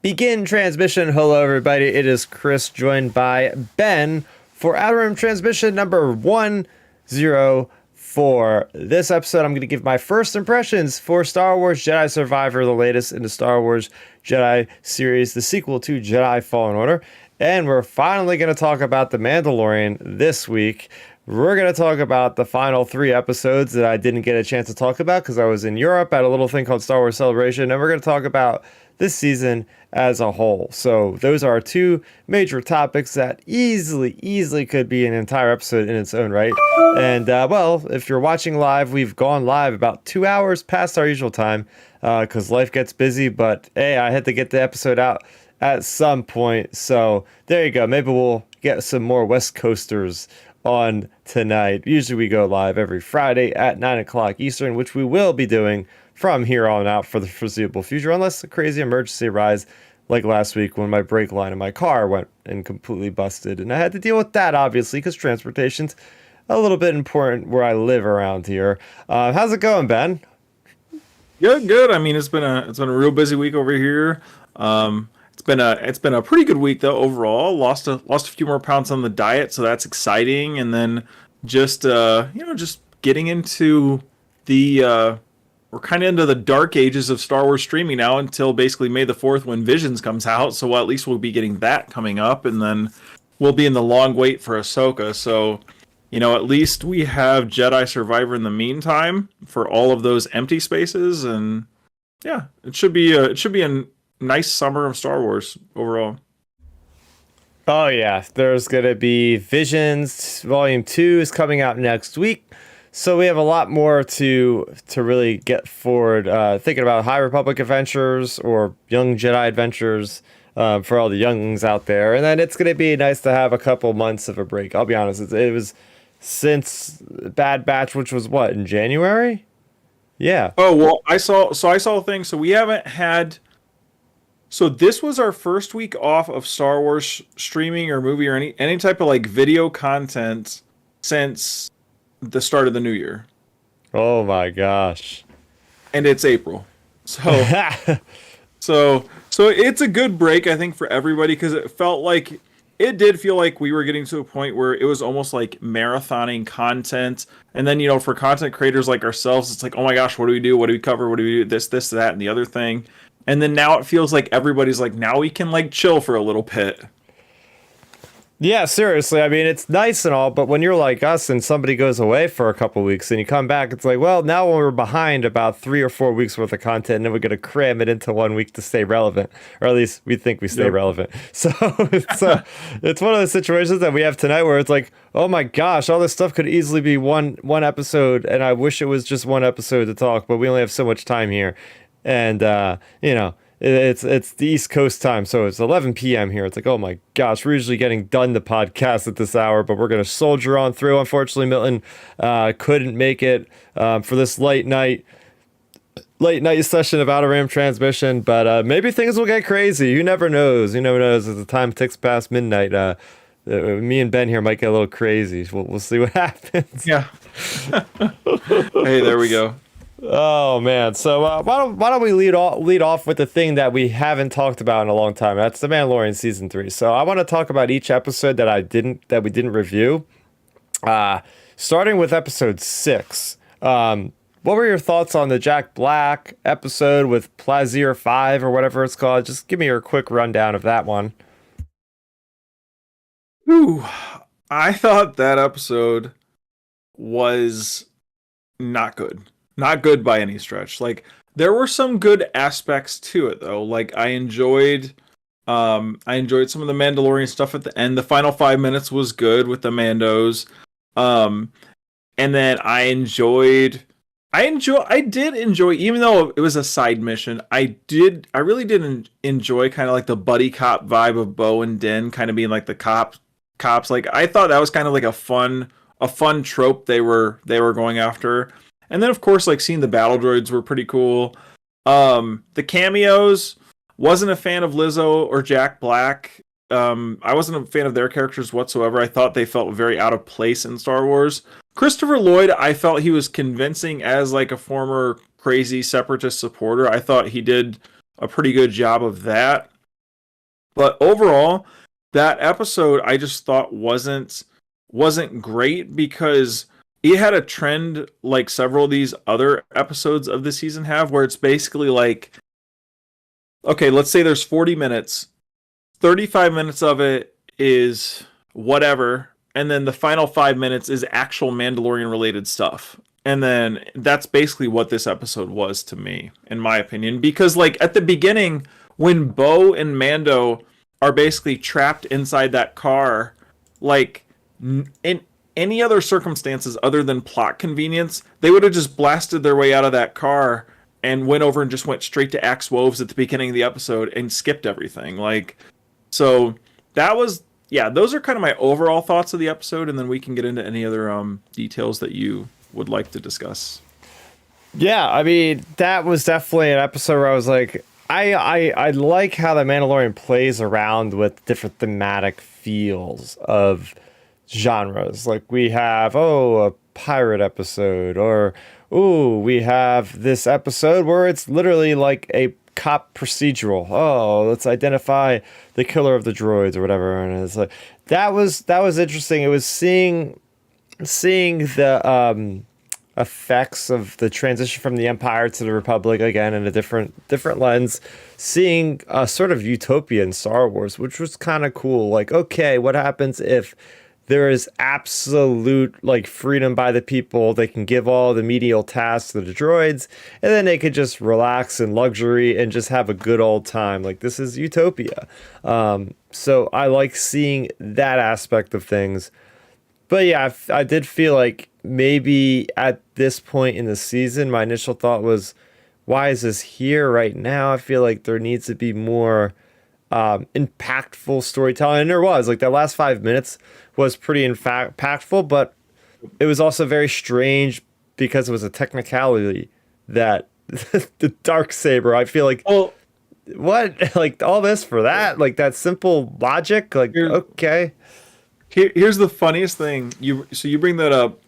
Begin transmission. Hello, everybody. It is Chris, joined by Ben for Outer Rim Transmission number 104. This episode, I'm going to give my first impressions for Star Wars Jedi Survivor, the latest in the Star Wars Jedi series, the sequel to Jedi Fallen Order. And we're finally going to talk about The Mandalorian this week. We're going to talk about the final 3 episodes that I didn't get a chance to talk about because I was in Europe at a little thing called Star Wars Celebration. And we're going to talk about this season as a whole. So those are 2 major topics that easily could be an entire episode in its own right. And well, if you're watching live, we've gone live about 2 hours past our usual time because life gets busy. But hey, I had to get the episode out at some point. So there you go. Maybe we'll get some more West Coasters on tonight. Usually we go live every Friday at 9 o'clock Eastern, which we will be doing from here on out for the foreseeable future, unless a crazy emergency arises like last week when my brake line in my car went and completely busted. And I had to deal with that, obviously, because transportation's a little bit important where I live around here. How's it going, Ben? Good. I mean, it's been a real busy week over here. It's been a pretty good week though overall. Lost a few more pounds on the diet, so that's exciting. And then just just getting into the we're kind of into the dark ages of Star Wars streaming now until basically May the 4th when Visions comes out. So at least we'll be getting that coming up, and then we'll be in the long wait for Ahsoka. So at least we have Jedi Survivor in the meantime for all of those empty spaces, and yeah, it should be a nice summer of Star Wars overall. Oh yeah, there's gonna be Visions Volume 2 is coming out next week. So we have a lot more to really get forward. Thinking about High Republic adventures or Young Jedi adventures for all the youngs out there. And then it's going to be nice to have a couple months of a break. I'll be honest, it was since Bad Batch, which was what, in January? Yeah. Oh, well, I saw a thing. So we haven't had. So this was our first week off of Star Wars streaming or movie or any type of like video content since the start of the new year. Oh my gosh. And it's April. So so it's a good break, I think, for everybody, because it did feel like we were getting to a point where it was almost like marathoning content. And then, for content creators like ourselves, it's like, oh my gosh, what do we do? What do we cover? What do we do? This, that, and the other thing. And then now it feels like everybody's like, now we can like chill for a little bit. Yeah, seriously. I mean, it's nice and all, but when you're like us and somebody goes away for a couple weeks and you come back, it's like, well, now we're behind about 3 or 4 weeks worth of content, and then we're going to cram it into 1 week to stay relevant, or at least we think we stay relevant. So it's one of those situations that we have tonight where it's like, oh my gosh, all this stuff could easily be one episode, and I wish it was just 1 episode to talk, but we only have so much time here, and It's the East Coast time, so it's 11 p.m. here. It's like, oh my gosh, we're usually getting done the podcast at this hour, but we're going to soldier on through. Unfortunately, Milton couldn't make it for this late night session of Outer Rim Transmission, but maybe things will get crazy. Who never knows? Who never knows? As the time ticks past midnight, me and Ben here might get a little crazy. We'll see what happens. Yeah. Hey, there we go. Oh man! So why don't we lead off with the thing that we haven't talked about in a long time? That's The Mandalorian season 3. So I want to talk about each episode that we didn't review. Starting with episode 6. What were your thoughts on the Jack Black episode with Plaisir 5 or whatever it's called? Just give me your quick rundown of that one. Ooh, I thought that episode was not good. Not good by any stretch. Like, there were some good aspects to it though. Like, I enjoyed some of the Mandalorian stuff at the end. The final 5 minutes was good with the Mandos. And then I did enjoy, even though it was a side mission, I really did enjoy kind of like the buddy cop vibe of Bo and Din kind of being like the cops. Like, I thought that was kind of like a fun trope they were going after. And then, of course, like, seeing the battle droids were pretty cool. The cameos, wasn't a fan of Lizzo or Jack Black. I wasn't a fan of their characters whatsoever. I thought they felt very out of place in Star Wars. Christopher Lloyd, I felt he was convincing as like a former crazy separatist supporter. I thought he did a pretty good job of that. But overall, that episode I just thought wasn't great because it had a trend like several of these other episodes of the season have, where it's basically like, okay, let's say there's 40 minutes, 35 minutes of it is whatever, and then the final 5 minutes is actual Mandalorian related stuff. And then that's basically what this episode was to me, in my opinion. Because like at the beginning, when Bo and Mando are basically trapped inside that car, like in any other circumstances other than plot convenience, they would have just blasted their way out of that car and went over and just went straight to Axe Woves at the beginning of the episode and skipped everything. Like, so that was, yeah, those are kind of my overall thoughts of the episode, and then we can get into any other details that you would like to discuss. Yeah, I mean, that was definitely an episode where I was like, I like how the Mandalorian plays around with different thematic feels of genres. Like we have, a pirate episode, or we have this episode where it's literally like a cop procedural. Oh, let's identify the killer of the droids or whatever. And it's like that was interesting. It was seeing the effects of the transition from the Empire to the Republic again in a different lens, seeing a sort of utopia in Star Wars, which was kind of cool. Like, okay, what happens if there is absolute like freedom by the people? They can give all the menial tasks to the droids, and then they could just relax in luxury and just have a good old time. Like, this is utopia. So I like seeing that aspect of things. But yeah, I did feel like maybe at this point in the season, my initial thought was, why is this here right now? I feel like there needs to be more impactful storytelling. And there was, like, that last 5 minutes was pretty impactful, but it was also very strange because it was a technicality that the Darksaber, I feel like, Well, what? Like, all this for that? Like, that simple logic? Like, okay. here's the funniest thing. You bring that up.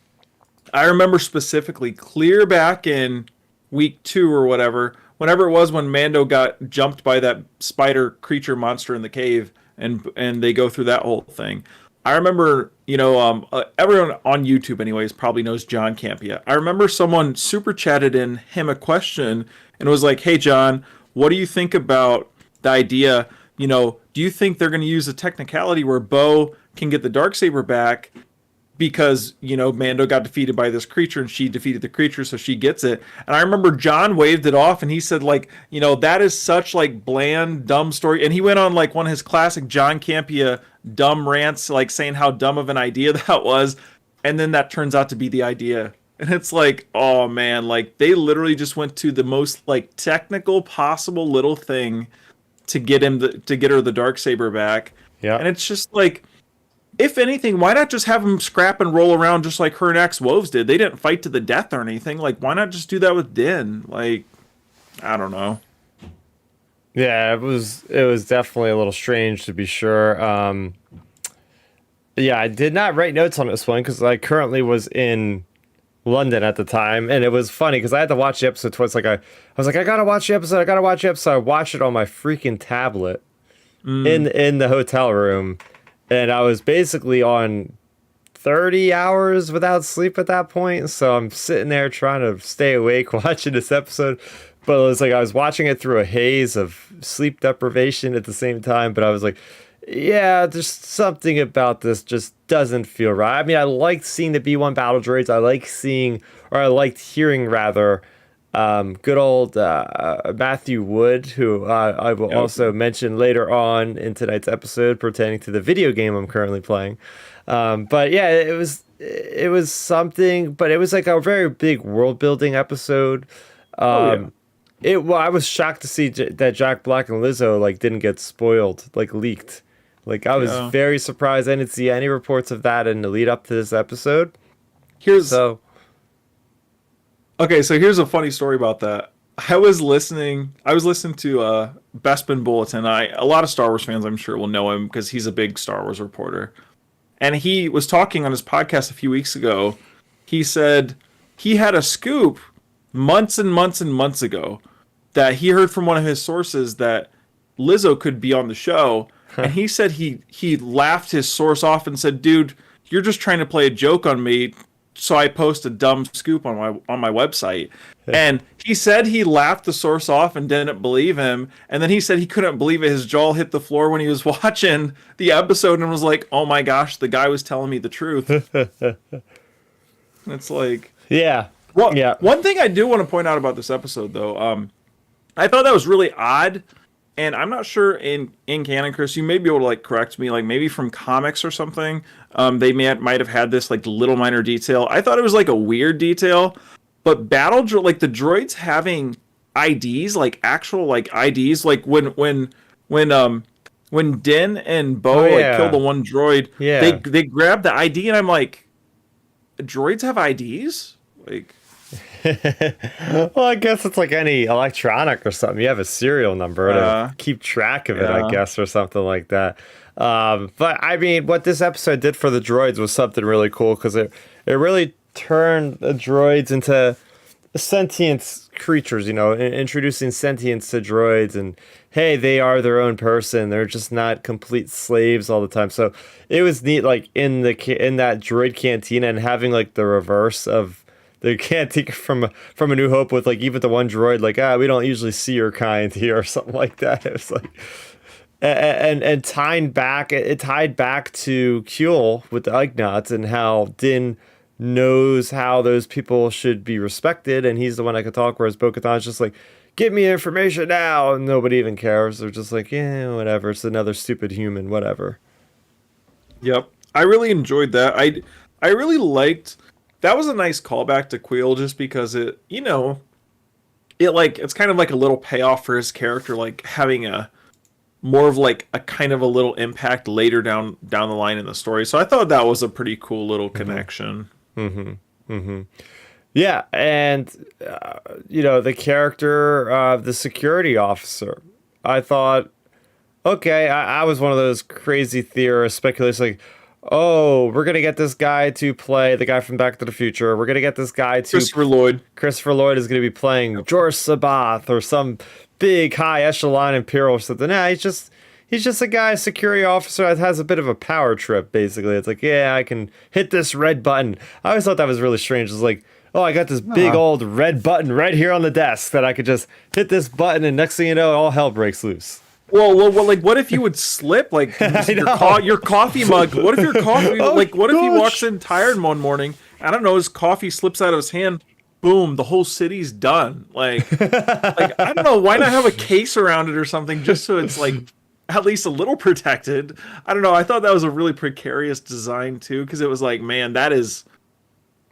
I remember specifically clear back in week 2 or whatever, whenever it was when Mando got jumped by that spider creature monster in the cave, and they go through that whole thing. I remember, everyone on YouTube anyways probably knows John Campia. I remember someone super chatted in him a question and was like, "Hey John, what do you think about the idea, do you think they're going to use a technicality where Bo can get the Darksaber back because, Mando got defeated by this creature and she defeated the creature, so she gets it?" And I remember John waved it off and he said, like, that is such like bland, dumb story. And he went on like one of his classic John Campia dumb rants, like saying how dumb of an idea that was. And then that turns out to be the idea. And it's like, oh man, like they literally just went to the most like technical possible little thing to get to get her the Darksaber back. Yeah. And it's just like, if anything, why not just have them scrap and roll around just like her and Axe Woves did? They didn't fight to the death or anything. Like, why not just do that with Din? Like, I don't know. Yeah, it was definitely a little strange, to be sure. Yeah, I did not write notes on this one because I currently was in London at the time, and it was funny because I had to watch the episode twice. Like I was like, I gotta watch the episode. I watched it on my freaking tablet in the hotel room, and I was basically on 30 hours without sleep at that point. So I'm sitting there trying to stay awake watching this episode. But it was like I was watching it through a haze of sleep deprivation at the same time. But I was like, yeah, there's something about this just doesn't feel right. I mean, I liked seeing the B-1 battle droids. I liked hearing rather, good old Matthew Wood, who I will also mention later on in tonight's episode pertaining to the video game I'm currently playing. But yeah, it was something, but it was like a very big world building episode. I was shocked to see that Jack Black and Lizzo like didn't get spoiled, like leaked. Like I was very surprised. I didn't see any reports of that in the lead up to this episode. So here's a funny story about that. I was listening to Bespin Bulletin. A lot of Star Wars fans I'm sure will know him because he's a big Star Wars reporter. And he was talking on his podcast a few weeks ago. He said he had a scoop months and months and months ago that he heard from one of his sources that Lizzo could be on the show, and he said he laughed his source off and said, "Dude, you're just trying to play a joke on me." So I post a dumb scoop on my website. And he said he laughed the source off and didn't believe him. And then he said he couldn't believe it. His jaw hit the floor when he was watching the episode and was like, "Oh my gosh, the guy was telling me the truth." It's like, Yeah. well, Yeah. one thing I do want to point out about this episode, though, I thought that was really odd, and I'm not sure in canon, Chris. You may be able to like correct me, like maybe from comics or something. They might have had this like little minor detail. I thought it was like a weird detail, but like the droids having IDs, like actual like IDs, like when Din and Bo like kill the one droid, they grab the ID, and I'm like, droids have IDs, like. Well, I guess it's like any electronic or something. You have a serial number to keep track of it, I guess, or something like that. But I mean, what this episode did for the droids was something really cool, because it really turned the droids into sentient creatures, you know, introducing sentience to droids, and hey, they are their own person. They're just not complete slaves all the time. So it was neat, like in that droid cantina, and having like the reverse of the cantina from A New Hope, with like even the one droid like, we don't usually see your kind here, or something like that. It was like, and tying back, it tied back to Kuel with the Ugnaughts, and how Din knows how those people should be respected, and he's the one that can talk, whereas Bo-Katan's just like, "Give me information now," and nobody even cares. They're just like, yeah, whatever, it's another stupid human, whatever. Yep, I really enjoyed that. I really liked, that was a nice callback to Kuel, just because it, you know, it's kind of like a little payoff for his character, like having a more of like a kind of a little impact later down the line in the story. So I thought that was a pretty cool little connection. Yeah, and you know, the character of the security officer, I thought, okay, I was one of those crazy theorists, speculators, like, oh, we're gonna get this guy to play the guy from Back to the Future. We're gonna get this guy to Christopher Lloyd. Christopher Lloyd is gonna be playing George Sabath or some big high echelon imperial or something. Nah, he's just a guy, a security officer that has a bit of a power trip, basically. It's like, yeah, I can hit this red button. I always thought that was really strange. It's like, oh, I got this big old red button right here on the desk that I could just hit this button, and next thing you know, all hell breaks loose. Well, like, what if you would slip, like, your coffee mug? What if your coffee, what if he walks in tired one morning, I don't know, his coffee slips out of his hand, boom, the whole city's done. Like I don't know, why not have a case around it or something, just so it's, like, at least a little protected? I don't know, I thought that was a really precarious design, too, because it was like, man, that is...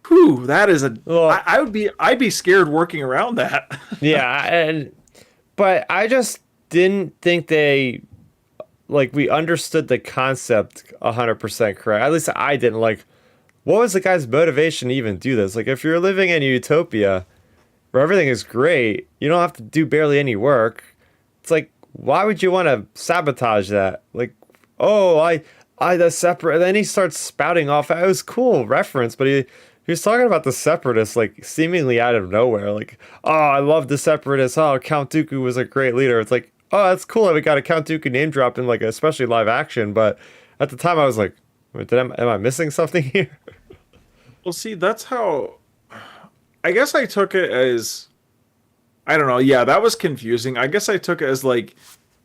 Whew, that is I'd be scared working around that. Yeah, but I just didn't think we understood the concept 100% correct. At least I didn't. Like, what was the guy's motivation to even do this? Like, if you're living in a utopia where everything is great, you don't have to do barely any work. It's like, why would you want to sabotage that? Like, oh, the separate. And then he starts spouting off. It was cool reference, but he was talking about the Separatists, like, seemingly out of nowhere. Like, oh, I love the Separatists. Oh, Count Dooku was a great leader. It's like, oh, that's cool that we got a Count Dooku name dropped in, like, especially live action. But at the time, I was like, wait, am I missing something here? Well, see, that's how... I guess I took it as... I don't know. Yeah, that was confusing. I guess I took it as, like,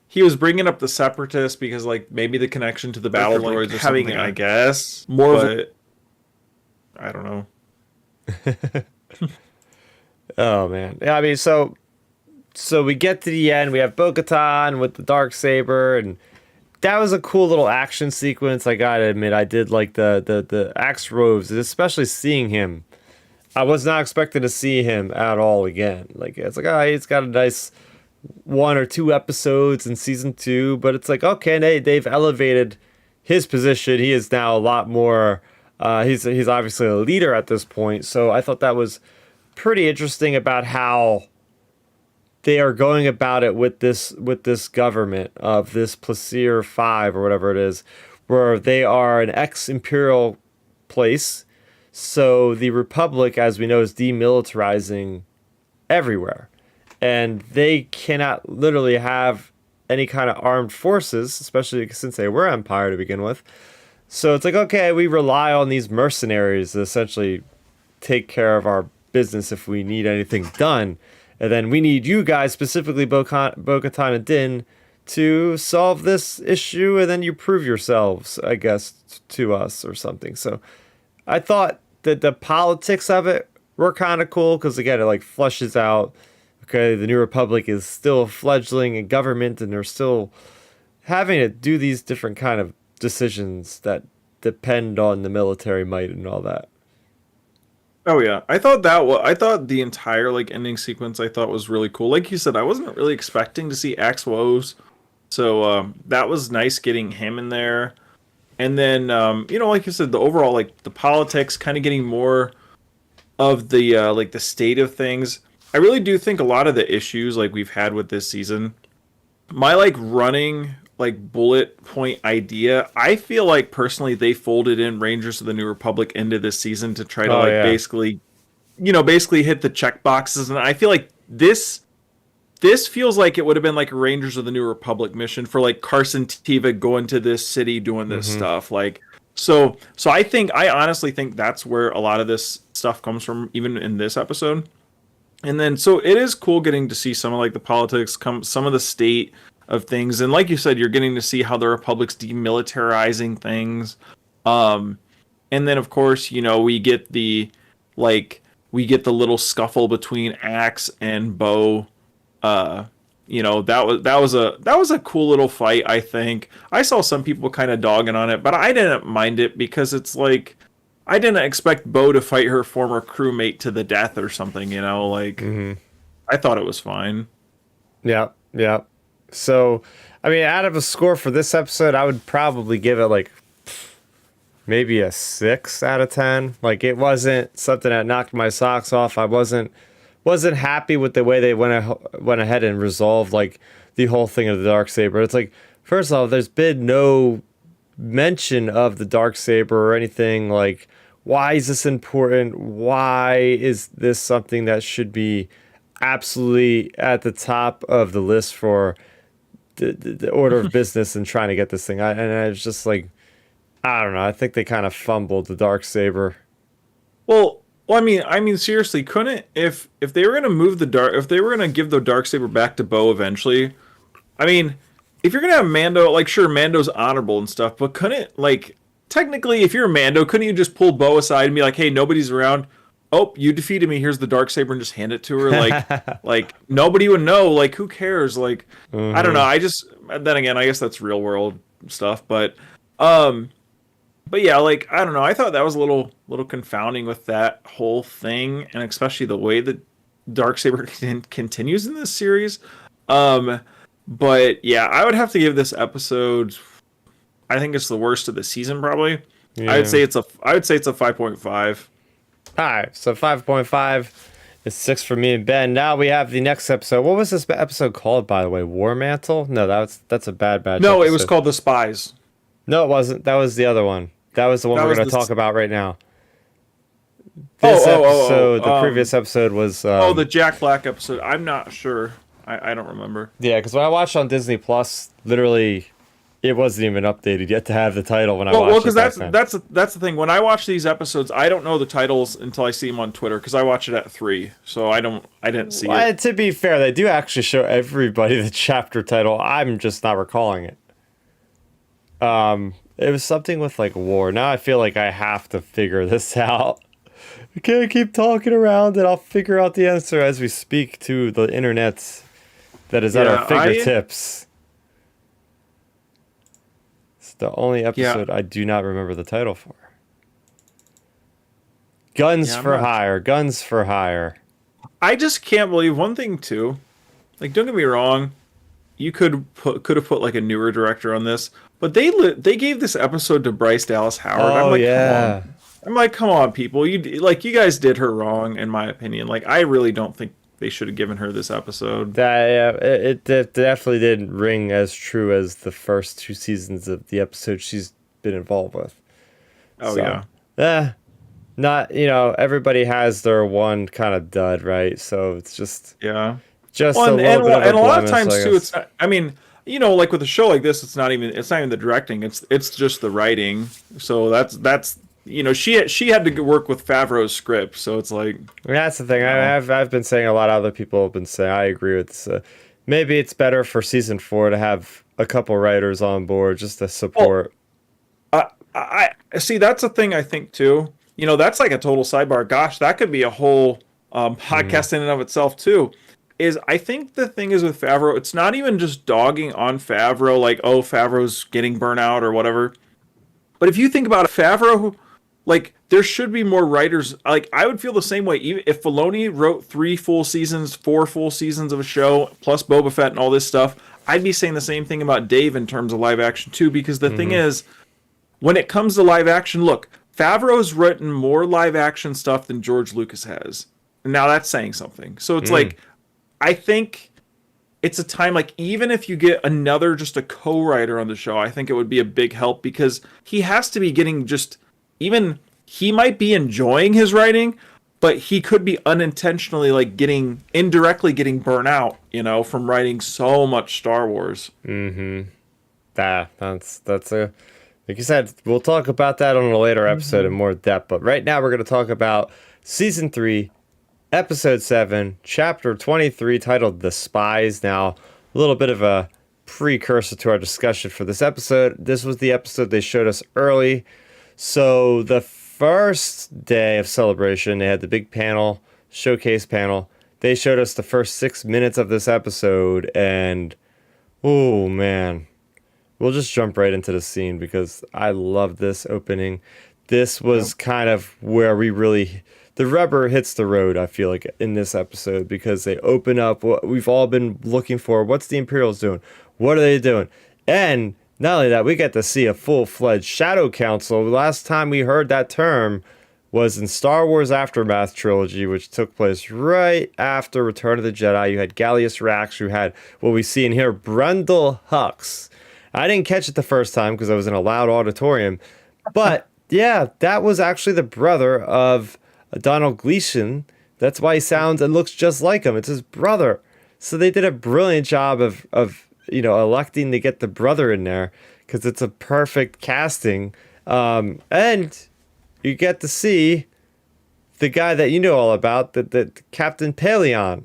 he was bringing up the Separatists because, like, maybe the connection to the battle droids or something, I guess. More of it. I don't know. Oh man, yeah. I mean, so we get to the end. We have Bo-Katan with the Darksaber, and that was a cool little action sequence. I gotta admit, I did like the axe roves, especially seeing him. I was not expecting to see him at all again. Like, it's like, he's got a nice 1 or 2 episodes in season 2, but it's like, okay, they've elevated his position. He is now a lot more. He's obviously a leader at this point, so I thought that was pretty interesting about how they are going about it with this government of this Plaisir 5 or whatever it is, where they are an ex-imperial place. So the Republic, as we know, is demilitarizing everywhere, and they cannot literally have any kind of armed forces, especially since they were Empire to begin with. So it's like, okay, we rely on these mercenaries to essentially take care of our business if we need anything done. And then we need you guys, specifically Bo-Katan and Din, to solve this issue, and then you prove yourselves, I guess, to us or something. So I thought that the politics of it were kind of cool because, again, it like flushes out, okay, the New Republic is still a fledgling in government, and they're still having to do these different kind of decisions that depend on the military might and all that. Oh yeah, I thought the entire like ending sequence I thought was really cool. Like you said, I wasn't really expecting to see Axe Woes, so that was nice getting him in there. And then like you said, the overall like the politics, kind of getting more of the like the state of things. I really do think a lot of the issues like we've had with this season, my like running like bullet point idea, I feel like personally they folded in Rangers of the New Republic into this season to try to basically basically hit the check boxes, and I feel like this feels like it would have been like a Rangers of the New Republic mission for like Carson Teva going to this city doing this stuff. Like so I honestly think that's where a lot of this stuff comes from, even in this episode. And then so it is cool getting to see some of like the politics, some of the state of things, and like you said, you're getting to see how the Republic's demilitarizing things. And then of course, we get the little scuffle between Axe and Bo. That was a cool little fight, I think. I saw some people kind of dogging on it, but I didn't mind it because it's like I didn't expect Bo to fight her former crewmate to the death or something, I thought it was fine. Yeah, yeah. So, I mean, out of a score for this episode, I would probably give it like maybe a 6 out of 10. Like, it wasn't something that knocked my socks off. I wasn't happy with the way they went ahead and resolved like the whole thing of the Darksaber. It's like, first of all, there's been no mention of the Darksaber or anything. Like, why is this important? Why is this something that should be absolutely at the top of the list for the order of business and trying to get this thing? I was just like, I don't know. I think they kind of fumbled the Darksaber. Well, I mean, seriously, couldn't if they were gonna if they were gonna give the Darksaber back to Bo eventually, I mean, if you're gonna have Mando, like, sure, Mando's honorable and stuff, but couldn't, like, technically, if you're Mando, couldn't you just pull Bo aside and be like, hey, nobody's around? Oh, you defeated me. Here's the Darksaber, and just hand it to her. Like nobody would know. Like, who cares? Like, I don't know. Then again, I guess that's real world stuff, but yeah, like, I don't know. I thought that was a little confounding with that whole thing, and especially the way that Darksaber continues in this series. But yeah, I would have to give this episode, I think it's the worst of the season, probably. Yeah. I would say it's a 5.5. All right, so 5.5 is 6 for me and Ben. Now we have the next episode. What was this episode called, by the way? War Mantle? No, that's a bad No, episode. It was called The Spies. No, it wasn't. That was the other one. That was the one we're going to talk about right now. The previous episode was... the Jack Black episode. I'm not sure. I don't remember. Yeah, because when I watched on Disney Plus, literally, it wasn't even updated yet to have the title when I watched it. Well, because that's the thing. When I watch these episodes, I don't know the titles until I see them on Twitter, because I watch it at 3, so I didn't see it. To be fair, they do actually show everybody the chapter title. I'm just not recalling it. It was something with like war. Now I feel like I have to figure this out. I can't keep talking around it. I'll figure out the answer as we speak to the internet that is at our fingertips. It's the only episode I do not remember the title for. Guns for Hire. I just can't believe one thing too. Like, don't get me wrong, you could have put like a newer director on this, but they gave this episode to Bryce Dallas Howard. Oh, I'm like, come on, people. You guys did her wrong, in my opinion. Like, I really don't think they should have given her this episode. It definitely didn't ring as true as the first 2 seasons of the episode she's been involved with. Oh, so, yeah. Not, everybody has their one kind of dud, right? So it's just... Yeah. Just a little bit of a and a lot of blemish, times, too, it's... I mean, like with a show like this, it's not even the directing. It's just the writing. So that's she had to work with Favreau's script. So it's like, That's the thing. you know, I've been saying a lot of other people have been saying. I agree with this. Maybe it's better for season 4 to have a couple writers on board just to well, support. I see. That's a thing I think too. That's like a total sidebar. Gosh, that could be a whole Mm, podcast in and of itself too. Is I think the thing is with Favreau, it's not even just dogging on Favreau, like, oh, Favreau's getting burnt out or whatever. But if you think about it, Favreau, like, there should be more writers. Like, I would feel the same way. Even if Filoni wrote 3 full seasons, 4 full seasons of a show, plus Boba Fett and all this stuff, I'd be saying the same thing about Dave in terms of live action too. Because the thing mm-hmm. is, when it comes to live action, look, Favreau's written more live action stuff than George Lucas has. Now that's saying something. So it's Mm, like, I think it's a time, like, even if you get another, just a co-writer on the show, I think it would be a big help because he has to be getting just, even he might be enjoying his writing, but he could be unintentionally, like, indirectly getting burnt out, from writing so much Star Wars. mm-hmm. That's a like you said. We'll talk about that on a later episode in more depth. But right now we're going to talk about season 3, episode 7, chapter 23, titled "The Spies." Now, a little bit of a precursor to our discussion for this episode. This was the episode they showed us early. So the first day of celebration, they had the big panel, showcase panel. They showed us the first 6 minutes of this episode, and oh man, we'll just jump right into the scene because I love this opening. This was kind of where the rubber hits the road, I feel like, in this episode because they open up what we've all been looking for. What's the Imperials doing? What are they doing? And not only that, we get to see a full-fledged Shadow Council. Last time we heard that term was in Star Wars Aftermath trilogy, which took place right after Return of the Jedi. You had Gallius Rax, you had what we see in here, Brundle Hux. I didn't catch it the first time because I was in a loud auditorium. But yeah, that was actually the brother of Donald Gleason. That's why he sounds and looks just like him. It's his brother. So they did a brilliant job of electing to get the brother in there because it's a perfect casting. And you get to see the guy that you know all about, that Captain Paleon.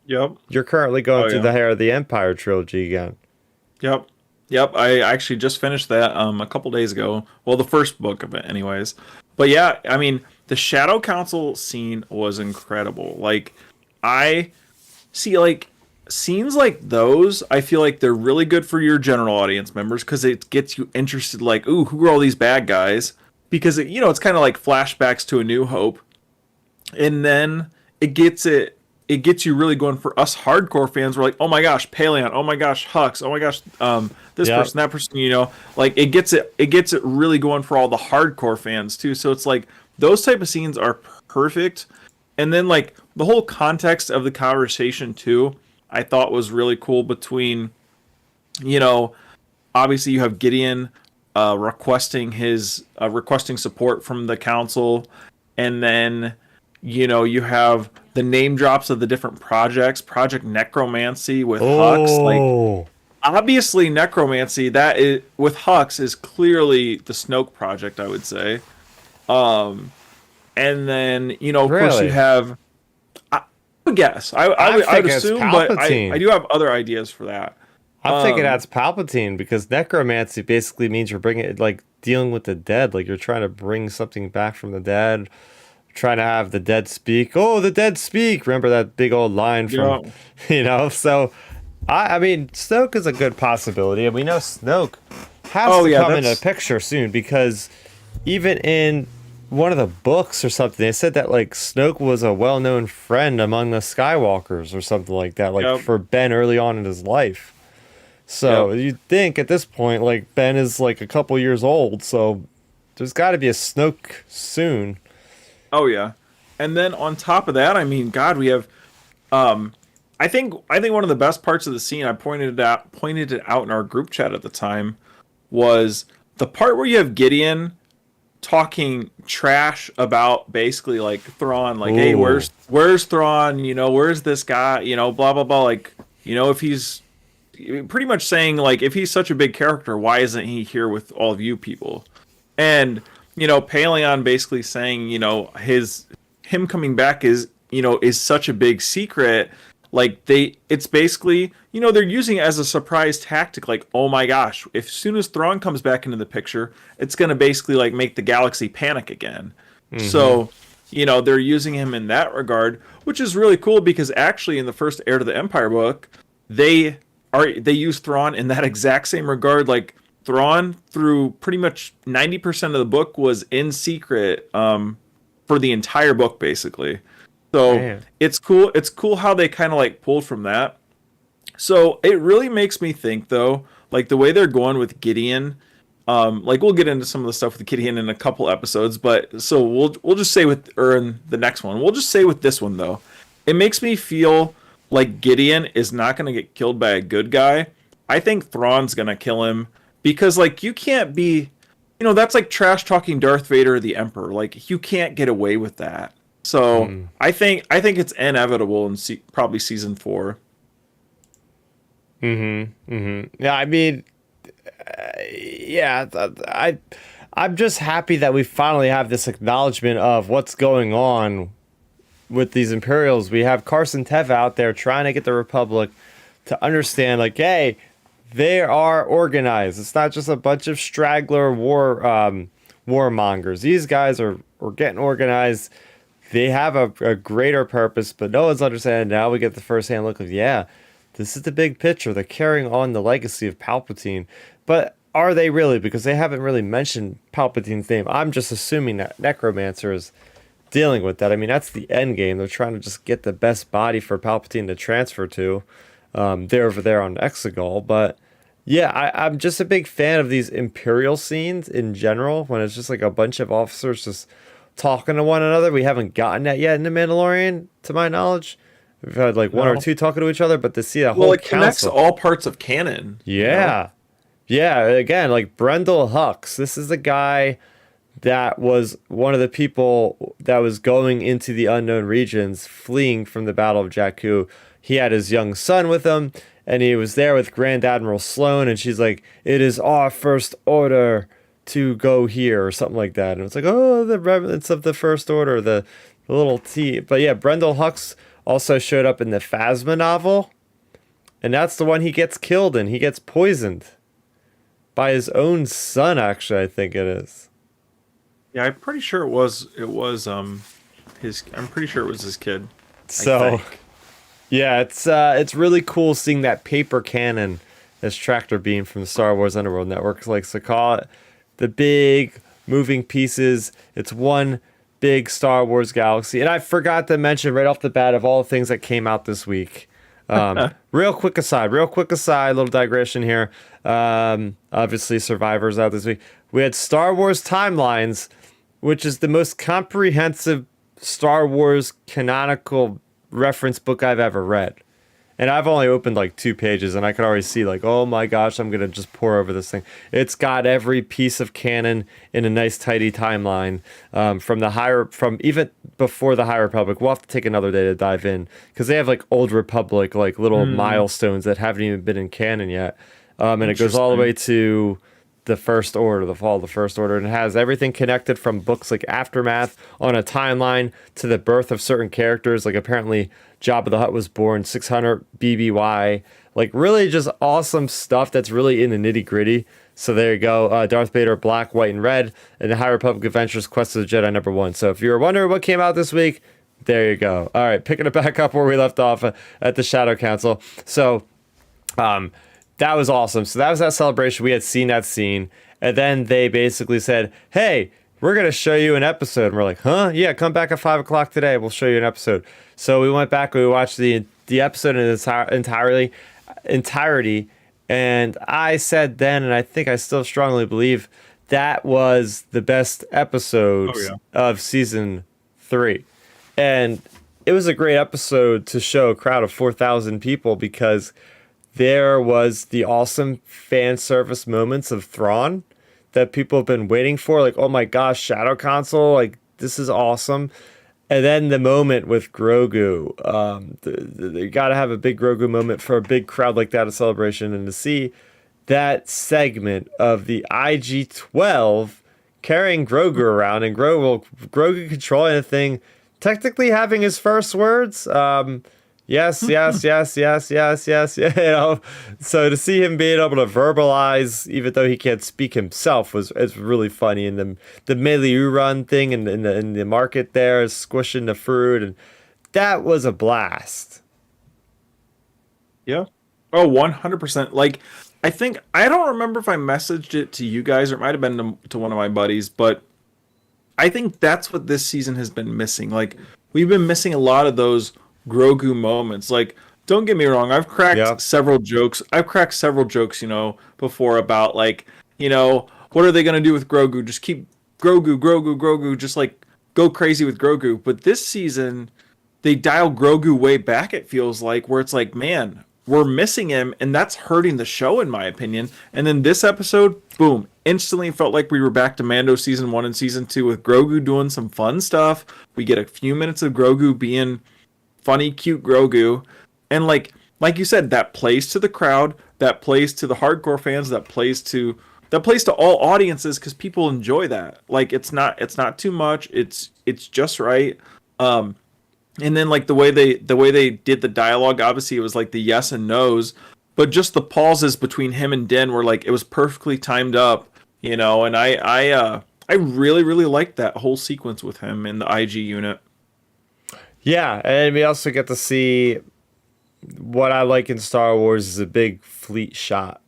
Yep. You're currently going Oh, through yeah. the Hair of the Empire trilogy again. Yep. Yep. I actually just finished that a couple days ago. Well, the first book of it, anyways. But yeah, I mean, the Shadow Council scene was incredible. Like, I see, like, scenes like those, I feel like they're really good for your general audience members because it gets you interested, like, ooh, who are all these bad guys? Because, it's kind of like flashbacks to A New Hope. And then it gets you really going. For us hardcore fans, we're like, oh my gosh, Paleon, oh my gosh, Hux, oh my gosh, this Yep. person, that person, like, it gets it really going for all the hardcore fans too. So it's like those type of scenes are perfect. And then, like, the whole context of the conversation too, I thought was really cool between, you know obviously you have Gideon requesting support from the council, and then you have the name drops of the different projects. Project Necromancy with Hux, like, Oh, obviously Necromancy, that is with Hux, is clearly the Snoke project, I would say. And then, of course, you really? have, I would guess, I'm I would thinking it's assume, but I Palpatine. do have other ideas for that. I'm thinking Um, that's Palpatine because necromancy basically means you're bringing like dealing with the dead, like you're trying to bring something back from the dead, trying to have the dead speak. Oh, the dead speak! Remember that big old line from, yeah. So I mean, Snoke is a good possibility, and we know Snoke has Oh to yeah, come into the that's picture soon because even in one of the books or something, they said that like Snoke was a well-known friend among the Skywalkers or something like that, like yep, for Ben early on in his life. So yep. you'd think at this point, like Ben is like a couple years old, so there's got to be a Snoke soon. Oh yeah. And then on top of that, I mean, God, we have um I think one of the best parts of the scene, I pointed it out in our group chat at the time, was the part where you have Gideon talking trash about basically like Thrawn, like, hey, Ooh, where's Thrawn, where's this guy, blah blah blah, like, if pretty much saying like, if he's such a big character, why isn't he here with all of you people? And Paleon basically saying, him coming back is such a big secret. Like it's basically, they're using it as a surprise tactic. Like, oh my gosh, if soon as Thrawn comes back into the picture, it's gonna basically like make the galaxy panic again. So, they're using him in that regard, which is really cool because actually in the first Heir to the Empire book, they use Thrawn in that exact same regard. Like Thrawn, through pretty much 90% of the book, was in secret for the entire book, basically. So Man. it's cool. It's cool how they kind of like pulled from that. So it really makes me think, though, like the way they're going with Gideon. Like we'll get into some of the stuff with Gideon in a couple episodes, but so we'll just say in the next one, we'll just say with this one though, it makes me feel like Gideon is not going to get killed by a good guy. I think Thrawn's going to kill him because like you can't be, that's like trash talking Darth Vader or the Emperor. Like you can't get away with that. So I think it's inevitable in probably season 4. Yeah, I mean, yeah, I'm just happy that we finally have this acknowledgement of what's going on with these Imperials. We have Carson Tev out there trying to get the Republic to understand, like, hey, they are organized. It's not just a bunch of straggler warmongers. These guys are getting organized. They have a greater purpose, but no one's understanding. Now we get the first-hand look of, yeah, this is the big picture. They're carrying on the legacy of Palpatine. But are they really? Because they haven't really mentioned Palpatine's name. I'm just assuming that Necromancer is dealing with that. I mean, that's the end game. They're trying to just get the best body for Palpatine to transfer to. They're over there on Exegol. But yeah, I'm just a big fan of these Imperial scenes in general, when it's just like a bunch of officers just talking to one another. We haven't gotten that yet in The Mandalorian, to my knowledge. We've had like one or two talking to each other, but to see a whole it connects council. all parts of canon. Yeah. Yeah, again, like Brendel Hux. This is the guy that was one of the people that was going into the unknown regions, fleeing from the Battle of Jakku. He had his young son with him, and he was there with Grand Admiral Sloane, and she's like, "It is our first order to go here," or something like that. And it's like, oh, the remnants of the First Order, the little T. But yeah, Brendel Hux also showed up in the Phasma novel, and that's the one he gets killed in. He gets poisoned by his own son, actually, I think it is. Yeah, I'm pretty sure it was his. I'm pretty sure it was his kid. So, yeah, it's really cool seeing that paper cannon as tractor beam from the Star Wars Underworld Network. Like, so call it the big moving pieces. It's one big Star Wars galaxy. And I forgot to mention right off the bat of all the things that came out this week. Real quick aside, little digression here. Obviously Survivor's out this week. We had Star Wars Timelines, which is the most comprehensive Star Wars canonical reference book I've ever read. And I've only opened like 2 pages, and I could already see like, oh my gosh, I'm gonna just pour over this thing. It's got every piece of canon in a nice tidy timeline, from even before the High Republic. We'll have to take another day to dive in, because they have like Old Republic, like little milestones that haven't even been in canon yet. And it goes all the way to the First Order, the fall of the First Order, and it has everything connected from books like Aftermath on a timeline to the birth of certain characters. Like apparently Jabba the Hutt was born 600 BBY. Like really just awesome stuff that's really in the nitty gritty. So there you go. Darth Vader, Black, White, and Red, and the High Republic Adventures Quest of the Jedi #1. So if you were wondering what came out this week, there you go. All right, picking it back up where we left off at the Shadow Council. So, that was awesome. So that was that celebration. We had seen that scene. And then they basically said, hey, we're going to show you an episode. And we're like, huh? Yeah, come back at 5 o'clock today. We'll show you an episode. So we went back. We watched the episode in its entirety. And I said then, and I think I still strongly believe, that was the best episode of season 3. And it was a great episode to show a crowd of 4,000 people, because there was the awesome fan service moments of Thrawn that people have been waiting for. Like, oh my gosh, Shadow Console, like, this is awesome. And then the moment with Grogu, you got to have a big Grogu moment for a big crowd like that, a celebration, and to see that segment of the IG-12 carrying Grogu around and Grogu controlling the thing, technically having his first words. Yes, yes, yes, yes, yes, yes, yeah, So to see him being able to verbalize, even though he can't speak himself, was really funny. And the Meliu run thing in the market there, squishing the fruit, and that was a blast. Yeah. Oh, 100%. Like, I think, I don't remember if I messaged it to you guys or it might have been to one of my buddies, but I think that's what this season has been missing. Like, we've been missing a lot of those Grogu moments. Like, don't get me wrong, I've Yeah. cracked several jokes. I've cracked several jokes, before about like, what are they gonna do with Grogu? Just keep Grogu, Grogu, Grogu, just like go crazy with Grogu. But this season, they dial Grogu way back, it feels like, where it's like, man, we're missing him, and that's hurting the show, in my opinion. And then this episode, boom, instantly felt like we were back to Mando season 1 and season 2 with Grogu doing some fun stuff. We get a few minutes of Grogu being funny, cute Grogu. And like you said, that plays to the crowd, that plays to the hardcore fans, that plays to all audiences because people enjoy that. Like it's not too much. It's just right. Um, and then like the way they did the dialogue, obviously it was like the yes and no's, but just the pauses between him and Din were like it was perfectly timed up, and I really really liked that whole sequence with him in the IG unit. Yeah, and we also get to see what I like in Star Wars is a big fleet shot.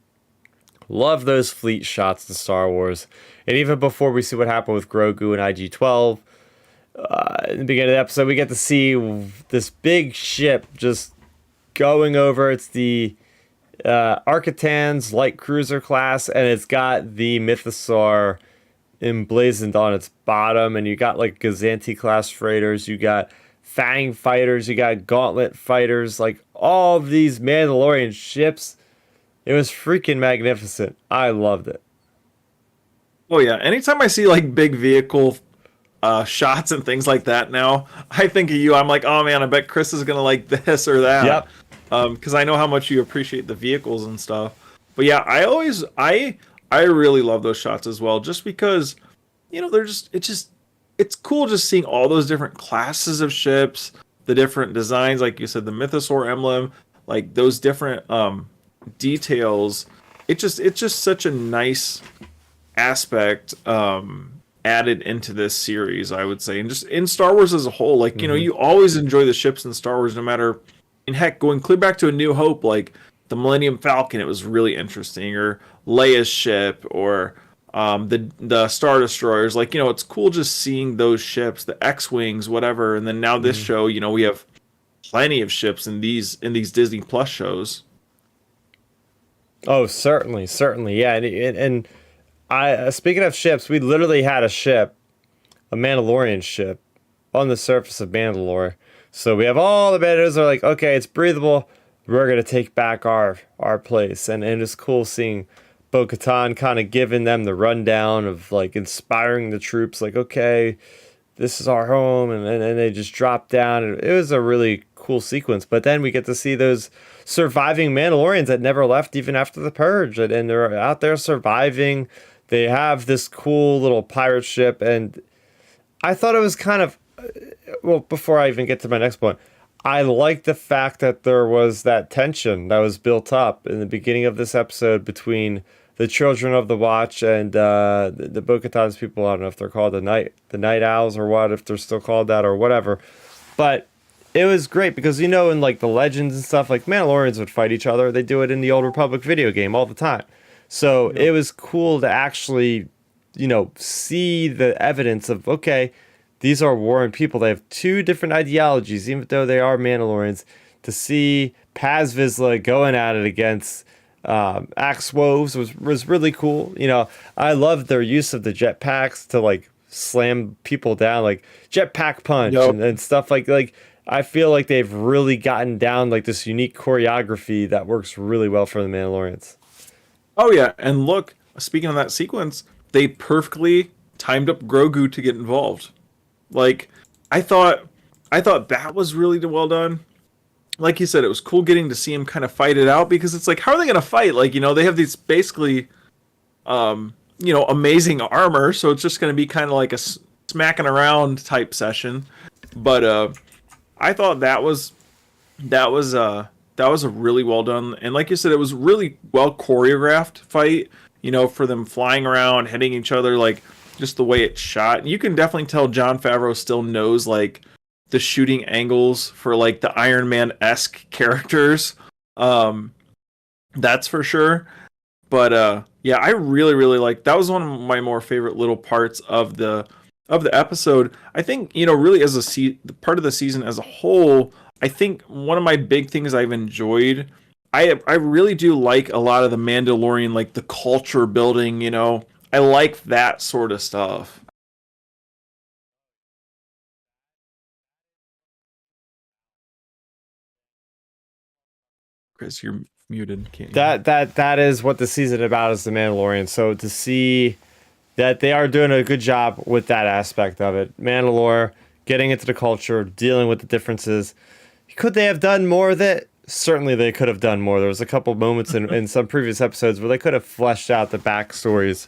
Love those fleet shots in Star Wars. And even before we see what happened with Grogu and IG-12, in the beginning of the episode, we get to see this big ship just going over. It's the Arcatan's light cruiser class, and it's got the Mythosaur emblazoned on its bottom. And you got like Gazanti class freighters, you got Fang fighters, you got Gauntlet fighters, like all of these Mandalorian ships. It was freaking magnificent. I loved it. Oh yeah, anytime I see like big vehicle shots and things like that now, I think of you. I'm like, oh man, I bet Chris is gonna like this or that, Yep. because I know how much you appreciate the vehicles and stuff. But yeah, I really love those shots as well, just because they're it's cool just seeing all those different classes of ships, the different designs, like you said, the Mythosaur emblem, like those different details. It's just such a nice aspect added into this series, I would say, and just in Star Wars as a whole. Like Hmm. you always enjoy the ships in Star Wars, no matter. And heck, going clear back to A New Hope, like the Millennium Falcon, it was really interesting, or Leia's ship, or the Star Destroyers. Like it's cool just seeing those ships, the X-wings, whatever. And then now this Hmm. show, we have plenty of ships in these Disney Plus shows. Oh, certainly, certainly, yeah. And I speaking of ships, we literally had a ship, a Mandalorian ship, on the surface of Mandalore. So we have all the Mandos are like, okay, it's breathable. We're gonna take back our place, and it's cool seeing Bo-Katan kind of giving them the rundown of like inspiring the troops, like, okay, this is our home, and they just drop down. And it was a really cool sequence. But then we get to see those surviving Mandalorians that never left even after the purge, and they're out there surviving. They have this cool little pirate ship, and I thought it was kind of well. Before I even get to my next point, I like the fact that there was that tension that was built up in the beginning of this episode between the Children of the Watch and the Bo-Katan's people. I don't know if they're called the Night Owls or what, if they're still called that or whatever. But it was great because in like the legends and stuff, like Mandalorians would fight each other. They do it in the Old Republic video game all the time. So Yep. it was cool to actually, see the evidence of, okay, these are warring people. They have two different ideologies, even though they are Mandalorians. To see Paz Vizsla going at it against Axe Woves was really cool. I love their use of the jetpacks to like slam people down, like jetpack punch Yep. and stuff like. I feel like they've really gotten down like this unique choreography that works really well for the Mandalorians. Oh yeah, and look, speaking of that sequence, they perfectly timed up Grogu to get involved. Like I thought I thought that was really well done. Like you said, it was cool getting to see him kind of fight it out because it's like, how are they going to fight? Like, they have these basically, amazing armor, so it's just going to be kind of like a smacking around type session. But I thought that was that was a really well done, and like you said, it was really well choreographed fight. For them flying around, hitting each other, like just the way it's shot. You can definitely tell Jon Favreau still knows like the shooting angles for like the Iron Man-esque characters. That's for sure. But yeah, I really really like that. Was one of my more favorite little parts of the episode. I think really as part of the season as a whole, I think one of my big things I've enjoyed. I really do like a lot of the Mandalorian, like the culture building. I like that sort of stuff. Chris, you're muted. Can't you? That is what the season about is the Mandalorian. So to see that they are doing a good job with that aspect of it, Mandalore getting into the culture, dealing with the differences. Could they have done more of it? Certainly they could have done more. There was a couple moments in some previous episodes where they could have fleshed out the backstories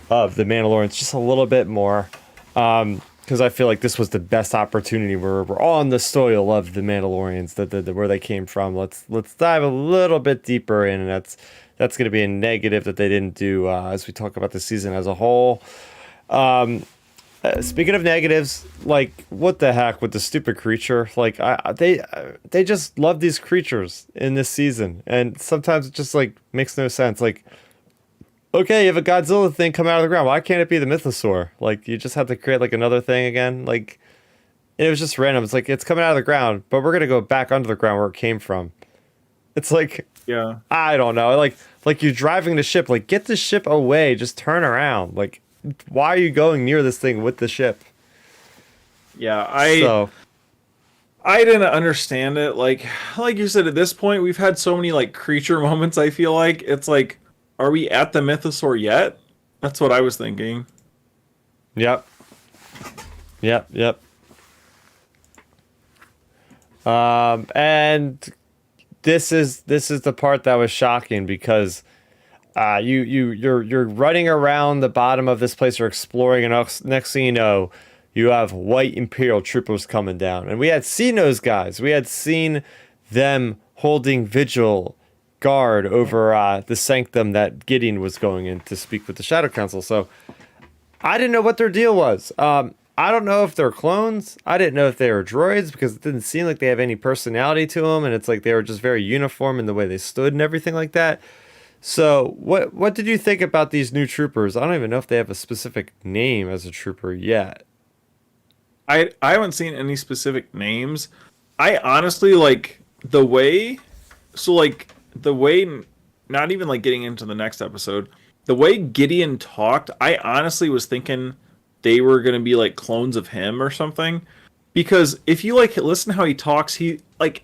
of the Mandalorians just a little bit more. Because I feel like this was the best opportunity where we're on the soil of the Mandalorians, where they came from. Let's dive a little bit deeper in, and that's going to be a negative that they didn't do as we talk about the season as a whole. Speaking of negatives, like what the heck with the stupid creature? Like they just love these creatures in this season, and sometimes it just like makes no sense. Like, okay, you have a Godzilla thing come out of the ground. Why can't it be the Mythosaur? Like, you just have to create like another thing again. Like, it was just random. It's like it's coming out of the ground, but we're gonna go back under the ground where it came from. It's like, Yeah. I don't know. Like you're driving the ship. Like, get the ship away. Just turn around. Like, why are you going near this thing with the ship? Yeah, So I didn't understand it. Like you said, at this point, we've had so many like creature moments. I feel like it's like, are we at the Mythosaur yet? That's what I was thinking. yep, yep. And this is the part that was shocking because you're running around the bottom of this place, you're exploring, and next thing you know, you have white Imperial troopers coming down, and we had seen those guys. We had seen them holding vigil guard over the sanctum that Gideon was going in to speak with the Shadow Council. So I didn't know what their deal was. I don't know if they're clones. I didn't know if they were droids because it didn't seem like they have any personality to them, and it's like they were just very uniform in the way they stood and everything like that. So what did you think about these new troopers? I don't even know if they have a specific name as a trooper yet. I haven't seen any specific names. I honestly like the way, so like the way, not even like getting into the next episode, the way Gideon talked, I honestly was thinking they were going to be like clones of him or something. Because if you like listen to how he talks, he like,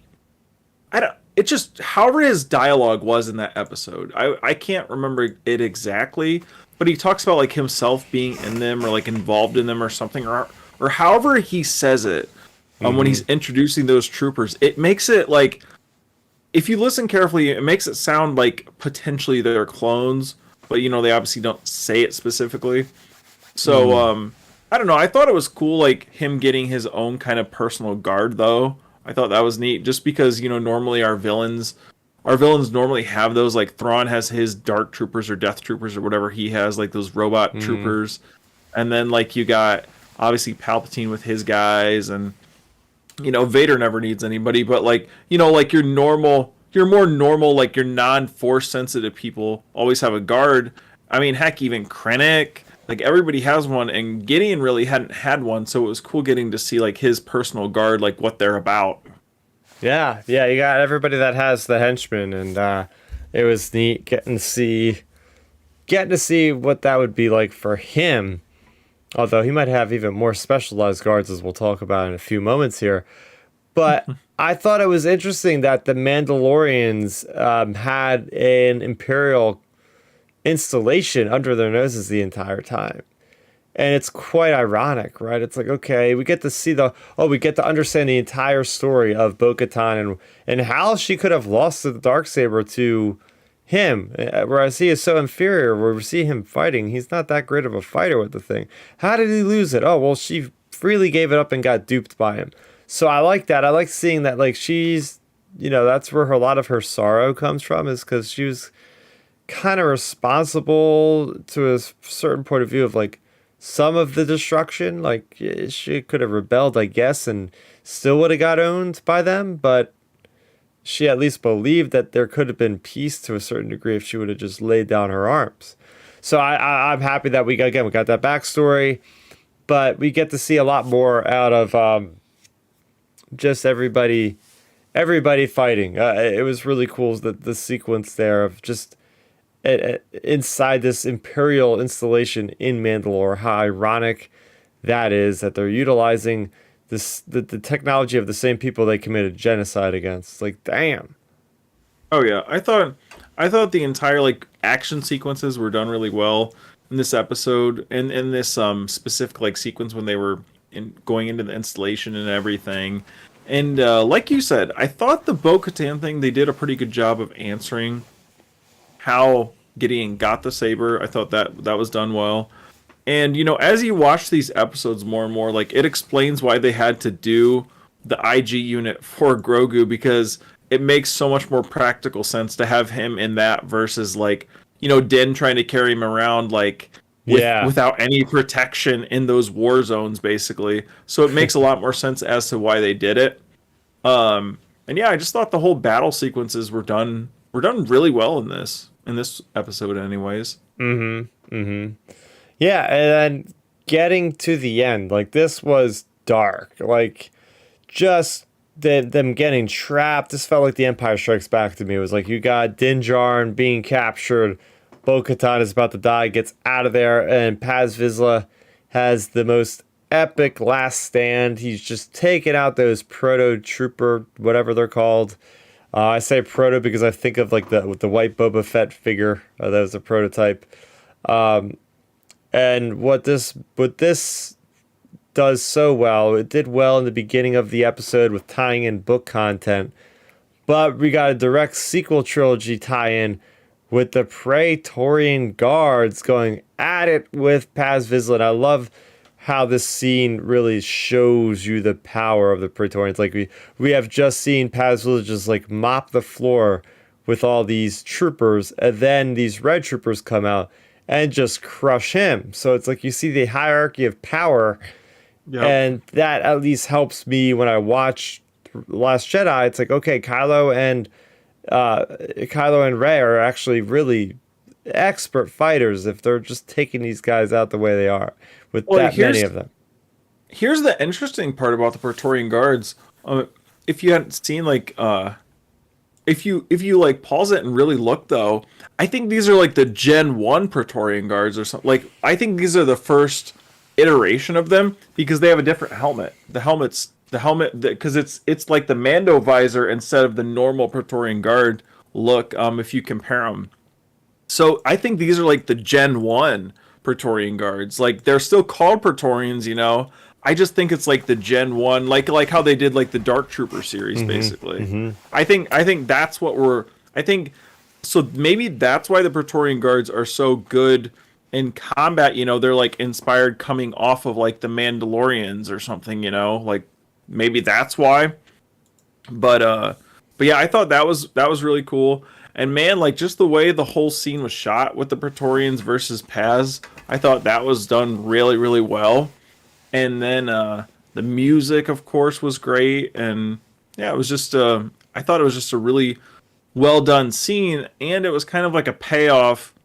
I don't, it just, however his dialogue was in that episode, I can't remember it exactly, but he talks about like himself being in them or like involved in them or something, or however he says it when he's introducing those troopers. It makes it like, if you listen carefully, it makes it sound like potentially they're clones, but they obviously don't say it specifically. So I don't know. I thought it was cool, like him getting his own kind of personal guard, though. I thought that was neat, just because normally our villains normally have those. Like Thrawn has his dark troopers or death troopers or whatever he has, like those robot troopers, and then like you got obviously Palpatine with his guys, and Vader never needs anybody, but like like your more normal, like your non-force sensitive people always have a guard. I mean, heck, even Krennic. Like everybody has one, and Gideon really hadn't had one, so it was cool getting to see like his personal guard, like what they're about. Yeah, you got everybody that has the henchmen, and it was neat getting to see what that would be like for him. Although he might have even more specialized guards, as we'll talk about in a few moments here. But I thought it was interesting that the Mandalorians had an Imperial installation under their noses the entire time. And it's quite ironic, right? It's like, okay, we get to see we get to understand the entire story of Bo-Katan and how she could have lost the Darksaber to him, whereas he is so inferior. Where we see him fighting, he's not that great of a fighter with the thing. How did he lose it? Oh, well, she freely gave it up and got duped by him. So I like that. I like seeing that, like, she's, that's where a lot of her sorrow comes from, is because she was kind of responsible to a certain point of view of, like, some of the destruction. Like, she could have rebelled, I guess, and still would have got owned by them, but she at least believed that there could have been peace to a certain degree if she would have just laid down her arms. So I'm happy that we got that backstory, but we get to see a lot more out of just everybody fighting. It was really cool that the sequence there of just inside this Imperial installation in Mandalore. How ironic that is, that they're utilizing the technology of the same people they committed genocide against. Like, damn. Oh yeah, I thought the entire like action sequences were done really well in this episode, and in this specific like sequence when they were going into the installation and everything. And like you said, I thought the Bo-Katan thing, they did a pretty good job of answering how Gideon got the saber. I thought that was done well. And as you watch these episodes more and more, like, it explains why they had to do the IG unit for Grogu, because it makes so much more practical sense to have him in that versus, like, Din trying to carry him around, like, without any protection in those war zones, basically. So it makes a lot more sense as to why they did it. And yeah, I just thought the whole battle sequences were done really well in this episode, anyways. Yeah, and then getting to the end, like, this was dark. Like, just them getting trapped. This felt like the Empire Strikes Back to me. It was like, you got Din Djarin being captured. Bo-Katan is about to die, gets out of there, and Paz Vizsla has the most epic last stand. He's just taking out those proto trooper, whatever they're called. I say proto because I think of, like, the white Boba Fett figure. That was a prototype. And what this does so well, it did well in the beginning of the episode with tying in book content, but we got a direct sequel trilogy tie-in with the Praetorian Guards going at it with Paz Vizsla. And I love how this scene really shows you the power of the Praetorians. Like, we have just seen Paz Vizsla just, like, mop the floor with all these troopers, and then these red troopers come out and just crush him. So it's like you see the hierarchy of power, and that at least helps me when I watch Last Jedi. It's like, okay, Kylo and Rey are actually really expert fighters if they're just taking these guys out the way they are with that many of them. Here's the interesting part about the Praetorian Guards. If you hadn't seen, like, if you like pause it and really look, though, I think these are like the Gen 1 Praetorian Guards or something. Like, I think these are the first iteration of them because they have a different helmet. The helmet because it's like the Mando visor instead of the normal Praetorian Guard look, if you compare them. So I think these are like the Gen 1 Praetorian Guards. Like, they're still called Praetorians, I just think it's like the Gen 1, like how they did like the Dark Trooper series, basically. I think that's what so maybe that's why the Praetorian Guards are so good in combat. They're like inspired coming off of like the Mandalorians or something, like maybe that's why. But yeah, I thought that was really cool. And man, like, just the way the whole scene was shot with the Praetorians versus Paz, I thought that was done really, really well. And then the music, of course, was great. And yeah, it was just I thought it was just a really well done scene, and it was kind of like a payoff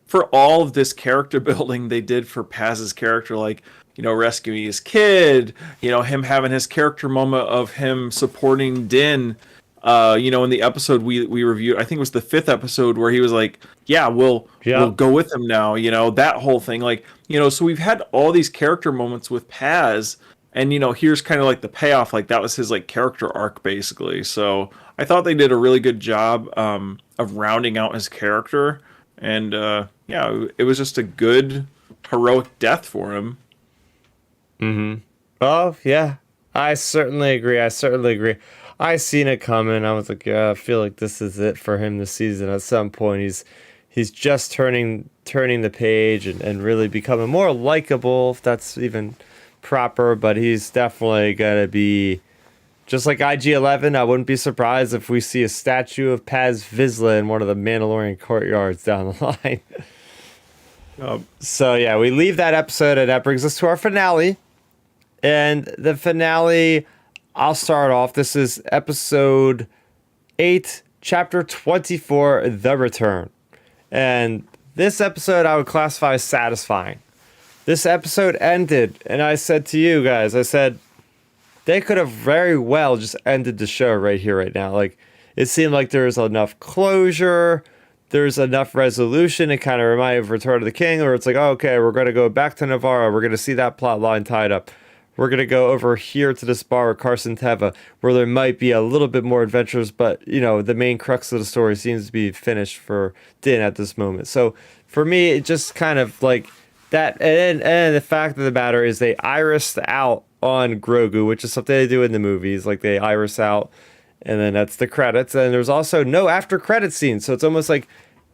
for all of this character building they did for Paz's character, like, rescuing his kid, him having his character moment of him supporting Din. In the episode we reviewed, I think it was the 5th episode, where he was like, we'll go with him now, that whole thing. Like, so we've had all these character moments with Paz, and, here's kind of like the payoff, like that was his like character arc, basically. So I thought they did a really good job of rounding out his character. And it was just a good heroic death for him. Oh, yeah. I certainly agree. I seen it coming. I was like, yeah, I feel like this is it for him this season. At some point, he's just turning the page and really becoming more likable, if that's even proper. But he's definitely gonna be just like IG-11. I wouldn't be surprised if we see a statue of Paz Vizsla in one of the Mandalorian courtyards down the line. So yeah, we leave that episode, and that brings us to our finale. And the finale, I'll start off. This is episode 8, chapter 24, The Return. And this episode I would classify as satisfying. This episode ended, and I said to you guys, I said, they could have very well just ended the show right here, right now. Like, it seemed like there was enough closure, there's enough resolution. It kind of reminded of Return of the King, where it's like, oh, okay, we're going to go back to Navarro. We're going to see that plot line tied up. We're going to go over here to this bar with Carson Teva, where there might be a little bit more adventures, but, you know, the main crux of the story seems to be finished for Din at this moment. So, for me, it just kind of like that. And the fact of the matter is they irised out on Grogu, which is something they do in the movies. Like, they iris out, and then that's the credits. And there's also no after credit scene. So, it's almost like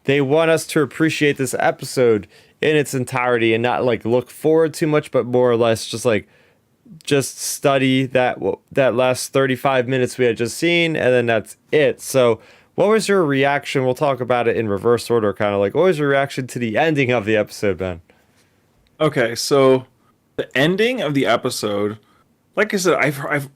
they want us to appreciate this episode in its entirety and not, like, look forward too much, but more or less just study that last 35 minutes we had just seen, and then that's it. So what was your reaction? We'll talk about it in reverse order, kind of like, what was your reaction to the ending of the episode, Ben? Okay, so the ending of the episode, like I said, I've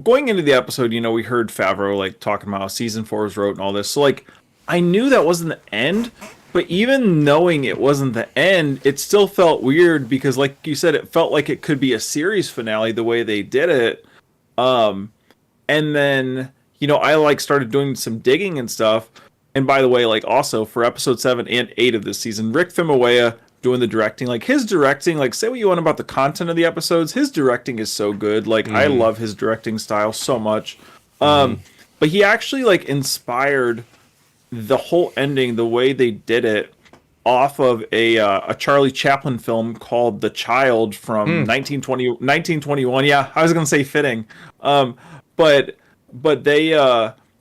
going into the episode, you know, we heard Favreau like talking about how season 4 was wrote and all this. So like, I knew that wasn't the end, but even knowing it wasn't the end, it still felt weird because, like you said, it felt like it could be a series finale the way they did it. And then, you know, I like started doing some digging and stuff. And by the way, like also for episode 7 and 8 of this season, Rick Famuyiwa doing the directing, like his directing, like say what you want about the content of the episodes, his directing is so good. Like I love his directing style so much. But he actually like inspired the whole ending, the way they did it, off of a Charlie Chaplin film called The Child from 1921. Yeah, I was gonna say fitting, but they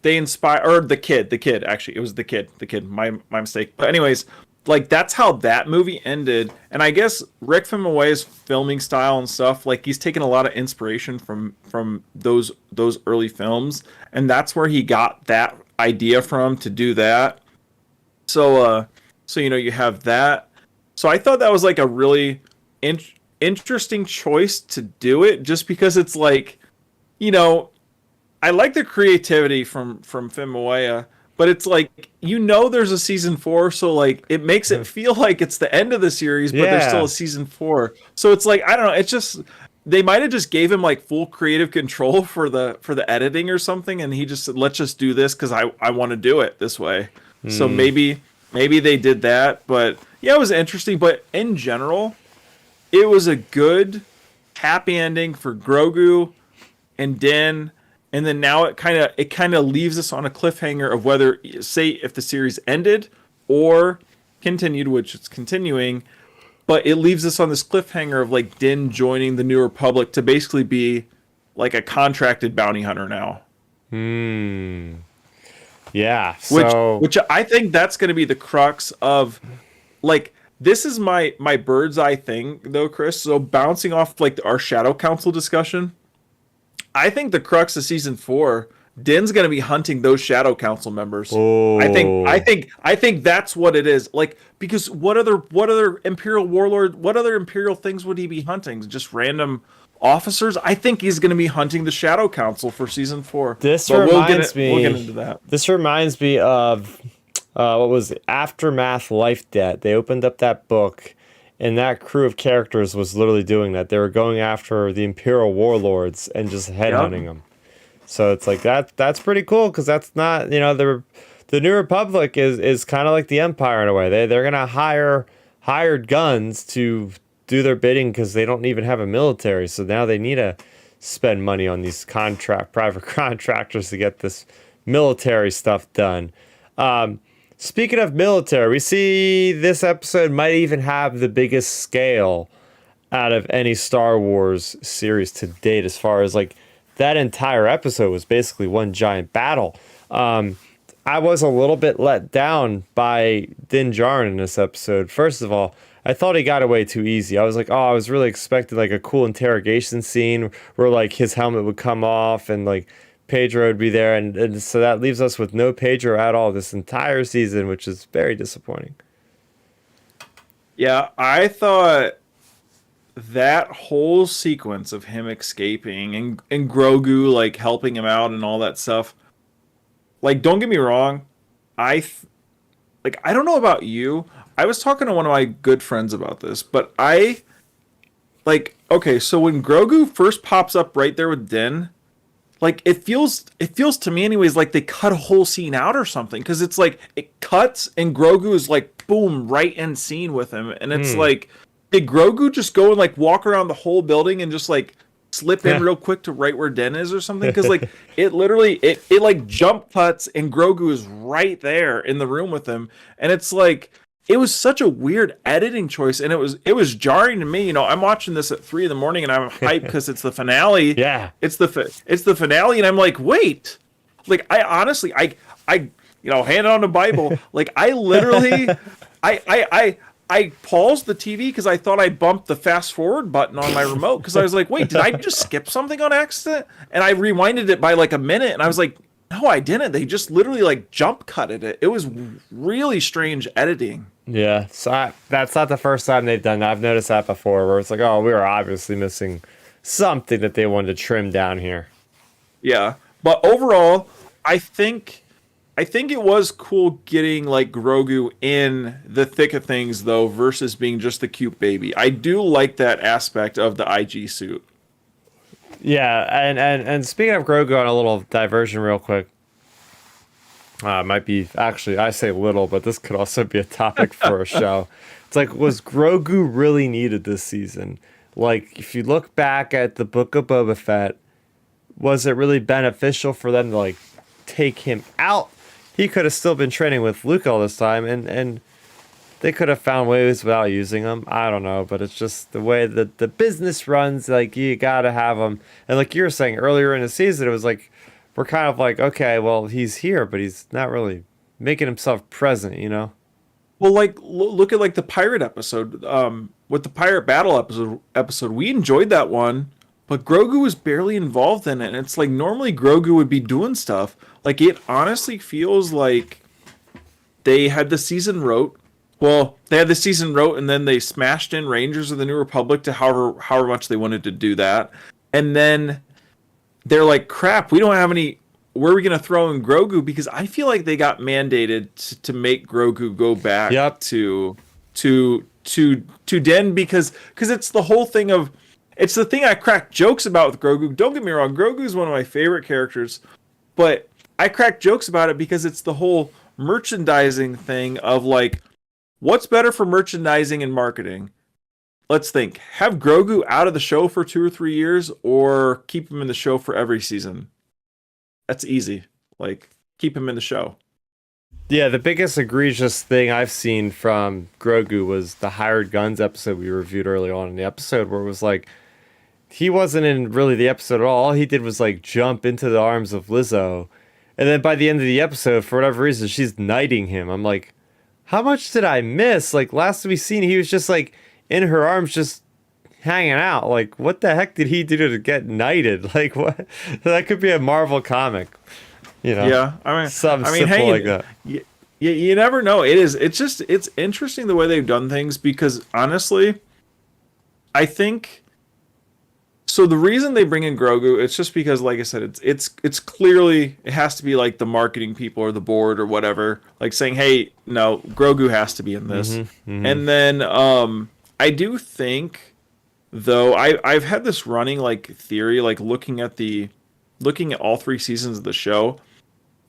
inspired, or the kid actually, it was the kid, my mistake. But anyways, like that's how that movie ended, and I guess Rick Famuyiwa's filming style and stuff, like he's taken a lot of inspiration from those early films, and that's where he got that idea from to do that. So you know, you have that. So I thought that was like a really interesting choice to do it, just because it's like, you know, I like the creativity from Famuyiwa, but it's like, you know, there's a season 4, so like it makes it feel like it's the end of the series, but there's still a season 4. So it's like, I don't know, it's just, they might have just gave him like full creative control for the editing or something, and he just said, let's just do this because I want to do it this way. So maybe they did that, but yeah, it was interesting. But in general, it was a good happy ending for Grogu and Din, and then now it kind of leaves us on a cliffhanger of whether, say, if the series ended or continued, which it's continuing. But it leaves us on this cliffhanger of like Din joining the New Republic to basically be like a contracted bounty hunter now. Yeah. So Which I think that's going to be the crux of, like, this is my bird's eye thing though, Chris. So bouncing off like our Shadow Council discussion, I think the crux of season 4, Din's gonna be hunting those Shadow Council members. Oh. I think that's what it is. Like, because what other Imperial warlord, what other Imperial things would he be hunting? Just random officers? I think he's gonna be hunting the Shadow Council for season 4. We'll get into that. This reminds me of what was it? Aftermath Life Debt. They opened up that book, and that crew of characters was literally doing that. They were going after the Imperial warlords and just headhunting them. So it's like that's pretty cool, because that's not, you know, the New Republic is kind of like the Empire in a way. They're gonna hire hired guns to do their bidding because they don't even have a military. So now they need to spend money on these private contractors to get this military stuff done. Speaking of military, we see this episode might even have the biggest scale out of any Star Wars series to date, as far as like that entire episode was basically one giant battle. I was a little bit let down by Din Djarin in this episode. First of all, I thought he got away too easy. I was like, oh, I was really expecting like a cool interrogation scene where like his helmet would come off and like Pedro would be there, and so that leaves us with no Pedro at all this entire season, which is very disappointing. Yeah, I thought that whole sequence of him escaping and Grogu like helping him out and all that stuff. Like, don't get me wrong, I don't know about you. I was talking to one of my good friends about this, but I like okay, so when Grogu first pops up right there with Din, like it feels to me anyways like they cut a whole scene out or something, because it's like it cuts and Grogu is like boom right in scene with him, and it's like, did Grogu just go and like walk around the whole building and just like slip in real quick to right where Den is or something? Because like it literally it like jump cuts and Grogu is right there in the room with him, and it's like it was such a weird editing choice, and it was jarring to me. You know, I'm watching this at 3 a.m. and I'm hyped because it's the finale. Yeah, it's the finale, and I'm like, wait, like I honestly you know, hand on the Bible, like I literally I paused the TV because I thought I bumped the fast forward button on my remote, because I was like, wait, did I just skip something on accident? And I rewinded it by like a minute, and I was like, no, I didn't. They just literally like jump cutted it. It was really strange editing. yeah. So that's not the first time they've done that. I've noticed that before, where it's like, oh, we were obviously missing something that they wanted to trim down here. Yeah, but overall, I think it was cool getting like Grogu in the thick of things though, versus being just the cute baby. I do like that aspect of the IG suit. Yeah, and speaking of Grogu, on a little diversion real quick. Might be, actually, I say little, but this could also be a topic for a show. It's like, was Grogu really needed this season? Like, if you look back at the Book of Boba Fett, was it really beneficial for them to like take him out? He could have still been training with Luke all this time, and they could have found ways without using him. I don't know, but it's just the way that the business runs. Like, you gotta have him, and like you were saying earlier in the season, it was like we're kind of like, okay, well, he's here, but he's not really making himself present, you know? Well, like look at like the pirate episode, with the pirate battle episode, we enjoyed that one, but Grogu was barely involved in it. And it's like normally Grogu would be doing stuff. Like, it honestly feels like they had the season wrote. Well, they had the season wrote, and then they smashed in Rangers of the New Republic to however much they wanted to do that, and then they're like, crap, we don't have any. Where are we going to throw in Grogu? Because I feel like they got mandated to make Grogu go back to Den, because it's the whole thing of, it's the thing I crack jokes about with Grogu. Don't get me wrong, Grogu is one of my favorite characters, but I crack jokes about it because it's the whole merchandising thing of like, what's better for merchandising and marketing? Let's think. Have Grogu out of the show for 2 or 3 years, or keep him in the show for every season? That's easy. Like, keep him in the show. Yeah, the biggest egregious thing I've seen from Grogu was the Hired Guns episode we reviewed early on in the episode, where it was like, he wasn't in really the episode at all. All he did was like jump into the arms of Lizzo. And then by the end of the episode, for whatever reason, she's knighting him. I'm like, how much did I miss? Like, last we seen, he was just like in her arms, just hanging out. Like, what the heck did he do to get knighted? Like, what? That could be a Marvel comic, you know? Yeah, I mean, simple like that. You never know. It's interesting the way they've done things, because honestly, I think. So the reason they bring in Grogu, it's just because, like I said, it's clearly, it has to be like the marketing people or the board or whatever, like saying, hey, no, Grogu has to be in this. And then I do think, though, I've had this running like theory, like looking at all 3 seasons of the show.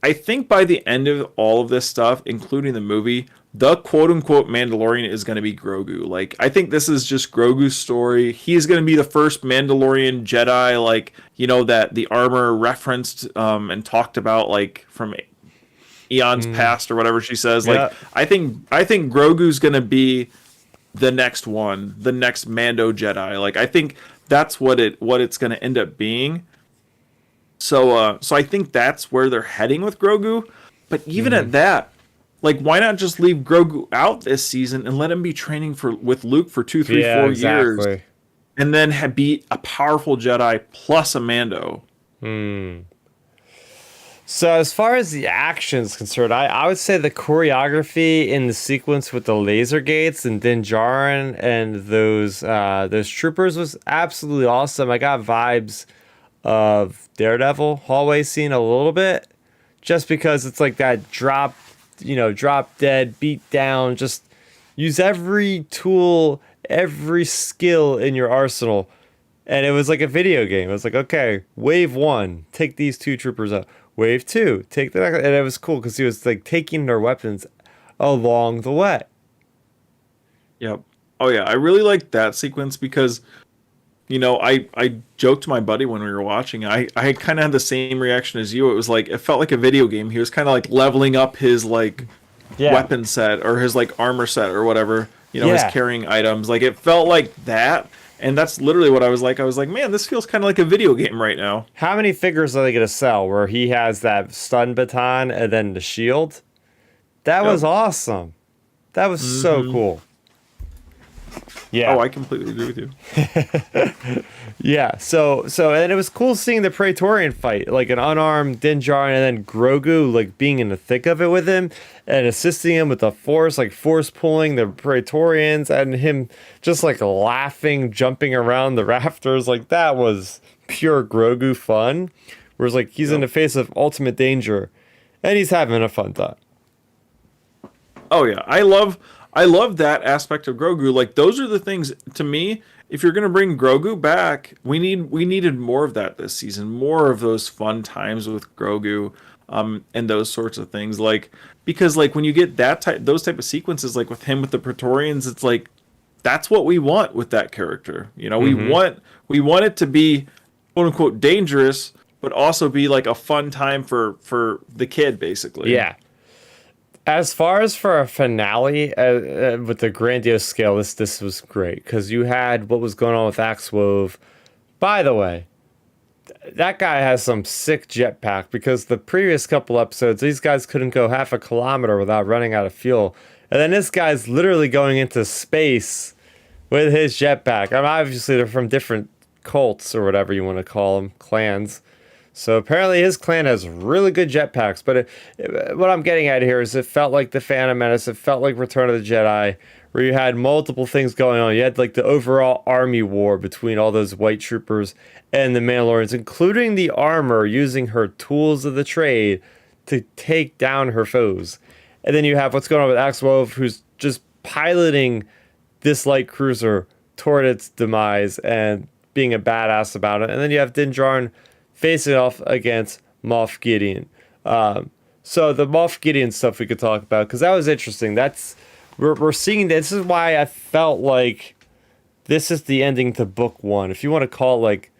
I think by the end of all of this stuff, including the movie, the quote-unquote Mandalorian is going to be Grogu. Like, I think this is just Grogu's story. He's going to be the first Mandalorian Jedi, like, you know, that the armor referenced and talked about, like, from eons past or whatever she says. Yeah. Like I think Grogu's gonna be the next one, the next Mando Jedi. Like I think that's what it's gonna end up being. So I think that's where they're heading with Grogu. But even at that, like why not just leave Grogu out this season and let him be training with Luke for 2, 3, 4 years, and then be a powerful Jedi plus a Mando. So as far as the action is concerned, I would say the choreography in the sequence with the laser gates and Din Djarin and those troopers was absolutely awesome. I got vibes of Daredevil hallway scene a little bit, just because it's like that drop dead, beat down, just use every tool, every skill in your arsenal. And it was like a video game. It was like, okay, wave 1, take these 2 troopers out. Wave 2, take the next. And it was cool because he was like taking their weapons along the way. Yep. Oh yeah, I really liked that sequence because, I joked to my buddy when we were watching. I kind of had the same reaction as you. It was like it felt like a video game. He was kind of like leveling up his weapon set or his armor set or whatever. His carrying items. Like it felt like that. And that's literally what I was like. I was like, man, this feels kind of like a video game right now. How many figures are they going to sell where he has that stun baton and then the shield? That was awesome. That was so cool. Yeah. Oh, I completely agree with you. Yeah. So and it was cool seeing the Praetorian fight, like an unarmed Din Djarin and then Grogu like being in the thick of it with him and assisting him with the force, like force pulling the Praetorians and him just like laughing, jumping around the rafters. Like that was pure Grogu fun. Whereas like he's in the face of ultimate danger and he's having a fun time. Oh yeah. I love that aspect of Grogu. Like those are the things to me. If you're gonna bring Grogu back, we needed more of that this season. More of those fun times with Grogu, and those sorts of things. Like because like when you get those type of sequences, like with him with the Praetorians, it's like that's what we want with that character. We want it to be quote unquote dangerous, but also be like a fun time for the kid, basically. Yeah. As far as for a finale with the grandiose scale, this was great because you had what was going on with Axwove. By the way, that guy has some sick jetpack because the previous couple episodes, these guys couldn't go half a kilometer without running out of fuel. And then this guy's literally going into space with his jetpack. Obviously, they're from different cults or whatever you want to call them, clans. So apparently his clan has really good jetpacks. But what I'm getting at here is it felt like The Phantom Menace. It felt like Return of the Jedi, where you had multiple things going on. You had like the overall army war between all those white troopers and the Mandalorians, including the armor using her tools of the trade to take down her foes. And then you have what's going on with Axwove, who's just piloting this light cruiser toward its demise and being a badass about it. And then you have Din Djarin facing off against Moff Gideon. So the Moff Gideon stuff we could talk about because that was interesting. We're seeing this is why I felt like this is the ending to book 1. If you want to call it like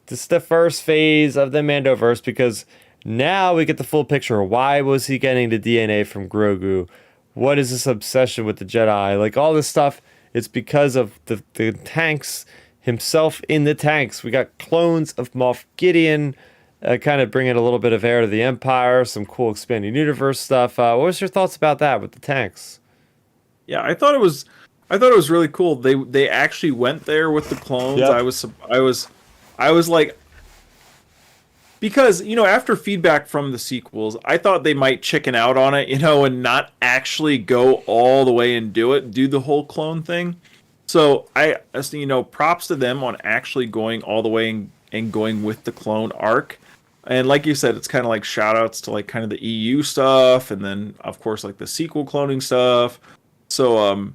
this is the first phase of the Mandoverse because now we get the full picture. Why was he getting the DNA from Grogu? What is this obsession with the Jedi? Like all this stuff, it's because of the tanks himself in the tanks. We got clones of Moff Gideon, kind of bringing a little bit of heir to the Empire, some cool expanding universe stuff. What was your thoughts about that with the tanks? Yeah, I thought it was really cool. They actually went there with the clones. Yep. I was like, because after feedback from the sequels, I thought they might chicken out on it, and not actually go all the way and do the whole clone thing. So props to them on actually going all the way and going with the clone arc. And like you said, it's kind of like shout outs to like kind of the EU stuff. And then of course, like the sequel cloning stuff. So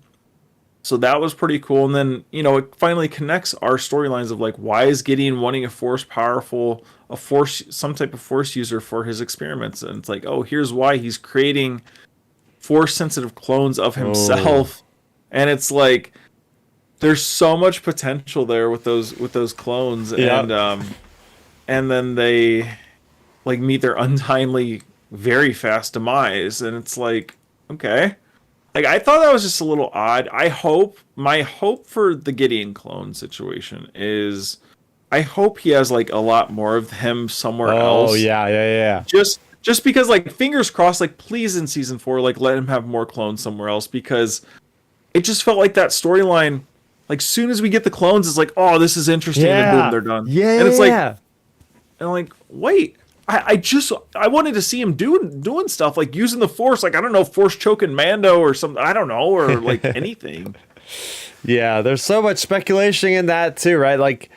that was pretty cool. And then, it finally connects our storylines of like, why is Gideon wanting some type of force user for his experiments? And it's like, oh, here's why he's creating force sensitive clones of himself. And it's like, there's so much potential there with those clones, and then they like meet their untimely very fast demise, and it's like, okay. Like I thought that was just a little odd. My hope for the Gideon clone situation is I hope he has like a lot more of him somewhere Oh else. yeah, yeah, yeah. Just because like fingers crossed, like please in season 4, like let him have more clones somewhere else because it just felt like that storyline, like soon as we get the clones, it's like, oh, this is interesting, and then boom, Yeah. they're done. Yeah, And it's like, yeah. and I'm like, wait, I wanted to see him doing stuff like using the force, like I don't know, force choking Mando or something, I don't know, or like anything. Yeah, there's so much speculation in that too, right? Like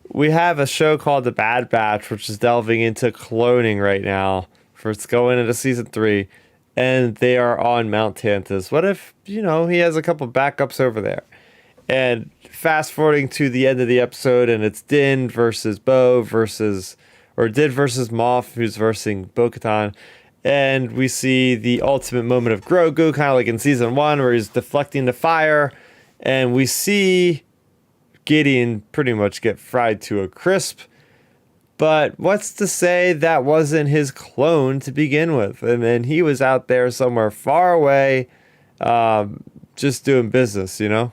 we have a show called The Bad Batch, which is delving into cloning right now. For it's going into season 3, and they are on Mount Tantus. What if he has a couple backups over there? And fast forwarding to the end of the episode, and it's Din versus Din versus Moff, who's versing Bo-Katan. And we see the ultimate moment of Grogu, kind of like in season 1, where he's deflecting the fire. And we see Gideon pretty much get fried to a crisp. But what's to say that wasn't his clone to begin with? And then he was out there somewhere far away, just doing business, Yeah,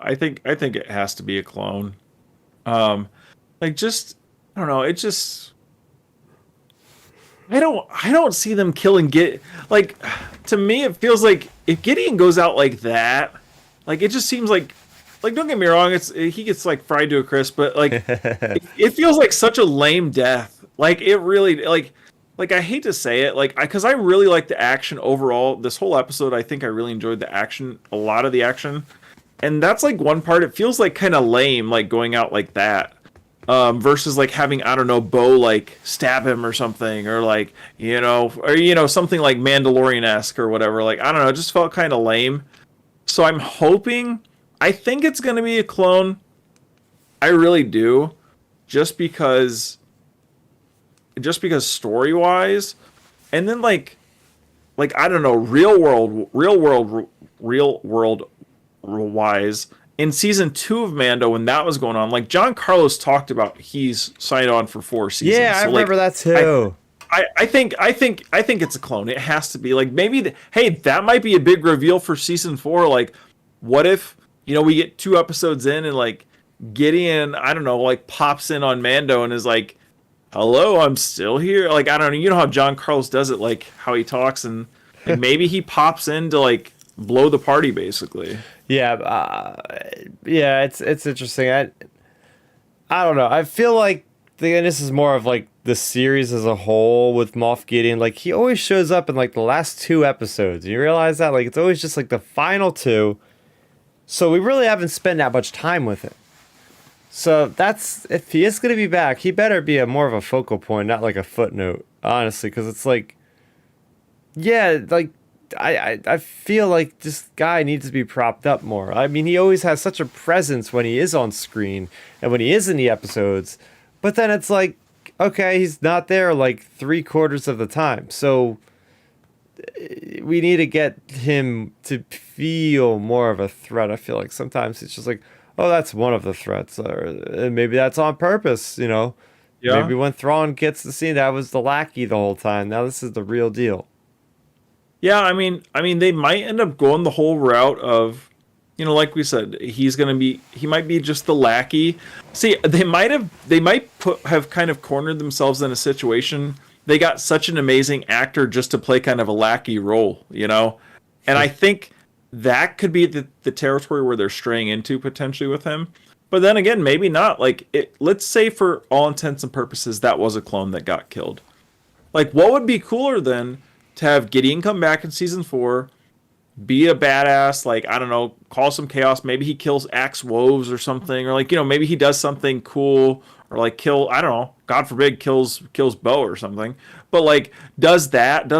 I think it has to be a clone. Like just I don't know, it just I don't see them killing like to me it feels like if Gideon goes out like that, like it just seems like don't get me wrong, he gets like fried to a crisp, but like it feels like such a lame death. Like it really like I hate to say it, like because I really like the action overall. This whole episode, I think I really enjoyed the action, a lot of the action. And that's like one part. It feels like kind of lame, like going out like that, versus like having I don't know Bo like stab him or something, or like something like Mandalorian-esque or whatever. Like I don't know, it just felt kind of lame. So I'm hoping, I think it's gonna be a clone. I really do, just because story wise, and then like I don't know, real world wise, in season 2 of Mando, when that was going on, like John Carlos talked about he's signed on for 4 seasons. Yeah, I remember that too. I think it's a clone. It has to be like maybe hey, that might be a big reveal for season 4. Like, what if we get 2 episodes in and like Gideon, I don't know, like pops in on Mando and is like, "Hello, I'm still here." Like I don't know, you know how John Carlos does it, like how he talks, and like, maybe he pops in to like blow the party, basically. Yeah, yeah, it's interesting. I don't know. I feel like this is more of like the series as a whole with Moff Gideon. Like he always shows up in like the last 2 episodes. You realize that? Like it's always just like the final 2. So we really haven't spent that much time with him. So that's, if he is going to be back, he better be more of a focal point, not like a footnote, honestly, because it's like, yeah, like I feel like this guy needs to be propped up more. I mean, he always has such a presence when he is on screen and when he is in the episodes, but then it's like, okay, he's not there like 3/4 of the time. So we need to get him to feel more of a threat. I feel like sometimes it's just like, oh, that's one of the threats, or maybe that's on purpose, Yeah. Maybe when Thrawn gets the scene, that was the lackey the whole time. Now this is the real deal. Yeah, I mean, they might end up going the whole route of, like we said, he might be just the lackey. See, they might have kind of cornered themselves in a situation. They got such an amazing actor just to play kind of a lackey role, And I think that could be the territory where they're straying into potentially with him. But then again, maybe not. Like, let's say for all intents and purposes, that was a clone that got killed. Like, what would be cooler than to have Gideon come back in season 4, be a badass, like, I don't know, cause some chaos. Maybe he kills Axe Woves or something, or like, maybe he does something cool, or like I don't know, God forbid, kills Bo or something. But like, does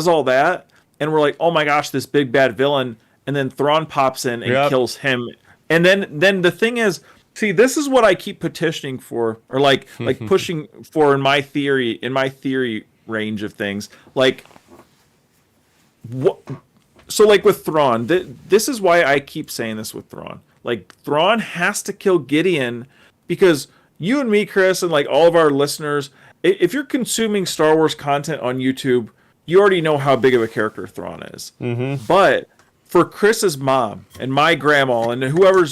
all that, and we're like, oh my gosh, this big bad villain, and then Thrawn pops in and kills him. And then the thing is, see, this is what I keep petitioning for, or like pushing for in my theory range of things. Like, what? So like with Thrawn, this is why I keep saying this with Thrawn. Like, Thrawn has to kill Gideon, because you and me, Chris, and like all of our listeners, if you're consuming Star Wars content on YouTube, you already know how big of a character Thrawn is. Mm-hmm. But for Chris's mom and my grandma and whoever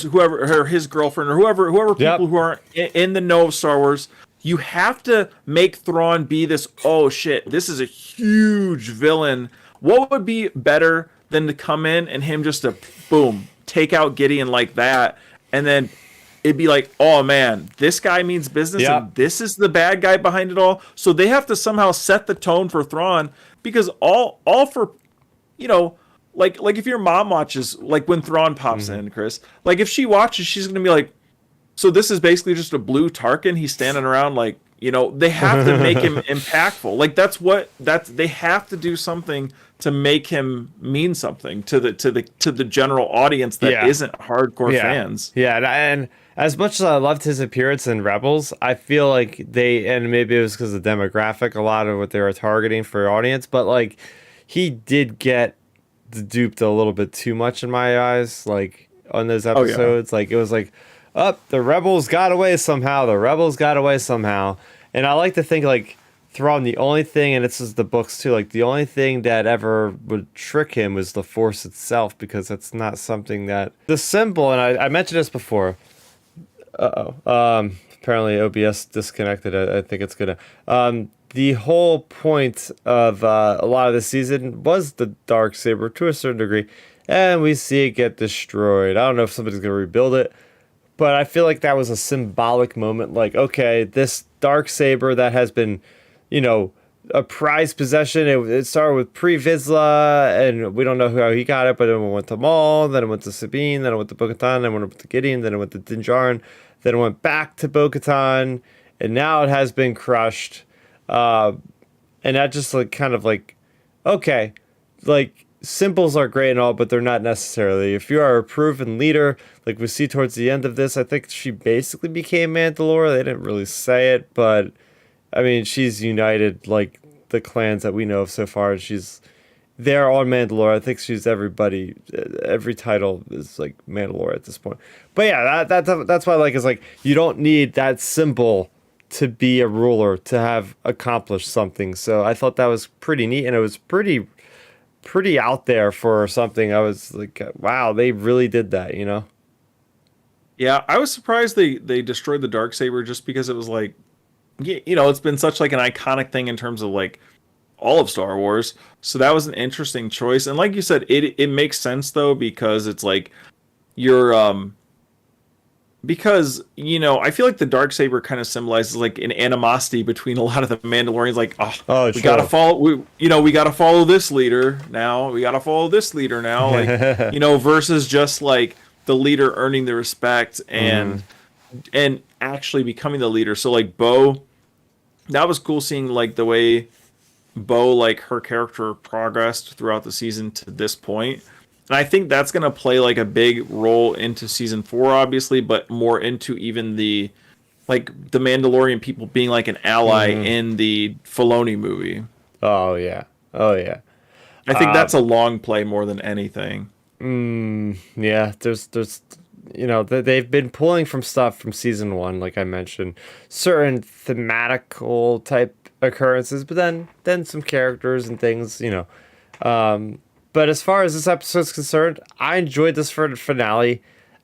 or his girlfriend or whoever Yep. people who aren't in the know of Star Wars, you have to make Thrawn be this, oh shit, this is a huge villain. What would be better than to come in and him just to boom, take out Gideon like that, and then it'd be like, oh man, this guy means business, Yep. and this is the bad guy behind it all. So they have to somehow set the tone for Thrawn, because all for, you know, like if your mom watches, like when Thrawn pops in, Chris, like if she watches, she's gonna be like, so this is basically just a blue Tarkin. He's standing around, like, you know, they have to make him impactful. Like they have to do something to make him mean something to the general audience that isn't hardcore fans. Yeah, and as much as I loved his appearance in Rebels, I feel like and maybe it was because of the demographic, a lot of what they were targeting for audience, but like he did get duped a little bit too much in my eyes, like on those episodes. Like it was like, the rebels got away somehow. The rebels got away somehow. And I like to think like Thrawn, the only thing, and this is the books too, like the only thing that ever would trick him was the Force itself, because that's not something that the symbol. And I mentioned this before. Apparently OBS disconnected. I think it's gonna. The whole point of a lot of the season was the Darksaber to a certain degree, and we see it get destroyed. I don't know if somebody's gonna rebuild it, but I feel like that was a symbolic moment. Like, okay, this Darksaber that has been, you know, a prized possession. It started with Pre-Vizsla, and we don't know how he got it, but then it went to Maul, then it went to Sabine, then it went to Bo-Katan, then it went to Gideon, then it went to Din Djarin, then it went back to Bo-Katan, and now it has been crushed. And that just like kind of like, okay, like symbols are great and all, but they're not necessarily. If you are a proven leader, like we see towards the end of this, I think she basically became Mandalore. They didn't really say it, but I mean, she's united like the clans that we know of so far. She's there on Mandalore. I think she's everybody. Every title is like Mandalore at this point. But yeah, that's why I like is like you don't need that symbol to be a ruler to have accomplished something. So I thought that was pretty neat, and it was pretty out there for something. I was like, wow, they really did that, you know? Yeah, I was surprised they destroyed the Darksaber, just because it was like, you know, it's been such like an iconic thing in terms of like all of Star Wars. So that was an interesting choice. And like you said, it makes sense though, because it's like you're because, you know, I feel like the Darksaber kind of symbolizes like an animosity between a lot of the Mandalorians. Like, we gotta follow, we gotta follow this leader now. We gotta follow this leader now. Like, you know, versus just like the leader earning the respect and actually becoming the leader. So like Bo, that was cool seeing like the way Bo, like her character progressed throughout the season to this point. And I think that's going to play like a big role into season 4, obviously, but more into even the Mandalorian people being like an ally in the Filoni movie. Oh yeah. I think that's a long play more than anything. Yeah, there's you know, they've been pulling from stuff from season 1, like I mentioned, certain thematical type occurrences, but then some characters and things, you know. But as far as this episode is concerned, I enjoyed this for the finale.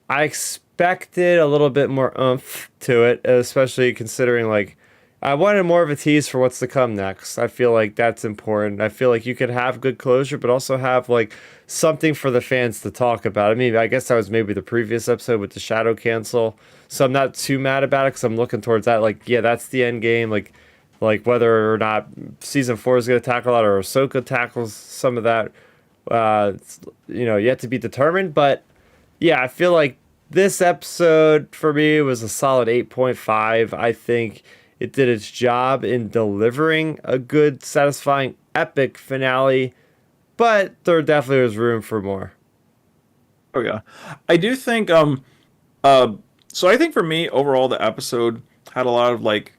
I expected a little bit more oomph to it, especially considering like I wanted more of a tease for what's to come next. I feel like that's important. I feel like you could have good closure, but also have like something for the fans to talk about. I mean, I guess that was maybe the previous episode with the Shadow Cancel, so I'm not too mad about it because I'm looking towards that. Like, yeah, that's the end game. Like whether or not season 4 is going to tackle that or Ahsoka tackles some of that, you know, yet to be determined. But yeah, I feel like this episode for me was a solid 8.5. I think it did its job in delivering a good, satisfying, epic finale, but there definitely was room for more. Oh yeah, I do think so I think for me overall the episode had a lot of like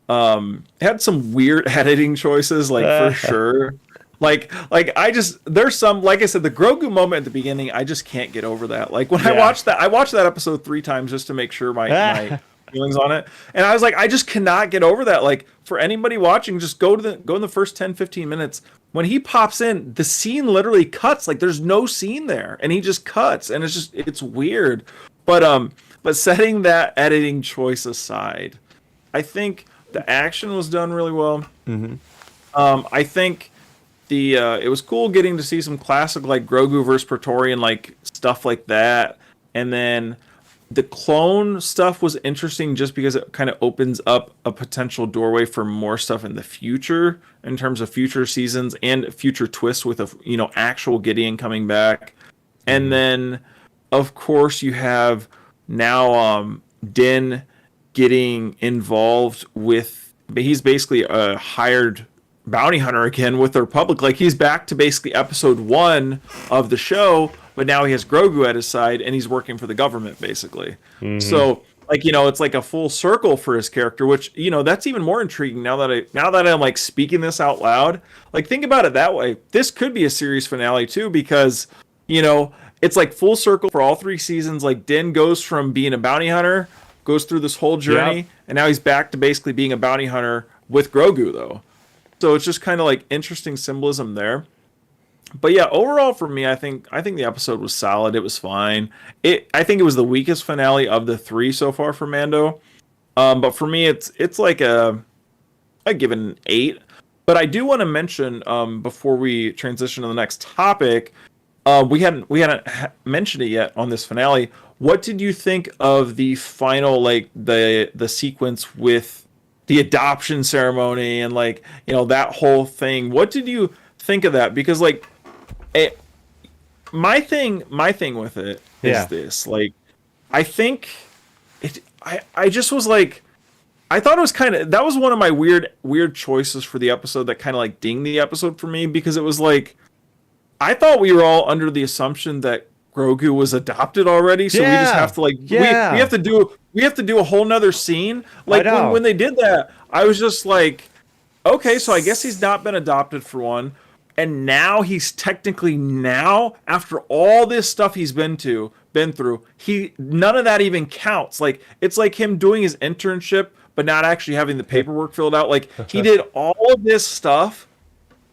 it had some weird editing choices, like for sure. Like I just, there's some, like I said, the Grogu moment at the beginning, I just can't get over that. Like when I watched that episode 3 times just to make sure my feelings on it. And I was like, I just cannot get over that. Like, for anybody watching, just go in the first 10, 15 minutes. When he pops in, the scene literally cuts. Like, there's no scene there, and he just cuts, and it's weird. But setting that editing choice aside, I think the action was done really well. Mm-hmm. I think it was cool getting to see some classic like Grogu versus Praetorian like stuff like that, and then the clone stuff was interesting just because it kind of opens up a potential doorway for more stuff in the future in terms of future seasons and future twists with actual Gideon coming back, and then of course you have now Din getting involved with. He's basically a hired bounty hunter again with the Republic. Like, he's back to basically episode 1 of the show, but now he has Grogu at his side and he's working for the government basically. So like, it's like a full circle for his character, which that's even more intriguing now that I'm like speaking this out loud. Like, think about it that way. This could be a series finale too, because it's like full circle for all 3 seasons. Like, Din goes from being a bounty hunter, goes through this whole journey, and now he's back to basically being a bounty hunter with Grogu though. So it's just kind of like interesting symbolism there. But yeah, overall for me, I think the episode was solid. It was fine. I think it was the weakest finale of the 3 so far for Mando. But for me, it's like I give it an 8. But I do want to mention before we transition to the next topic, we hadn't mentioned it yet on this finale. What did you think of the final, like the sequence with the adoption ceremony and like that whole thing? What did you think of that? Because like my thing with it is this. Like, I think I just was like, I thought it was that was one of my weird choices for the episode that kind of like dinged the episode for me, because it was like, I thought we were all under the assumption that Grogu was adopted already, so we just have to like we have to do a whole nother scene. Like, when they did that, I was just like, okay, so I guess he's not been adopted for one, and now he's technically, now after all this stuff he's been through, none of that even counts. Like, it's like him doing his internship but not actually having the paperwork filled out. Like, he did all of this stuff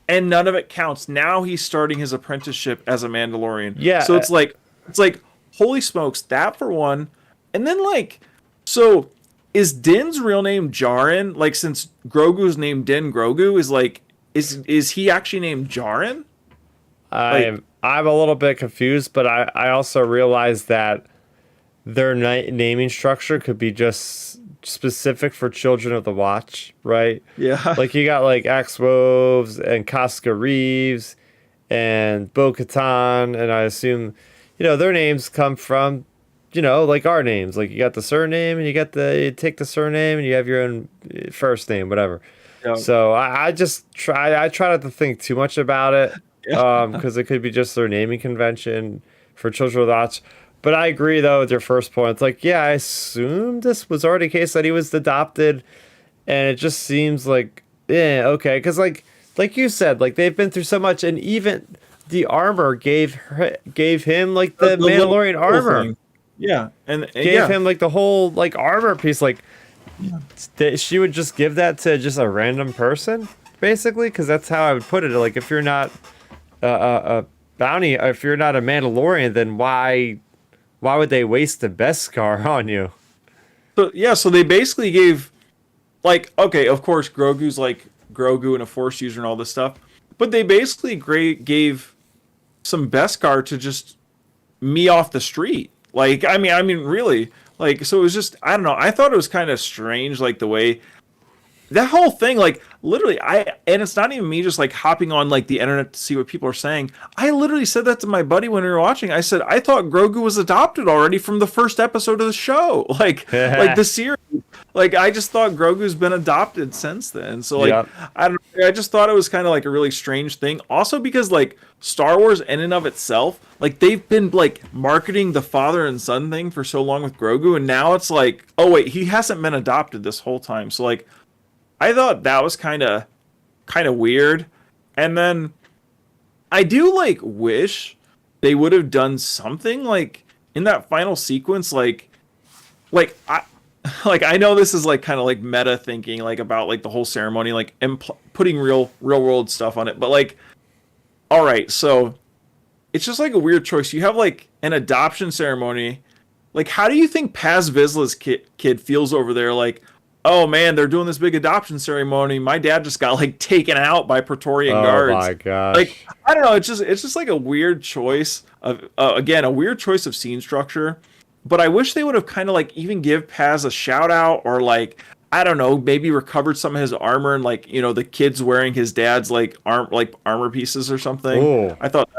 and none of it counts. Now he's starting his apprenticeship as a Mandalorian. Yeah. So it's like, holy smokes, that for one. And then like, so is Din's real name Jaren? Like, since Grogu's named Din Grogu, is he actually named Jaren? I'm a little bit confused, but I also realized that their naming structure could be just specific for Children of the Watch, right? Yeah. Like, you got like Axe-Woves and Casca Reeves and Bo-Katan, and I assume, their names come from, like our names. Like, you got the surname and you take the surname and you have your own first name, whatever. Yeah. So I try not to think too much about it, because it could be just their naming convention for Children of the Watch. But I agree, though, with your first point. It's like, I assumed this was already the case that he was adopted, and it just seems like, okay. Because, like you said, like, they've been through so much, and even the armor gave him, like, the Mandalorian armor. Thing. Yeah, and gave him, like, the whole, like, armor piece. Like, she would just give that to just a random person, basically? Because that's how I would put it. Like, if you're not a bounty, if you're not a Mandalorian, then why would they waste the Beskar on you? So they basically gave, like, okay, of course Grogu's like Grogu and a Force user and all this stuff, but they basically gave some Beskar to just me off the street. Like, I mean, really, like, so it was just, I don't know. I thought it was kind of strange, like the way that whole thing, like, literally, and it's not even me just like hopping on like the internet to see what people are saying. I literally said that to my buddy when we were watching. I said, I thought Grogu was adopted already from the first episode of the show. Like the series. Like, I just thought Grogu's been adopted since then. So like, I just thought it was kind of like a really strange thing. Also because like Star Wars in and of itself, like, they've been like marketing the father and son thing for so long with Grogu, and now it's like, oh wait, he hasn't been adopted this whole time. So like, I thought that was kind of weird. And then I do like wish they would have done something like in that final sequence, like like I know this is like kind of like meta thinking like about like the whole ceremony like and putting real world stuff on it, but like all right, so it's just like a weird choice. You have like an adoption ceremony. Like, how do you think Paz Vizsla's kid feels over there? Like, oh man, they're doing this big adoption ceremony. My dad just got like taken out by Praetorian Oh guards. my gosh. Like, I don't know. It's just like a weird choice of again a weird choice of scene structure. But I wish they would have kind of like even give Paz a shout out or like I don't know, maybe recovered some of his armor and like the kids wearing his dad's like armor pieces or something. Oh. I thought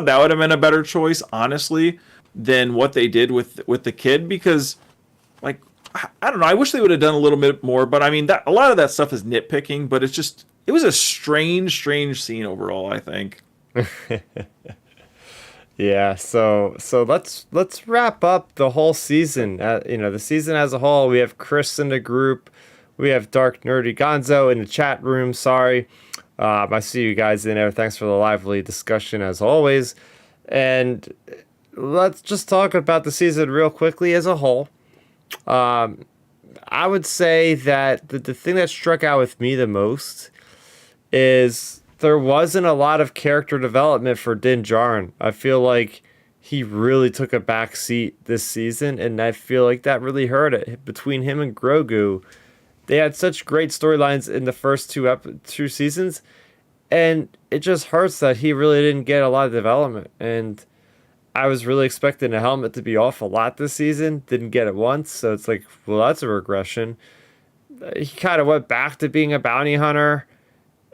that would have been a better choice, honestly, than what they did with the kid because, like, I don't know. I wish they would have done a little bit more, but I mean, that a lot of that stuff is nitpicking. But it was a strange scene overall, I think. Yeah, so let's wrap up the whole season. The season as a whole. We have Chris in the group. We have Dark Nerdy Gonzo in the chat room. Sorry, I see you guys in there. Thanks for the lively discussion as always. And let's just talk about the season real quickly as a whole. I would say that the thing that struck out with me the most is there wasn't a lot of character development for Din Djarin. I feel like he really took a back seat this season, and I feel like that really hurt it. Between him and Grogu, they had such great storylines in the first two seasons, and it just hurts that he really didn't get a lot of development. And I was really expecting a helmet to be off a lot this season, didn't get it once, so it's like, well, that's a regression. He kind of went back to being a bounty hunter.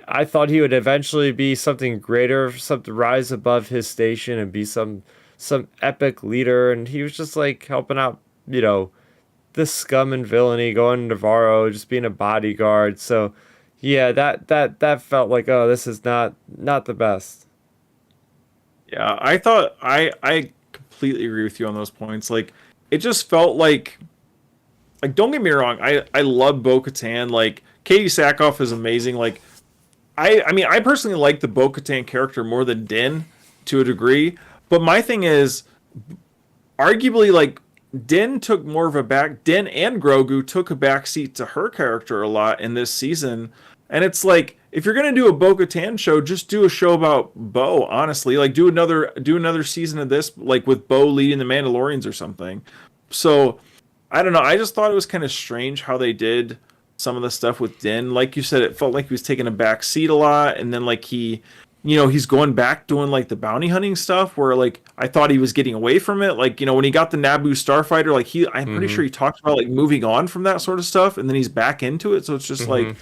I thought he would eventually be something greater, something rise above his station and be some epic leader. And he was just like helping out, the scum and villainy, going to Navarro, just being a bodyguard. So yeah, that felt like, oh, this is not the best. Yeah, I thought I completely agree with you on those points. Like, it just felt like don't get me wrong, I love Bo-Katan. Like, Katie Sackhoff is amazing. Like, I mean, I personally like the Bo-Katan character more than Din to a degree. But my thing is, arguably, like, Din and Grogu took a backseat to her character a lot in this season. And it's like, if you're gonna do a Bo-Katan show, just do a show about Bo. Honestly, like do another season of this, like with Bo leading the Mandalorians or something. So I don't know. I just thought it was kind of strange how they did some of the stuff with Din. Like you said, it felt like he was taking a back seat a lot, and then like he's going back doing like the bounty hunting stuff where like I thought he was getting away from it. Like, when he got the Naboo starfighter, like I'm pretty sure he talked about like moving on from that sort of stuff, and then he's back into it. So it's just like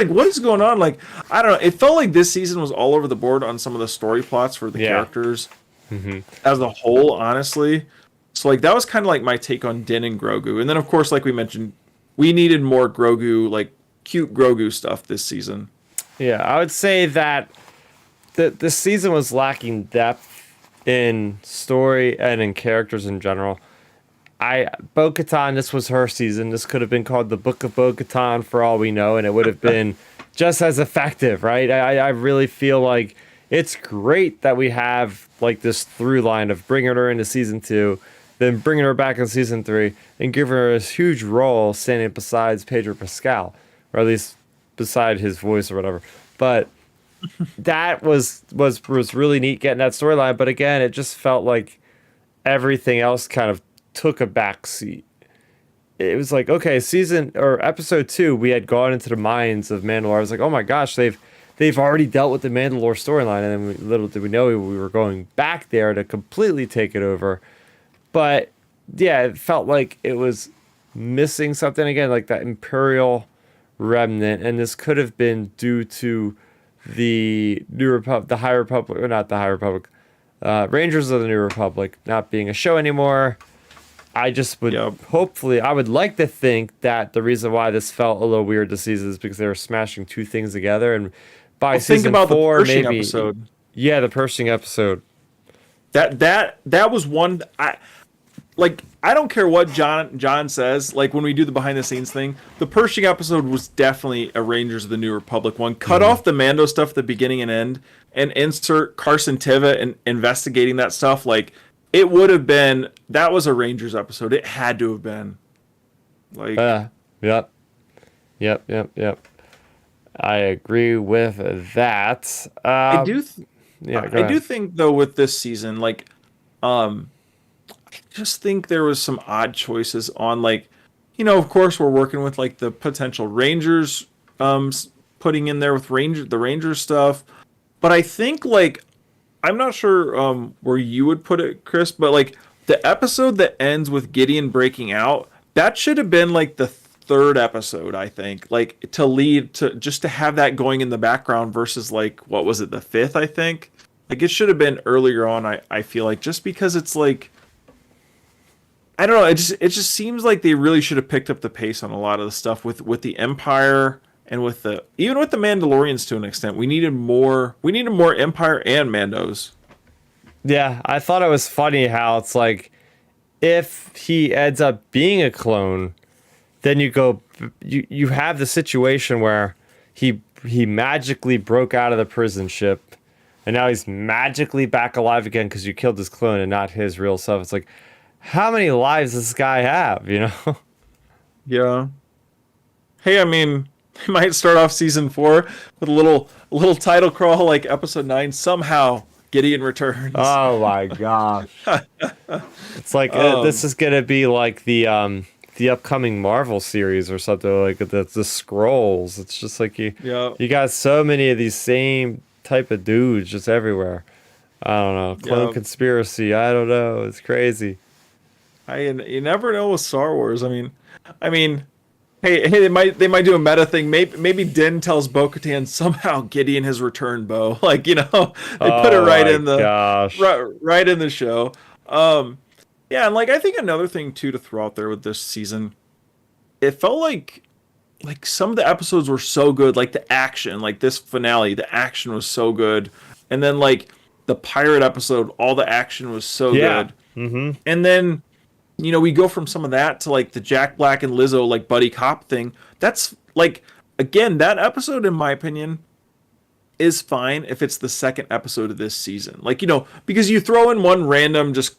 what is going on? Like, I don't know. It felt like this season was all over the board on some of the story plots for the characters as a whole, honestly. So like that was kind of like my take on Din and Grogu. And then of course, like we mentioned, we needed more Grogu, like cute Grogu stuff this season. Yeah, I would say that the season was lacking depth in story and in characters in general. Bo-Katan, this was her season. This could have been called the Book of Bo-Katan for all we know, and it would have been just as effective, right? I really feel like it's great that we have like this through line of bringing her into season 2, then bringing her back in season 3, and giving her this huge role standing besides Pedro Pascal, or at least beside his voice or whatever. But that was really neat getting that storyline. But again, it just felt like everything else kind of took a back seat. It was like, okay, episode 2, we had gone into the minds of Mandalore. I was like, oh my gosh, they've already dealt with the Mandalore storyline, and then little did we know we were going back there to completely take it over. But yeah, it felt like it was missing something again, like that Imperial remnant, and this could have been due to the New Republic, the High Republic, or not the High Republic, Rangers of the New Republic not being a show anymore. I just would hopefully, I would like to think that the reason why this felt a little weird this season is because they were smashing two things together, and by season 4, maybe episode. Yeah, the Pershing episode. That was one. I don't care what John says. Like when we do the behind the scenes thing, the Pershing episode was definitely a Rangers of the New Republic one. Cut off the Mando stuff at the beginning and end, and insert Carson Teva and investigating that stuff. Like it would have been, that was a Rangers episode. It had to have been. Like, Yep. Yep. Yep. Yep. I agree with that. I do, Yeah, go I do ahead. think though with this season, like, um, I just think there was some odd choices on like, of course we're working with like the potential Rangers, putting in there with the Ranger stuff, but I think like I'm not sure where you would put it, Chris, but like the episode that ends with Gideon breaking out, that should have been like the third episode, I think. Like to lead to just to have that going in the background versus like what was it, the fifth, I think? Like it should have been earlier on, I feel like, just because it's like I don't know, it just seems like they really should have picked up the pace on a lot of the stuff with the Empire and with the even with the Mandalorians to an extent. We needed more Empire and Mandos. Yeah, I thought it was funny how it's like if he ends up being a clone, then you have the situation where he magically broke out of the prison ship and now he's magically back alive again because you killed his clone and not his real self. It's like how many lives does this guy have, you know? Yeah. Hey, I mean, they might start off season 4 with a little title crawl like episode 9. Somehow Gideon returns. Oh my gosh. It's like this Um, is gonna be like the upcoming Marvel series or something like the scrolls. It's just like yeah, you got so many of these same type of dudes just everywhere. I don't know. Clone yeah. conspiracy. I don't know. It's crazy. You never know with Star Wars. I mean, hey, they might do a meta thing. Maybe Din tells Bo-Katan somehow Gideon has returned, Bo. Like they put it Oh my gosh. right in the show. Um, yeah, and like I think another thing too to throw out there with this season, it felt like some of the episodes were so good, like the action, like this finale, the action was so good, and then like the pirate episode, all the action was so Yeah. good, Mm-hmm. and then we go from some of that to like the Jack Black and Lizzo like buddy cop thing. That's like again, that episode in my opinion is fine if it's the second episode of this season. Like, because you throw in one random just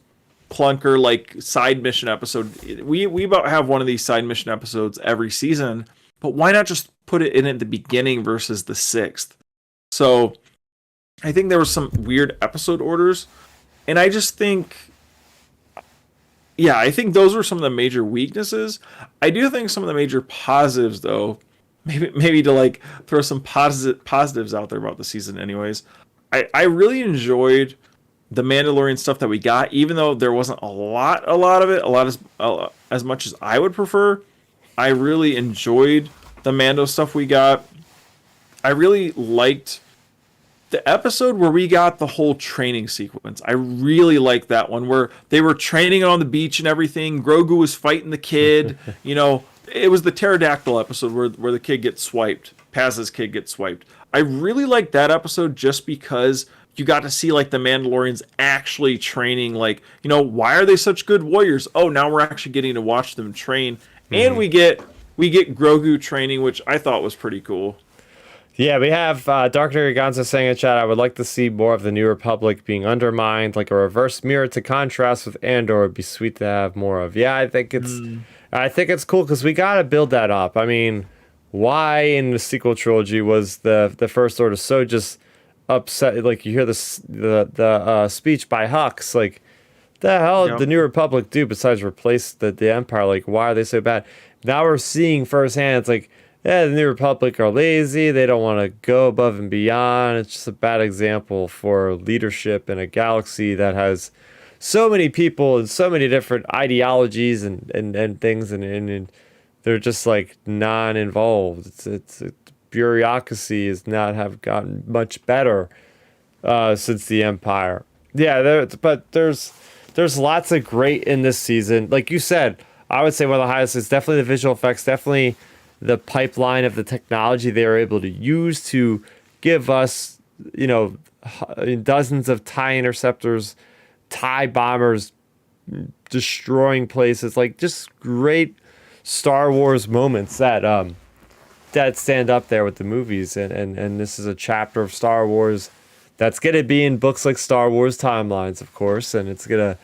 clunker like side mission episode. We about have one of these side mission episodes every season, but why not just put it in at the beginning versus the sixth? So I think there was some weird episode orders, and I just think yeah, I think those were some of the major weaknesses. I do think some of the major positives, though, maybe to like throw some positives out there about the season. Anyways, I really enjoyed the Mandalorian stuff that we got, even though there wasn't a lot of it, as much as I would prefer. I really enjoyed the Mando stuff we got. I really liked the episode where we got the whole training sequence. I really liked that one where they were training on the beach and everything. Grogu was fighting the kid. It was the pterodactyl episode where the kid gets swiped. Paz's kid gets swiped. I really liked that episode just because you got to see like the Mandalorians actually training. Like, why are they such good warriors? Oh, now we're actually getting to watch them train, and Mm-hmm. we get Grogu training, which I thought was pretty cool. Yeah, we have Dark Narragansett saying in chat, I would like to see more of the New Republic being undermined, like a reverse mirror to contrast with Andor would be sweet to have more of. Yeah, I think it's cool because we gotta build that up. I mean, why in the sequel trilogy was the First Order so just upset? Like you hear the speech by Hux, like the hell did Yeah. the New Republic do besides replace the Empire? Like why are they so bad? Now we're seeing firsthand. It's like yeah, the New Republic are lazy. They don't want to go above and beyond. It's just a bad example for leadership in a galaxy that has so many people and so many different ideologies and things, and they're just like non-involved. It's bureaucracy has not have gotten much better since the Empire. Yeah, but there's lots of great in this season. Like you said, I would say one of the highest is definitely the visual effects, definitely the pipeline of the technology they were able to use to give us, dozens of TIE interceptors, TIE bombers destroying places, like just great Star Wars moments that stand up there with the movies, and this is a chapter of Star Wars that's gonna be in books like Star Wars Timelines, of course, and it's gonna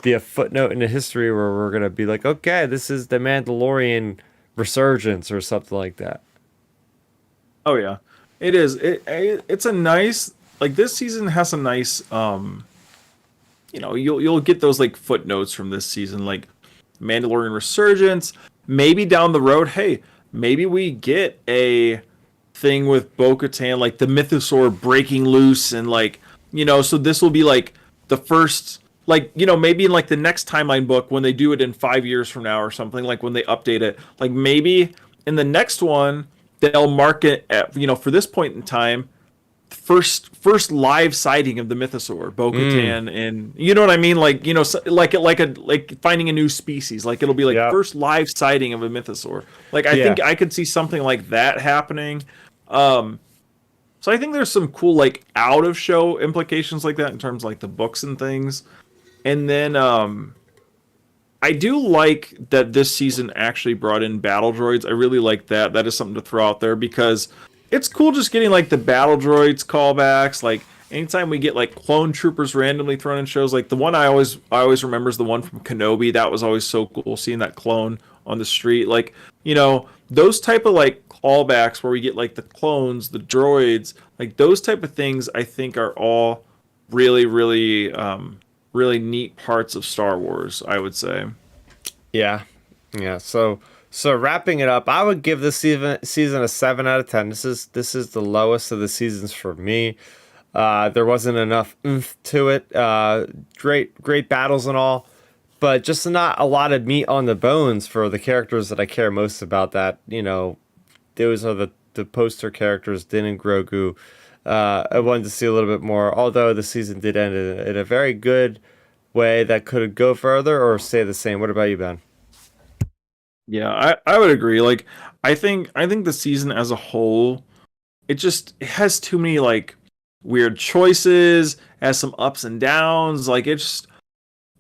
be a footnote in the history where we're gonna be like, okay, this is the Mandalorian resurgence or something like that. Oh yeah, it is. It's a nice, like, this season has a nice you'll get those like footnotes from this season, like Mandalorian resurgence. Maybe down the road, hey, maybe we get a thing with Bo-Katan, like the Mythosaur breaking loose, and like, so this will be like the first, like, maybe in like the next timeline book when they do it in 5 years from now or something, like when they update it, like maybe in the next one they'll mark it at, for this point in time, first live sighting of the Mythosaur, Bo-Katan, and you know what I mean, like, like finding a new species, like it'll be like Yeah. first live sighting of a Mythosaur. Like I Yeah. think I could see something like that happening. Um, so I think there's some cool like out of show implications like that in terms of like the books and things. And then I do like that this season actually brought in battle droids. I really like that. That is something to throw out there because it's cool just getting like the battle droids callbacks. Like anytime we get like clone troopers randomly thrown in shows, like the one I always remember is the one from Kenobi. That was always so cool seeing that clone on the street. Like, those type of like callbacks where we get like the clones, the droids, like those type of things I think are all really, really really neat parts of Star Wars, I would say. Yeah. Yeah. So wrapping it up, I would give this season a 7 out of 10. This is the lowest of the seasons for me. There wasn't enough oomph to it. Great battles and all, but just not a lot of meat on the bones for the characters that I care most about. That those are the poster characters, Din and Grogu. I wanted to see a little bit more, although the season did end in a very good way that could go further or stay the same. What about you, Ben? Yeah, I would agree. Like I think the season as a whole, it has too many like weird choices, has some ups and downs. Like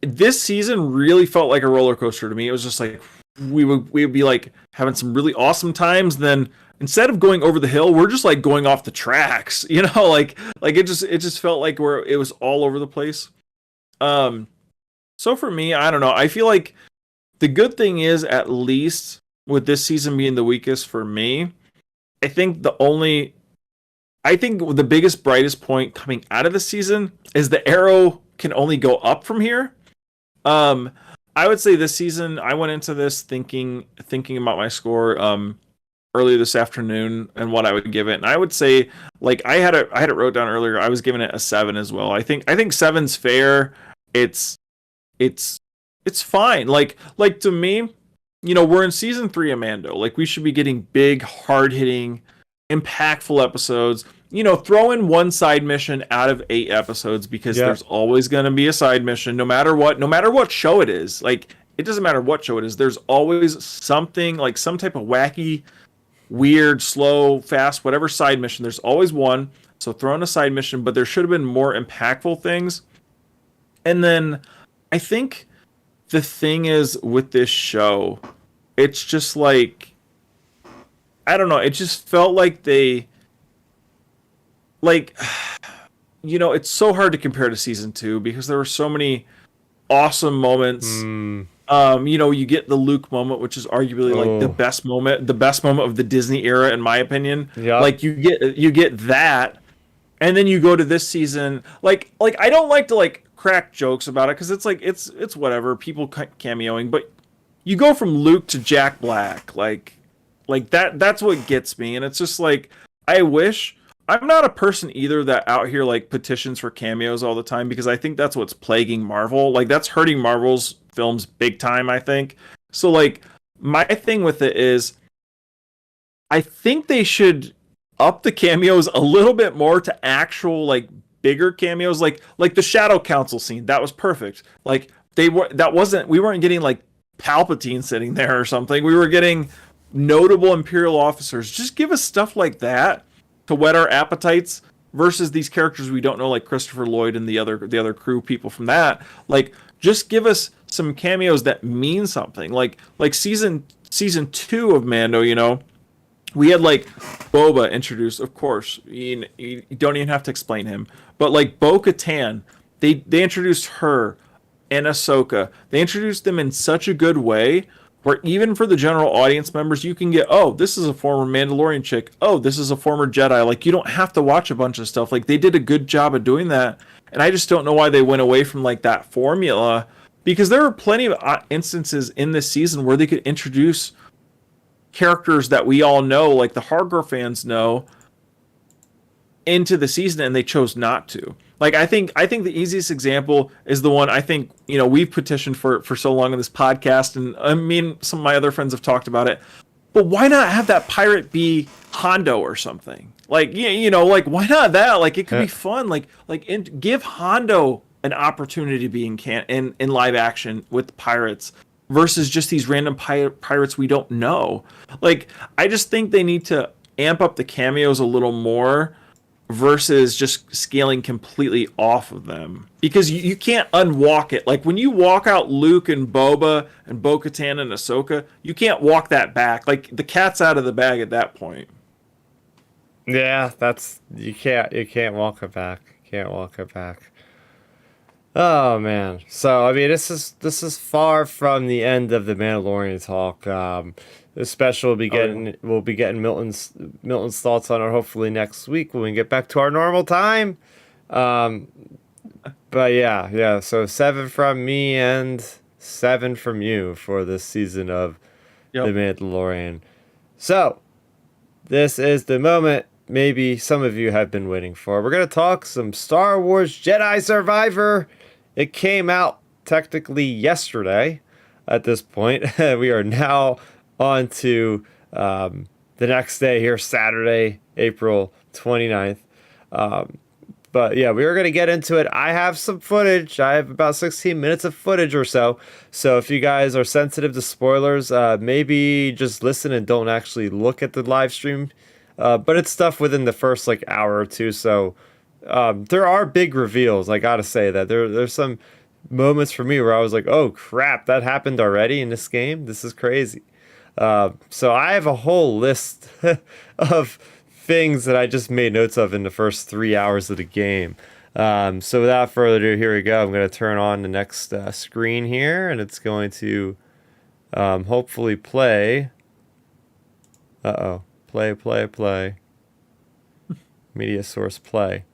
this season really felt like a roller coaster to me. It was just like we would be like having some really awesome times, then instead of going over the hill, we're just like going off the tracks. Like it just felt like it was all over the place. So for me, I don't know. I feel like the good thing is, at least with this season being the weakest for me, I think the biggest brightest point coming out of the season is the arrow can only go up from here. Um, I would say this season I went into this thinking about my score earlier this afternoon and what I would give it, and I would say, like, I had it wrote down earlier. I was giving it a 7 as well. I think seven's fair. It's it's fine. Like to me, we're in season 3 of Mando. Like we should be getting big, hard hitting, impactful episodes. Throw in one side mission out of 8 episodes because Yeah. there's always going to be a side mission, no matter what show it is. Like it doesn't matter what show it is. There's always something, like some type of wacky, weird, slow, fast, whatever side mission. There's always one. So throw in a side mission, but there should have been more impactful things. And then I think the thing is with this show, it's just like, I don't know, it just felt like like, it's so hard to compare to season 2 because there were so many awesome moments. Mm. You get the Luke moment, which is arguably like the best moment of the Disney era, in my opinion. Yeah. Like you get that, and then you go to this season. Like I don't like to like crack jokes about it because it's like it's whatever, people cameoing, but you go from Luke to Jack Black, like that's what gets me, and it's just like I wish. I'm not a person either that out here like petitions for cameos all the time because I think that's what's plaguing Marvel. Like that's hurting Marvel's films big time, I think. So like my thing with it is I think they should up the cameos a little bit more to actual like bigger cameos, like the Shadow Council scene. That was perfect. Like we weren't getting like Palpatine sitting there or something. We were getting notable Imperial officers. Just give us stuff like that to whet our appetites versus these characters we don't know, like Christopher Lloyd and the other crew people from that. Like just give us some cameos that mean something. Like season 2 of Mando, we had like Boba introduced, of course. You don't even have to explain him. But like Bo-Katan, they introduced her. and Ahsoka. They introduced them in such a good way where even for the general audience members, you can get, oh, this is a former Mandalorian chick. Oh, this is a former Jedi. Like, you don't have to watch a bunch of stuff. Like, they did a good job of doing that. And I just don't know why they went away from, like, that formula. Because there are plenty of instances in this season where they could introduce characters that we all know, like the hardcore fans know, into the season, and they chose not to. Like, I think the easiest example is the one I think, we've petitioned for so long on this podcast, and I mean, some of my other friends have talked about it. But why not have that pirate be Hondo or something? Like, like, why not that? Like, it could be fun. Give Hondo an opportunity to be in live action with pirates versus just these random pirates we don't know. Like, I just think they need to amp up the cameos a little more versus just scaling completely off of them, because you can't unwalk it. Like, when you walk out Luke and Boba and Bo-Katan and Ahsoka, you can't walk that back. Like, the cat's out of the bag at that point. Yeah, you can't walk it back. Can't walk it back. Oh man. So I mean, this is far from the end of the Mandalorian talk. This special we'll be getting Milton's thoughts on it hopefully next week when we get back to our normal time. But yeah. So 7 from me and 7 from you for this season of The Mandalorian. So this is the moment maybe some of you have been waiting for. We're gonna talk some Star Wars Jedi Survivor. It came out technically yesterday at this point. We are now on to the next day here, Saturday, April 29th. But yeah, we are going to get into it. I have some footage. I have about 16 minutes of footage or so. So if you guys are sensitive to spoilers, maybe just listen and don't actually look at the live stream. But it's stuff within the first hour or two. So there are big reveals. I gotta say that there's some moments for me where I was like, oh crap, that happened already in this game. This is crazy. So I have a whole list of things that I just made notes of in the first 3 hours of the game. So without further ado, here we go. I'm going to turn on the next screen here, and it's going to hopefully play. Play. Media source play.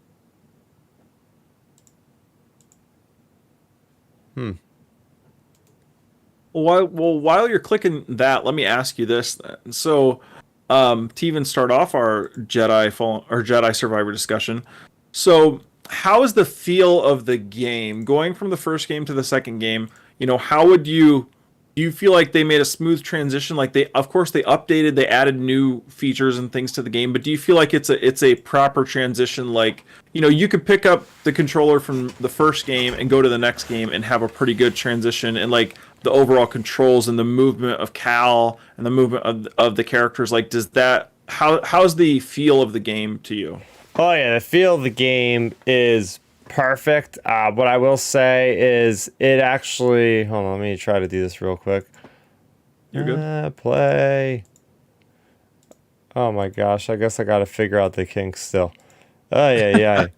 Well, while you're clicking that, let me ask you this then. So, to even start off our Jedi Survivor discussion, so how is the feel of the game going from the first game to the second game? How would do you feel like they made a smooth transition? Like, of course they updated, they added new features and things to the game, but do you feel like it's a proper transition? Like, you could pick up the controller from the first game and go to the next game and have a pretty good transition, and like the overall controls and the movement of Cal and the movement of the characters, like, how's the feel of the game to you? Oh yeah, the feel of the game is perfect. What I will say is it actually, hold on, let me try to do this real quick. You're good. Play. Oh my gosh, I guess I gotta figure out the kinks still. Oh yeah.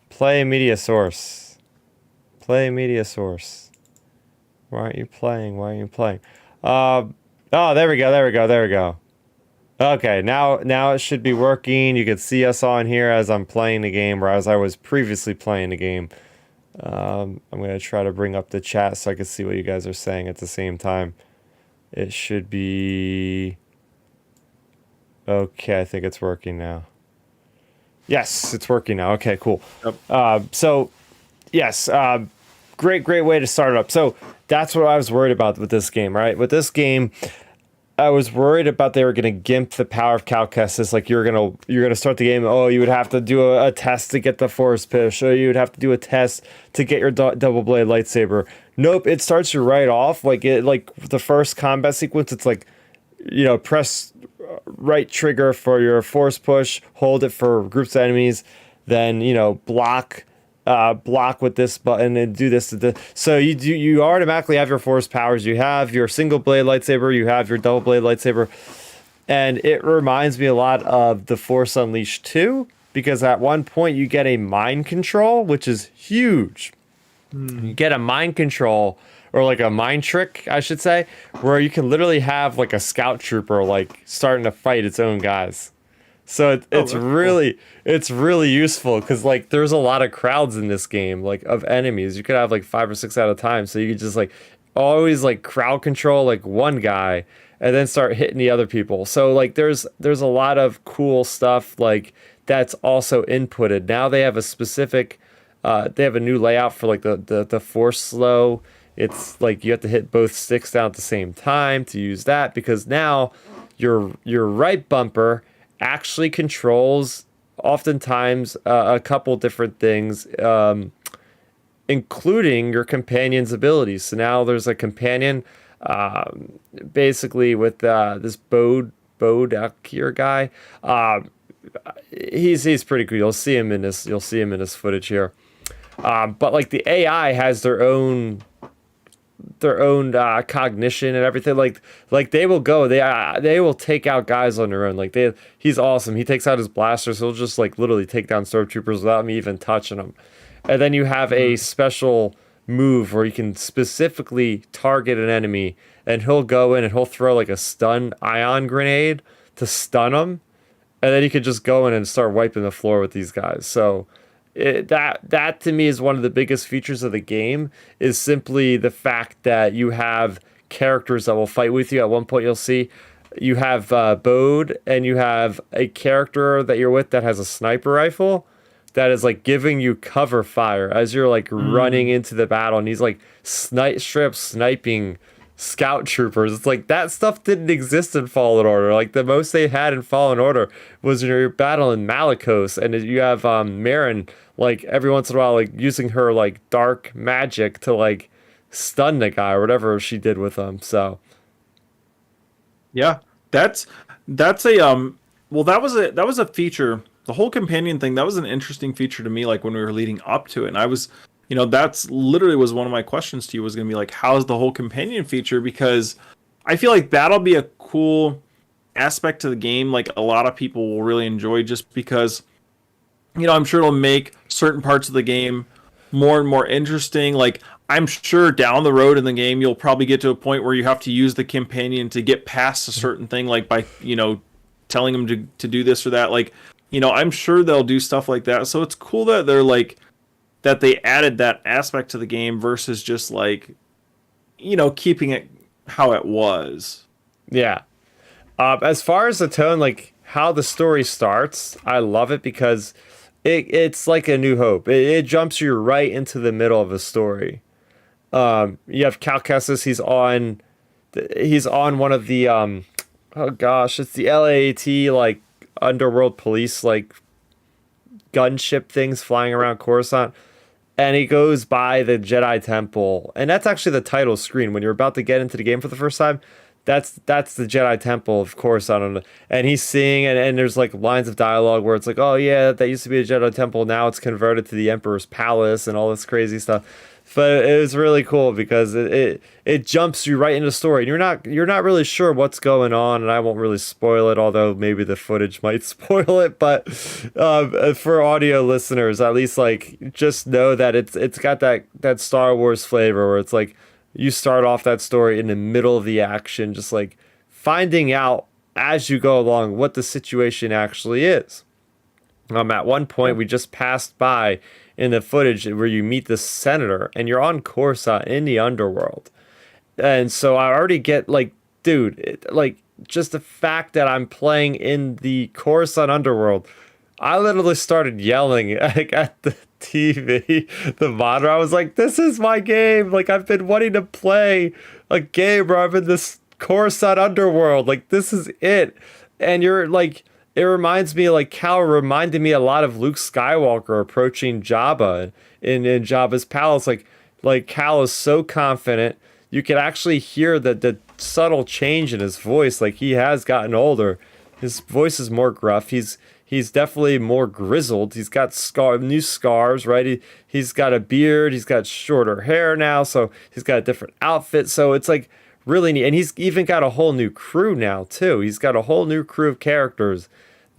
Play media source. Why aren't you playing? Oh, there we go. Okay, now it should be working. You can see us on here as I'm playing the game, or as I was previously playing the game. I'm going to try to bring up the chat so I can see what you guys are saying at the same time. It should be... Okay, I think it's working now. Yes, it's working now. Okay, cool. Yep. So, yes, great way to start it up. So, that's what I was worried about with this game, right? With this game, I was worried about they were going to gimp the power of Cal Kestis. Like, you're gonna start the game. Oh, you would have to do a test to get the Force push. Or you would have to do a test to get your double blade lightsaber. Nope, it starts you right off. Like the first combat sequence, it's like, press right trigger for your Force push, hold it for groups of enemies, then block with this button and do this. So you automatically have your Force powers. You have your single blade lightsaber. You have your double blade lightsaber. And it reminds me a lot of The Force Unleashed 2, because at one point you get a mind control, which is huge. You get a mind control or like a mind trick, I should say, where you can literally have like a scout trooper like starting to fight its own guys. So Oh, that's cool. it's really useful because like there's a lot of crowds in this game like of enemies. You could have like 5 or 6 at a time, so you could just like always like crowd control like one guy and then start hitting the other people. So like there's a lot of cool stuff like that's also inputted. Now they have a specific they have a new layout for like the force slow. It's like you have to hit both sticks down at the same time to use that because now your right bumper actually controls oftentimes a couple different things, including your companion's abilities. So now there's a companion, basically with this Bodakir guy. He's pretty cool. You'll see him in this footage here. But like the AI has their own cognition and everything. Like they will take out guys on their own. He's awesome. He takes out his blasters. He'll just like literally take down stormtroopers without me even touching them. And then you have a special move where you can specifically target an enemy, and he'll go in and he'll throw like a stun ion grenade to stun them, and then you can just go in and start wiping the floor with these guys. So that to me is one of the biggest features of the game is simply the fact that you have characters that will fight with you. At one point, you'll see you have Bode, and you have a character that you're with that has a sniper rifle that is like giving you cover fire as you're like running into the battle, and he's like straight up sniping scout troopers. It's like that stuff didn't exist in Fallen Order. Like the most they had in Fallen Order was your battle in Malicos, and you have Marin like every once in a while like using her like dark magic to like stun the guy or whatever she did with him. So Yeah, that's a well, that was a feature. The whole companion thing, that was an interesting feature to me, like when we were leading up to it. And I was, that's literally was one of my questions to you was gonna be like, how's the whole companion feature? Because I feel like that'll be a cool aspect to the game, like a lot of people will really enjoy just because, I'm sure it'll make certain parts of the game more and more interesting. Like I'm sure down the road in the game, you'll probably get to a point where you have to use the companion to get past a certain thing, like by, telling them to do this or that. Like, I'm sure they'll do stuff like that. So it's cool that they're like, that they added that aspect to the game versus just like, keeping it how it was. yeah. As far as the tone, like how the story starts, I love it because it's like A New Hope. It jumps you right into the middle of a story. You have Cal Kestis. He's on one of the oh gosh, it's the LAAT like underworld police like gunship things flying around Coruscant, and he goes by the Jedi Temple, and that's actually the title screen when you're about to get into the game for the first time. That's the Jedi Temple of Coruscant, and he's seeing and there's like lines of dialogue where it's like, oh yeah, that used to be a Jedi Temple, now it's converted to the Emperor's Palace and all this crazy stuff. But it was really cool because it jumps you right into the story, and you're not really sure what's going on, and I won't really spoil it, although maybe the footage might spoil it. But for audio listeners, at least like just know that it's got that Star Wars flavor where it's like you start off that story in the middle of the action, just like finding out as you go along what the situation actually is. At one point, we just passed by in the footage where you meet the senator, and you're on Coruscant in the underworld. And so I already get like, dude, like just the fact that I'm playing in the Coruscant underworld, I literally started yelling like, at the TV, the monitor. I was like, this is my game. Like I've been wanting to play a game where I'm in this Coruscant underworld. Like this is it. And you're like, it reminds me, like Cal reminded me a lot of Luke Skywalker approaching Jabba in Jabba's palace. Like Cal is so confident. You can actually hear the subtle change in his voice. Like he has gotten older. His voice is more gruff. He's definitely more grizzled. He's got new scars, right? He's got a beard. He's got shorter hair now, so he's got a different outfit. So it's like really neat. And he's even got a whole new crew now too. He's got a whole new crew of characters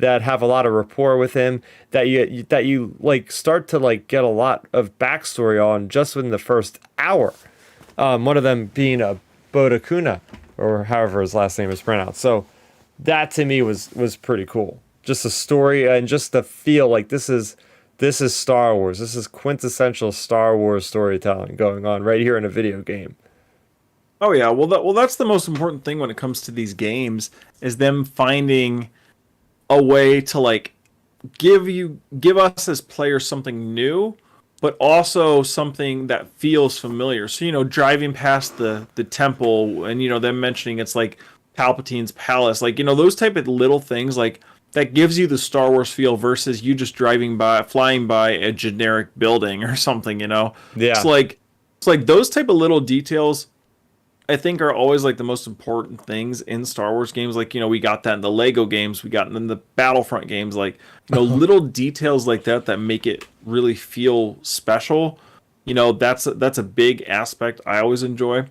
that have a lot of rapport with him that you like start to like get a lot of backstory on just within the first hour. One of them being a Bodakuna, or however his last name is pronounced. So that to me was pretty cool. Just the story and just the feel like this is Star Wars. This is quintessential Star Wars storytelling going on right here in a video game. Oh yeah, well that's the most important thing when it comes to these games is them finding a way to like give us as players something new, but also something that feels familiar. So driving past the temple and them mentioning it's like Palpatine's palace, like those type of little things like that gives you the Star Wars feel versus you just flying by a generic building or something. Yeah. It's like those type of little details I think are always like the most important things in Star Wars games. Like, we got that in the Lego games, we got it in the Battlefront games, like, little details like that make it really feel special. That's a big aspect I always enjoy.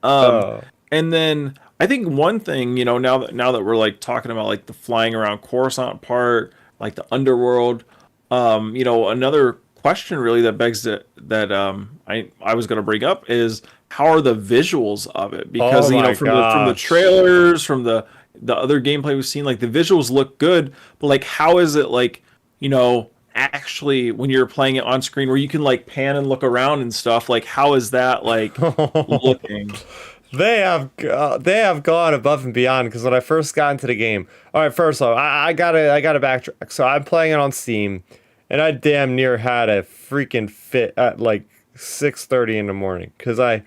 And then I think one thing, now that we're like talking about like the flying around Coruscant part, like the underworld, another question really that begs that I was going to bring up is how are the visuals of it? Because from the trailers, from the other gameplay we've seen, like the visuals look good, but like how is it like actually when you're playing it on screen where you can like pan and look around and stuff, like how is that like looking? They have gone above and beyond because when I first got into the game, all right, first off, I gotta backtrack. So I'm playing it on Steam, and I damn near had a freaking fit at like 6:30 in the morning because I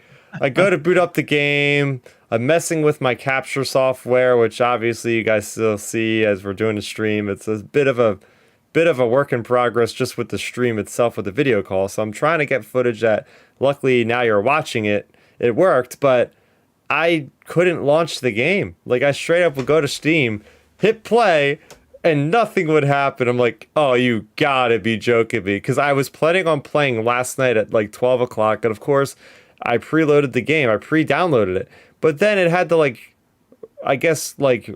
go to boot up the game. I'm messing with my capture software, which obviously you guys still see as we're doing the stream. It's a bit of a work in progress just with the stream itself with the video call. So I'm trying to get footage that luckily now you're watching it. It worked, but I couldn't launch the game. Like I straight up would go to Steam, hit play, and nothing would happen. I'm like, oh, you gotta be joking me. Because I was planning on playing last night at like 12 o'clock. And of course, I preloaded the game. I pre-downloaded it. But then it had to like, I guess like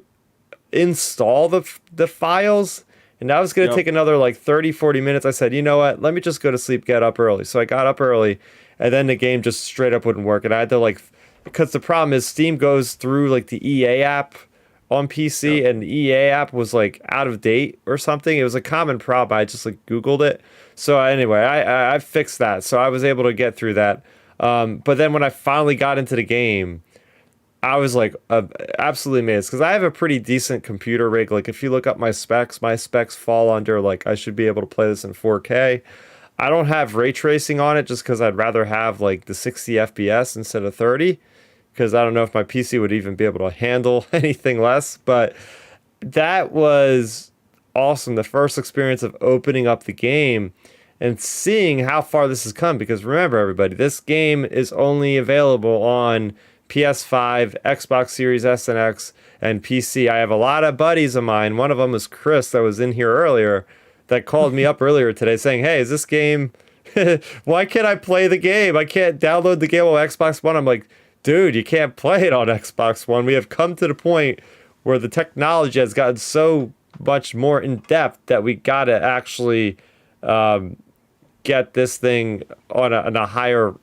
install the files. And that was going to take another like 30, 40 minutes. I said, you know what? Let me just go to sleep, get up early. So I got up early. And then the game just straight up wouldn't work. And I had to like, because the problem is Steam goes through like the EA app on PC, and the EA app was like out of date or something. It was a common problem. I just like Googled it. So anyway, I fixed that. So I was able to get through that. But then when I finally got into the game, I was like absolutely amazed because I have a pretty decent computer rig. Like if you look up my specs fall under like I should be able to play this in 4K. I don't have ray tracing on it just because I'd rather have like the 60 FPS instead of 30. Because I don't know if my PC would even be able to handle anything less. But that was awesome. The first experience of opening up the game and seeing how far this has come. Because remember, everybody, this game is only available on PS5, Xbox Series S and X, and PC. I have a lot of buddies of mine. One of them is Chris that was in here earlier that called me up earlier today saying, hey, is this game... why can't I play the game? I can't download the game on Xbox One. I'm like... dude, you can't play it on Xbox One. We have come to the point where the technology has gotten so much more in depth that we gotta actually get this thing on a higher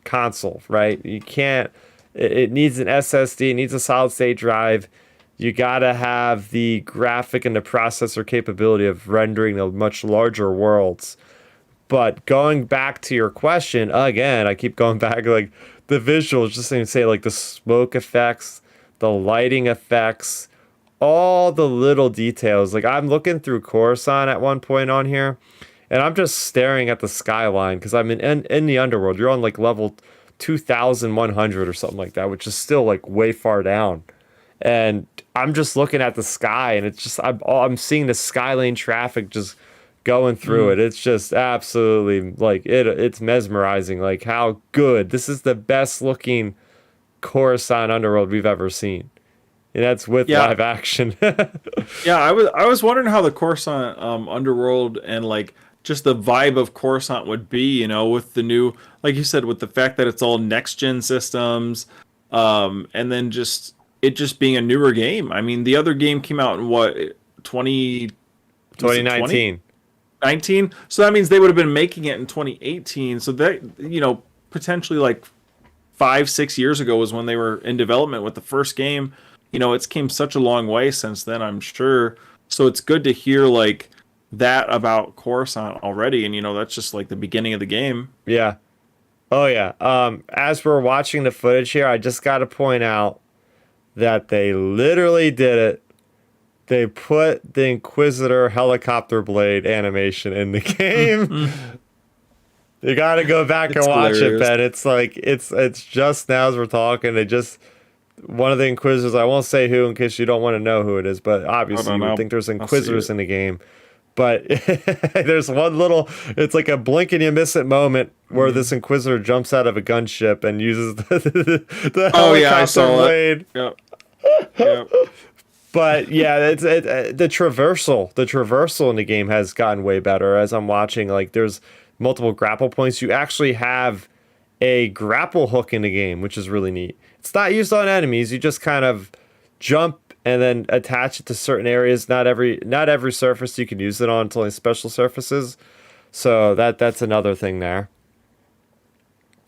console, right? You can't. It needs an SSD. It needs a solid state drive. You gotta have the graphic and the processor capability of rendering the much larger worlds. But going back to your question again, I keep going back like. The visuals, just to say like the smoke effects, the lighting effects, all the little details. Like I'm looking through Coruscant at one point on here, and I'm just staring at the skyline because I'm in the underworld. You're on like level 2,100 or something like that, which is still like way far down. And I'm just looking at the sky, and it's just I'm seeing the Skylane traffic just going through it. It's just absolutely like it's mesmerizing, like how good this is. The best looking Coruscant underworld we've ever seen, and that's with live action. Yeah, I was wondering how the Coruscant underworld and like just the vibe of Coruscant would be, with the new, like you said, with the fact that it's all next gen systems, and then just it just being a newer game. I mean, the other game came out in what, 2019. 19. So that means they would have been making it in 2018. So that, potentially like 5-6 years ago was when they were in development with the first game. It's came such a long way since then, I'm sure. So it's good to hear like that about Coruscant already. And that's just like the beginning of the game. Yeah. Oh yeah. As we're watching the footage here, I just got to point out that they literally did it. They put the Inquisitor helicopter blade animation in the game. You got to go back and watch hilarious. it, Ben. It's like it's just now as we're talking. They just one of the Inquisitors. I won't say who in case you don't want to know who it is, but obviously you would think there's Inquisitors in the game. But there's one little, it's like a blink and you miss it moment where this Inquisitor jumps out of a gunship and uses the helicopter blade. Yep. Yep. But yeah, the traversal in the game has gotten way better as I'm watching. Like there's multiple grapple points. You actually have a grapple hook in the game, which is really neat. It's not used on enemies. You just kind of jump and then attach it to certain areas. Not every surface you can use it on. It's only special surfaces. So that's another thing there.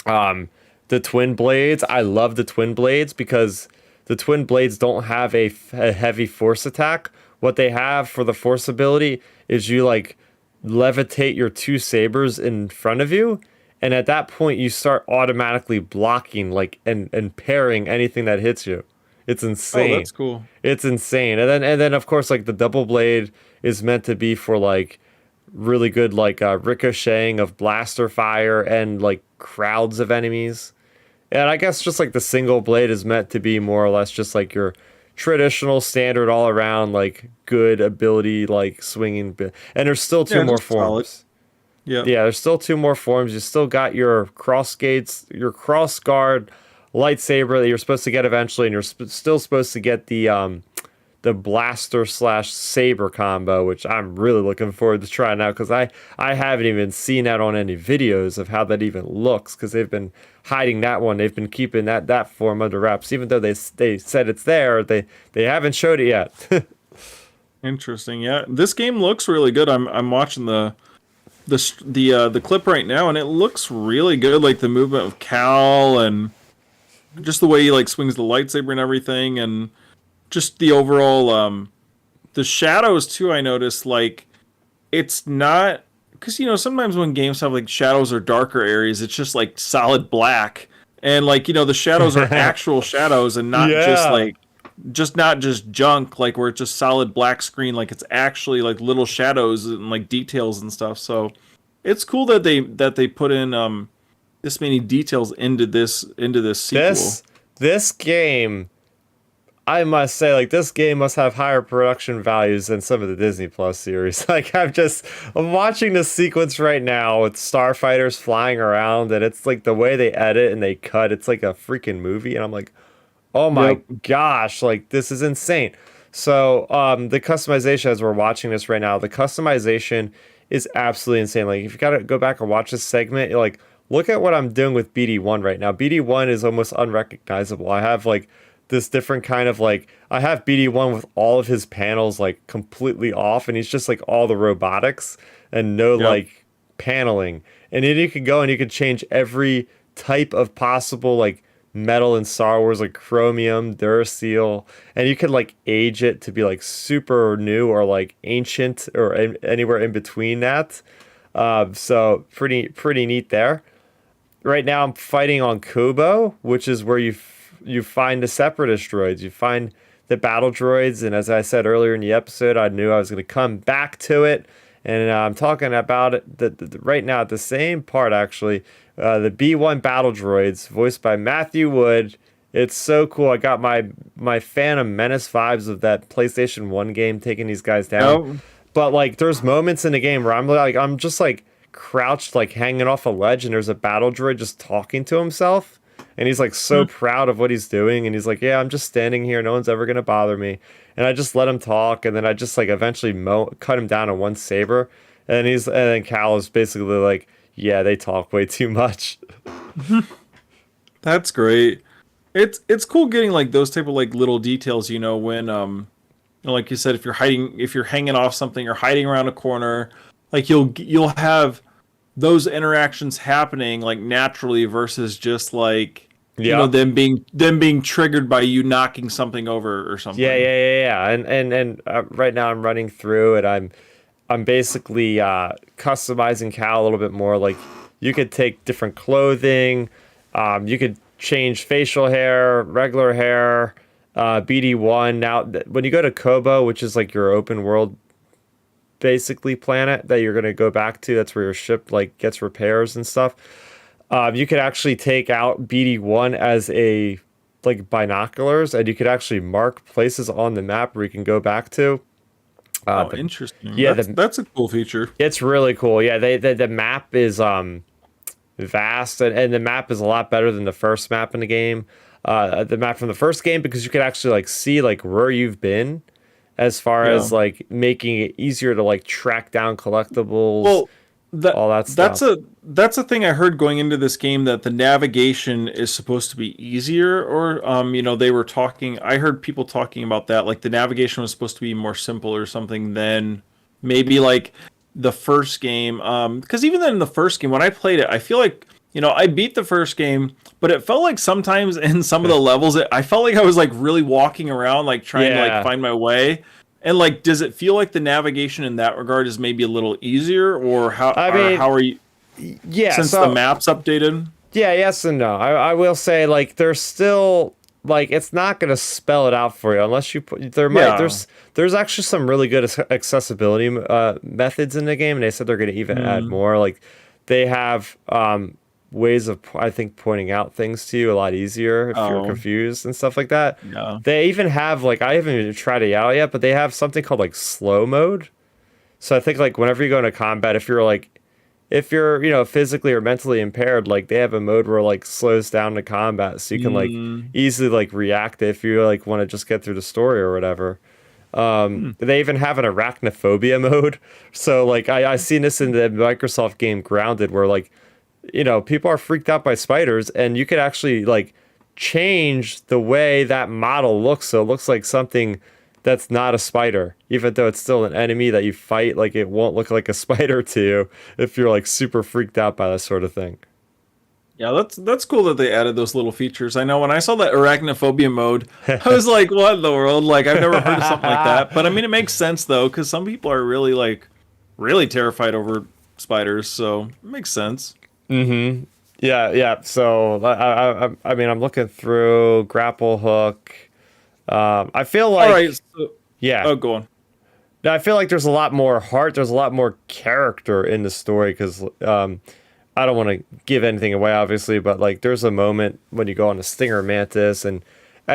The twin blades. I love the twin blades because the twin blades don't have a heavy force attack. What they have for the force ability is you like levitate your two sabers in front of you, and at that point you start automatically blocking like and parrying anything that hits you. It's insane. Oh, that's cool. It's insane. And then of course like the double blade is meant to be for like really good like ricocheting of blaster fire and like crowds of enemies. And I guess just like the single blade is meant to be more or less just like your traditional standard all around like good ability like swinging. And there's still two more forms. Yeah, there's still two more forms. You still got your cross guard lightsaber that you're supposed to get eventually, and you're still supposed to get the blaster / saber combo, which I'm really looking forward to trying out because I haven't even seen that on any videos of how that even looks because they've been hiding that one. They've been keeping that form under wraps, even though they said it's there. They haven't showed it yet. Interesting. Yeah, this game looks really good. I'm watching the clip right now, and it looks really good. Like the movement of Cal and just the way he like swings the lightsaber and everything, and just the overall the shadows too. I noticed like it's not because sometimes when games have like shadows or darker areas, it's just like solid black, and like the shadows are actual shadows and not not just junk like where it's just solid black screen. Like it's actually like little shadows and like details and stuff. So it's cool that they put in this many details into this sequel. This game, I must say, like this game must have higher production values than some of the Disney Plus series. Like I'm watching this sequence right now with starfighters flying around, and it's like the way they edit and they cut. It's like a freaking movie, and I'm like, oh my gosh, like this is insane. So the customization, as we're watching this right now, the customization is absolutely insane. Like if you gotta go back and watch this segment, you're like, look at what I'm doing with BD1 right now. BD1 is almost unrecognizable. I have like this different kind of like, I have BD1 with all of his panels like completely off, and he's just like all the robotics and no like paneling. And then you can go and you can change every type of possible like metal in Star Wars, like chromium, Duracell, and you can like age it to be like super new or like ancient or anywhere in between that. So pretty neat there. Right now I'm fighting on Kobo, which is where you find the separatist droids. You find the battle droids, and as I said earlier in the episode, I knew I was going to come back to it, and I'm talking about it right now at the same part actually. The B1 battle droids, voiced by Matthew Wood. It's so cool. I got my Phantom Menace vibes of that PlayStation 1 game, taking these guys down. Oh. But like, there's moments in the game where I'm just like crouched, like hanging off a ledge, and there's a battle droid just talking to himself, and he's like so proud of what he's doing, and he's like, yeah, I'm just standing here, no one's ever gonna bother me. And I just let him talk, and then I just like eventually cut him down in one saber, and then Cal is basically like, yeah, they talk way too much. That's great. It's cool getting like those type of like little details, when like you said, if you're hanging off something or hiding around a corner, like you'll have those interactions happening like naturally versus just like Yeah. them being triggered by you knocking something over or Yeah, something. yeah, yeah, yeah. And right now I'm running through it. I'm basically customizing Cal a little bit more. Like you could take different clothing, you could change facial hair, regular hair, BD1. Now, when you go to Kobo, which is like your open world basically planet that you're gonna go back to, that's where your ship like gets repairs and stuff. You could actually take out BD1 as a like binoculars, and you could actually mark places on the map where you can go back to. Oh, The interesting. yeah, That's a cool feature. it's really cool. Yeah, the map is vast, and the map is a lot better than the first map in the game. The map from the first game, because you could actually like see like where you've been, as far Yeah. as like making it easier to like track down collectibles, Well, that all that stuff. that's a thing I heard going into this game, that the navigation is supposed to be easier, or they were talking. I heard people talking about that, like the navigation was supposed to be more simple or something than maybe like the first game. Because even then in the first game when I played it, I feel like I beat the first game, but it felt like sometimes in some of the levels, I felt like I was like really walking around, like trying to like Yeah, find my way. And like, does it feel like the navigation in that regard is maybe a little easier, or I mean, how are you yeah. since the So map's updated? yeah, yes and no. I will say like there's still like it's not gonna spell it out for you unless you put Yeah. there's actually some really good accessibility methods in the game, and they said they're gonna even add Mm, more. Like they have ways of I think pointing out things to you a lot easier if you're oh, confused and stuff like that. yeah. They even have like I haven't even tried it out yet, but they have something called like slow mode. So I think like whenever you go into combat, if you're physically or mentally impaired, like they have a mode where like slows down the combat, so you can like Mm, easily like react if you like want to just get through the story or whatever. hmm. They even have an arachnophobia mode. So like I seen this in the Microsoft game Grounded, where like people are freaked out by spiders, and you could actually like change the way that model looks so it looks like something that's not a spider, even though it's still an enemy that you fight. Like it won't look like a spider to you if you're like super freaked out by that sort of thing. Yeah, that's cool that they added those little features. I know when I saw that arachnophobia mode, I was like, "What in the world?" Like I've never heard of something like that. But I mean, it makes sense though, because some people are really like really terrified over spiders, so it makes sense. Yeah, yeah. So I mean, I'm looking through grapple hook. I feel All right, like so, yeah. oh, go on. Now, I feel like there's a lot more heart. There's a lot more character in the story because I don't want to give anything away, obviously, but like there's a moment when you go on a Stinger Mantis and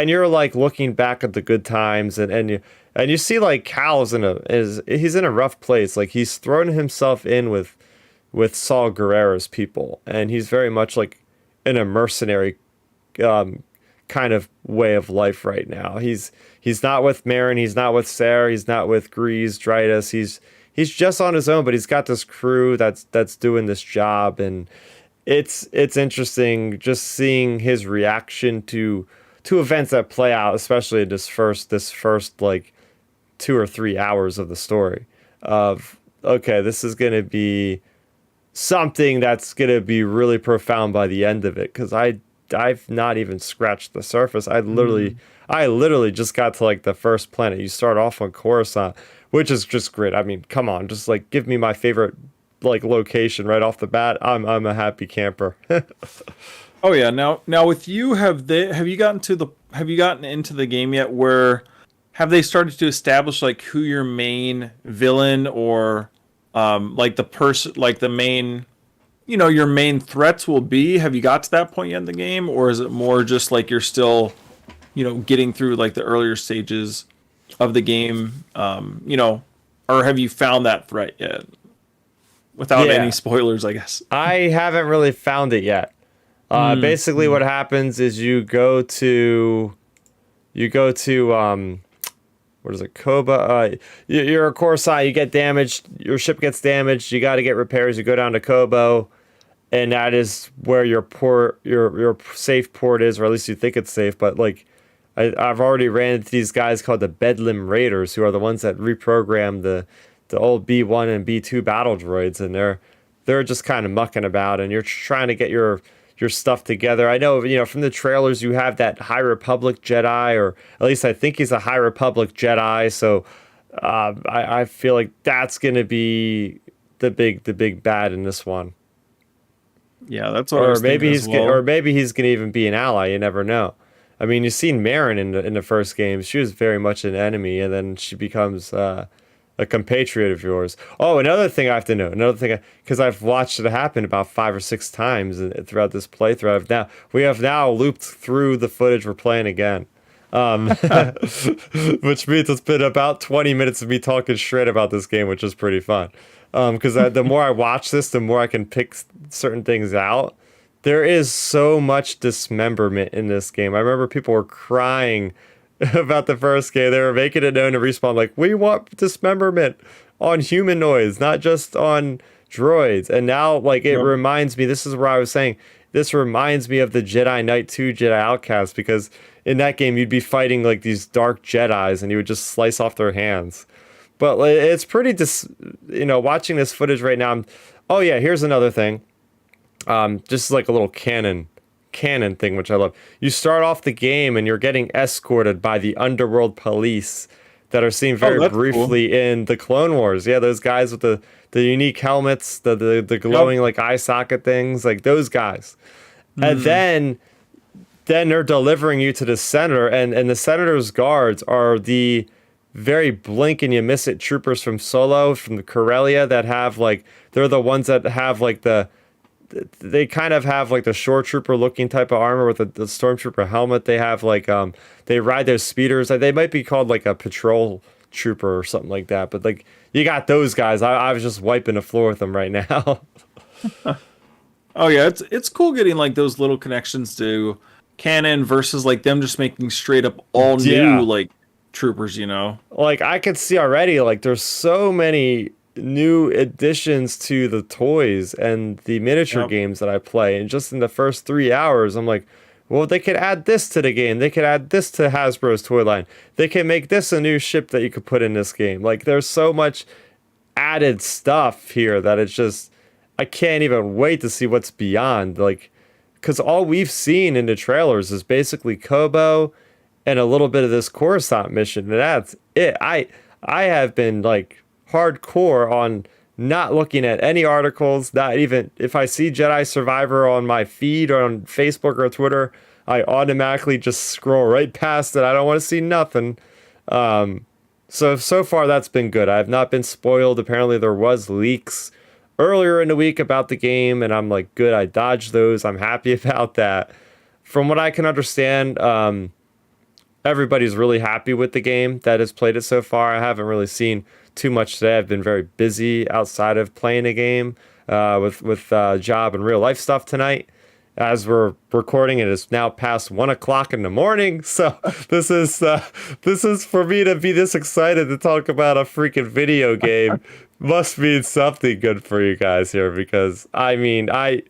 you're like looking back at the good times and you see like Cal's he's in a rough place. Like he's thrown himself in with Saul Guerrero's people, and he's very much like in a mercenary um, kind of way of life right now. He's not with Marin, he's not with Sarah, he's not with Grease, Drydas. He's just on his own, but he's got this crew that's doing this job, and it's interesting just seeing his reaction to events that play out, especially in this first like 2 or 3 hours of the story. Of okay, this is gonna be something that's gonna be really profound by the end of it, because I've not even scratched the surface. Mm. I literally just got to like the first planet. You start off on Coruscant, which is just great. I mean, come on, just like give me my favorite like location right off the bat. I'm a happy camper. Oh yeah. Now with you, have you gotten into the game yet? Where have they started to establish like who your main villain, or like the person, like the main, your main threats will be? Have you got to that point yet in the game, or is it more just like you're still, getting through like the earlier stages of the game? Or have you found that threat yet? Without any Yeah, spoilers, I guess. I haven't really found it yet. Mm, Basically, mm. what happens is you go to what is it, Koba? You're a Coruscant. You get damaged. Your ship gets damaged. You got to get repairs. You go down to Kobo, and that is where your safe port is, or at least you think it's safe. But like, I've already ran into these guys called the Bedlam Raiders, who are the ones that reprogram the old B1 and B2 battle droids, and they're just kind of mucking about, and you're trying to get your stuff together. I know, from the trailers you have that High Republic Jedi, or at least I think he's a High Republic Jedi. So I feel like that's gonna be the big bad in this one. Yeah, that's what I was thinking as well. Or maybe he's gonna even be an ally. You never know. I mean, you've seen Marin in the first game. She was very much an enemy, and then she becomes a compatriot of yours. Oh, another thing I have to know. Another thing, because I've watched it happen about 5 or 6 times throughout this playthrough. We have now looped through the footage we're playing again. Which means it's been about 20 minutes of me talking shit about this game, which is pretty fun. Because the more I watch this, the more I can pick certain things out. There is so much dismemberment in this game. I remember people were crying about the first game. They were making it known to Respawn, like, we want dismemberment on humanoids, not just on droids. And now, like, it reminds me, this is where I was saying, this reminds me of the Jedi Knight 2 Jedi Outcast, because in that game, you'd be fighting, like, these dark Jedis, and you would just slice off their hands. But like, it's pretty, watching this footage right now. Oh, yeah, here's another thing. Just like a little canon thing, which I love. You start off the game and you're getting escorted by the underworld police that are seen very briefly cool. In the Clone Wars. Yeah, those guys with the unique helmets, the glowing like eye socket things, like those guys. And then they're delivering you to the senator, and the senator's guards are the very blink and you miss it troopers from Solo, from the Corellia, that have like, they're the ones that have like they kind of have like the shore trooper looking type of armor with the stormtrooper helmet. They have like they ride their speeders. They might be called like a patrol trooper or something like that. But like, you got those guys. I was just wiping the floor with them right now. Oh yeah, it's cool getting like those little connections to canon versus like them just making straight up all new like troopers. Like, I could see already, like, there's so many new additions to the toys and the miniature games that I play, and just in the first 3 hours I'm like, well, they could add this to the game, they could add this to Hasbro's toy line, they can make this a new ship that you could put in this game. Like, there's so much added stuff here that it's just, I can't even wait to see what's beyond, like, because all we've seen in the trailers is basically Kobo and a little bit of this Coruscant mission, and that's it. I have been like hardcore on not looking at any articles, not even if I see Jedi Survivor on my feed or on Facebook or Twitter, I automatically just scroll right past it. I don't want to see nothing. So far that's been good. I have not been spoiled. Apparently there was leaks earlier in the week about the game, and I'm like, good, I dodged those. I'm happy about that. From what I can understand, everybody's really happy with the game that has played it so far. I haven't really seen too much today. I've been very busy outside of playing a game with job and real life stuff tonight. As we're recording, it is now past 1 o'clock in the morning. So this is for me to be this excited to talk about a freaking video game must mean something good for you guys here, because I mean, I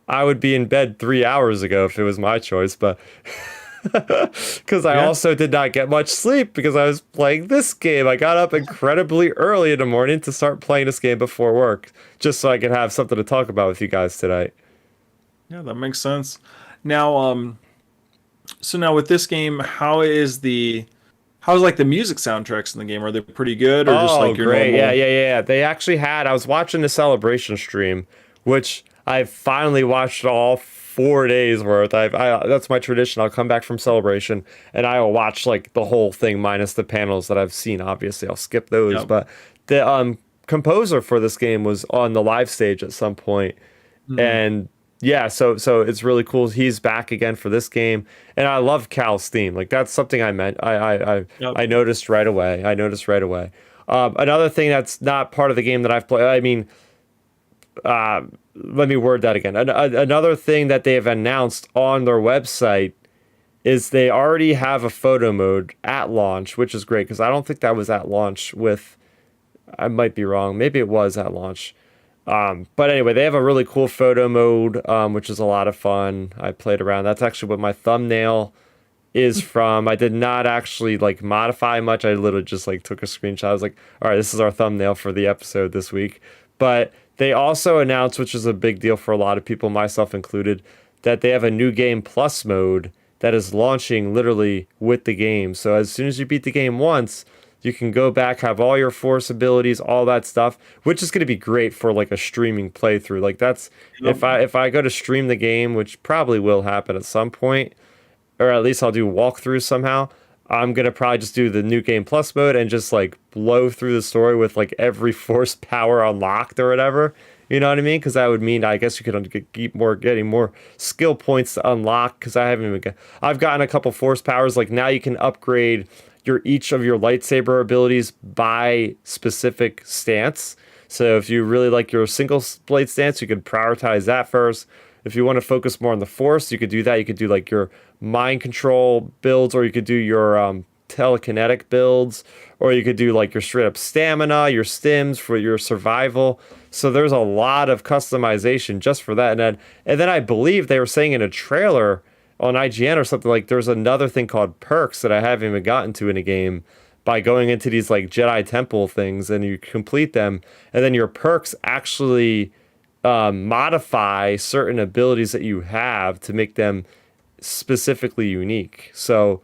would be in bed 3 hours ago if it was my choice, but because I also did not get much sleep because I was playing this game. I got up incredibly early in the morning to start playing this game before work, just so I could have something to talk about with you guys tonight. Yeah, that makes sense. Now, so now with this game, how's like the music soundtracks in the game? Are they pretty good, or just like your great. normal? Yeah. They actually had. I was watching the Celebration stream, which I finally watched all 4 days worth. That's my tradition. I'll come back from Celebration and I will watch like the whole thing minus the panels that I've seen. Obviously, I'll skip those. Yep. But the composer for this game was on the live stage at some point, and yeah, so it's really cool. He's back again for this game, and I love Cal's theme. Like, that's something I meant. I noticed right away. Another thing that's not part of the game that I've played. I mean, let me word that again. Another thing that they have announced on their website is they already have a photo mode at launch, which is great, because I don't think that was at launch with. I might be wrong. Maybe it was at launch. But anyway, they have a really cool photo mode, which is a lot of fun. I played around. That's actually what my thumbnail is from. I did not actually like modify much. I literally just like took a screenshot. I was like, all right, this is our thumbnail for the episode this week. But they also announced, which is a big deal for a lot of people, myself included, that they have a new game plus mode that is launching literally with the game. So as soon as you beat the game once, you can go back, have all your force abilities, all that stuff, which is going to be great for like a streaming playthrough. Like that's if I go to stream the game, which probably will happen at some point, or at least I'll do walkthroughs somehow. I'm gonna probably just do the new game plus mode and just like blow through the story with like every force power unlocked or whatever. You know what I mean? Because that would mean I guess you could keep getting more skill points to unlock. Because I haven't even I've gotten a couple force powers. Like now you can upgrade each of your lightsaber abilities by specific stance. So if you really like your single blade stance, you could prioritize that first. If you want to focus more on the force, you could do that. You could do like your mind control builds, or you could do your telekinetic builds, or you could do like your straight up stamina, your stims for your survival. So there's a lot of customization just for that. And then I believe they were saying in a trailer on IGN or something, like there's another thing called perks that I haven't even gotten to in a game, by going into these like Jedi temple things and you complete them, and then your perks actually modify certain abilities that you have to make them specifically unique. So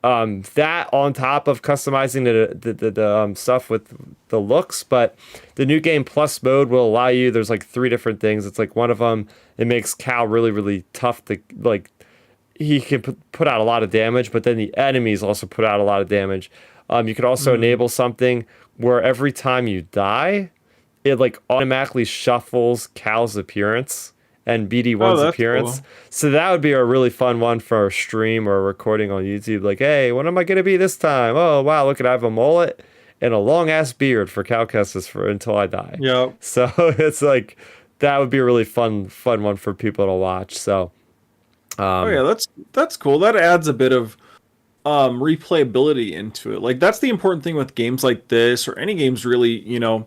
that on top of customizing the stuff with the looks, but the new game plus mode will allow you. There's like 3 different things. It's like one of them. It makes Cal really really tough to like. He can put out a lot of damage, but then the enemies also put out a lot of damage. You could also enable something where every time you die, it like automatically shuffles Cal's appearance and BD1's appearance. Cool. So that would be a really fun one for a stream or a recording on YouTube. Like, hey, what am I going to be this time? Oh, wow, look at I have a mullet and a long ass beard for Cal Kestis for until I die. Yeah. So it's like, that would be a really fun one for people to watch. So. Oh yeah, that's cool. That adds a bit of replayability into it. Like that's the important thing with games like this, or any games really. You know,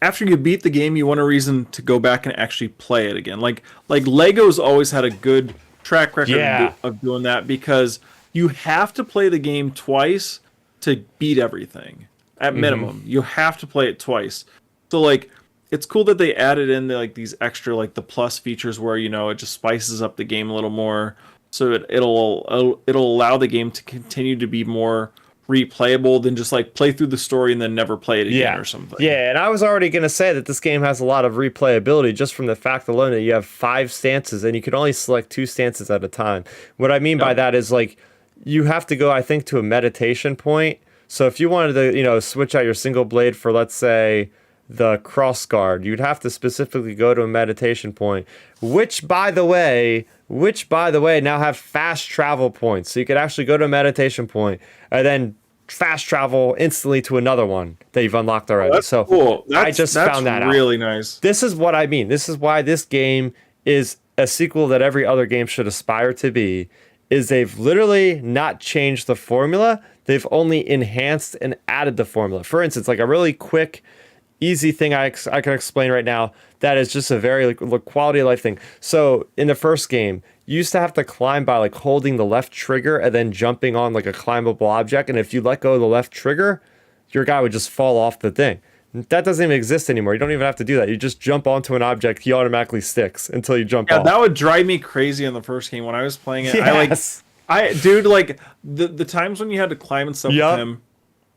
after you beat the game, you want a reason to go back and actually play it again. Like Lego's always had a good track record of doing that, because you have to play the game twice to beat everything. At minimum, you have to play it twice. So like, it's cool that they added in like these extra like the plus features where, you know, it just spices up the game a little more, so it'll allow the game to continue to be more replayable than just like play through the story and then never play it again or something. Yeah, and I was already going to say that this game has a lot of replayability just from the fact alone that you have 5 stances and you can only select 2 stances at a time. What I mean by that is like you have to go, I think, to a meditation point. So if you wanted to, you know, switch out your single blade for, let's say, the cross guard, you'd have to specifically go to a meditation point, which by the way now have fast travel points. So you could actually go to a meditation point and then fast travel instantly to another one that you've unlocked already. That's so cool. I just found that out. Really nice. This is what I mean. This is why this game is a sequel that every other game should aspire to be. Is they've literally not changed the formula. They've only enhanced and added the formula. For instance, like a really quick, easy thing I can explain right now that is just a very like, quality of life thing. So in the first game, you used to have to climb by like holding the left trigger and then jumping on like a climbable object. And if you let go of the left trigger, your guy would just fall off the thing. That doesn't even exist anymore. You don't even have to do that. You just jump onto an object, he automatically sticks until you jump off. Yeah, that would drive me crazy in the first game when I was playing it. Yes. Dude, like the times when you had to climb and stuff with him,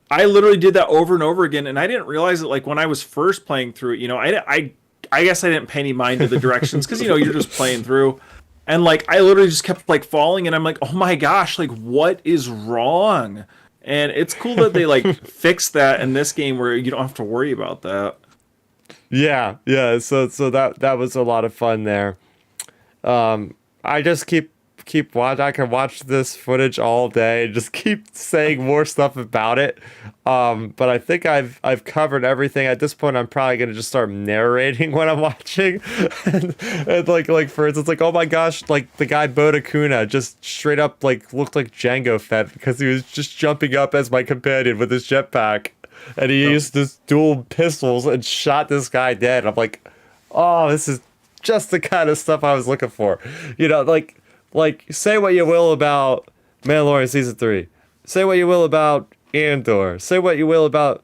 I literally did that over and over again, and I didn't realize it. Like when I was first playing through it, you know, I guess I didn't pay any mind to the directions because, you know, you're just playing through, and like I literally just kept like falling, and I'm like, oh my gosh, like what is wrong? And it's cool that they like fixed that in this game where you don't have to worry about that. Yeah. So that was a lot of fun there. I just keep watching. I can watch this footage all day and just keep saying more stuff about it. But I think I've covered everything. At this point, I'm probably gonna just start narrating what I'm watching. and like for instance, like, oh my gosh, like the guy Boda Kuna just straight up like looked like Django Fett because he was just jumping up as my companion with his jetpack, and he used this dual pistols and shot this guy dead. I'm like, oh, this is just the kind of stuff I was looking for. You know, like say what you will about Mandalorian season 3. Say what you will about Andor. Say what you will about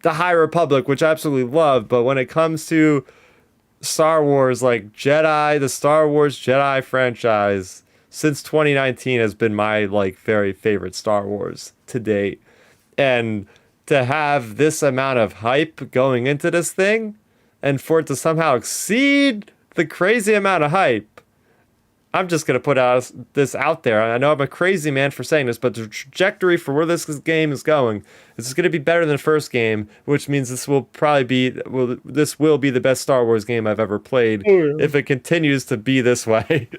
the High Republic, which I absolutely love, but when it comes to Star Wars, like Jedi, the Star Wars Jedi franchise since 2019 has been my like very favorite Star Wars to date. And to have this amount of hype going into this thing and for it to somehow exceed the crazy amount of hype, I'm just gonna put out this out there. I know I'm a crazy man for saying this, but the trajectory for where this game is going, this is gonna be better than the first game, which means this will probably be this will be the best Star Wars game I've ever played if it continues to be this way.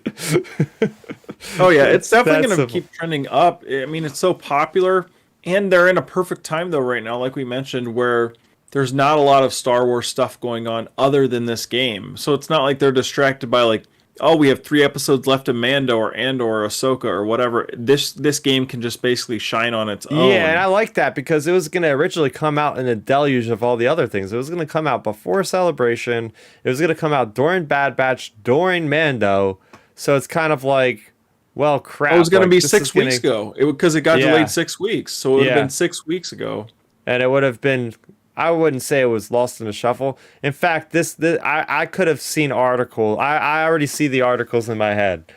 Oh yeah, it's definitely that going to simple. keep trending up. I mean, it's so popular, and they're in a perfect time though right now, like we mentioned, where there's not a lot of Star Wars stuff going on other than this game. So it's not like they're distracted by like, oh, we have 3 episodes left of Mando or Andor or Ahsoka or whatever. This game can just basically shine on its Yeah, and I own. like that because it was going to originally come out in a deluge of all the other things. It was going to come out before Celebration. It was going to come out during Bad Batch, during Mando. So it's kind of like, well, crap. It was going to like, be this is 6 weeks ago. Because it got Yeah, delayed 6 weeks, so it would have yeah. been 6 weeks ago. And it would have been, I wouldn't say it was lost in the shuffle. In fact, I could have seen I already see the articles in my head.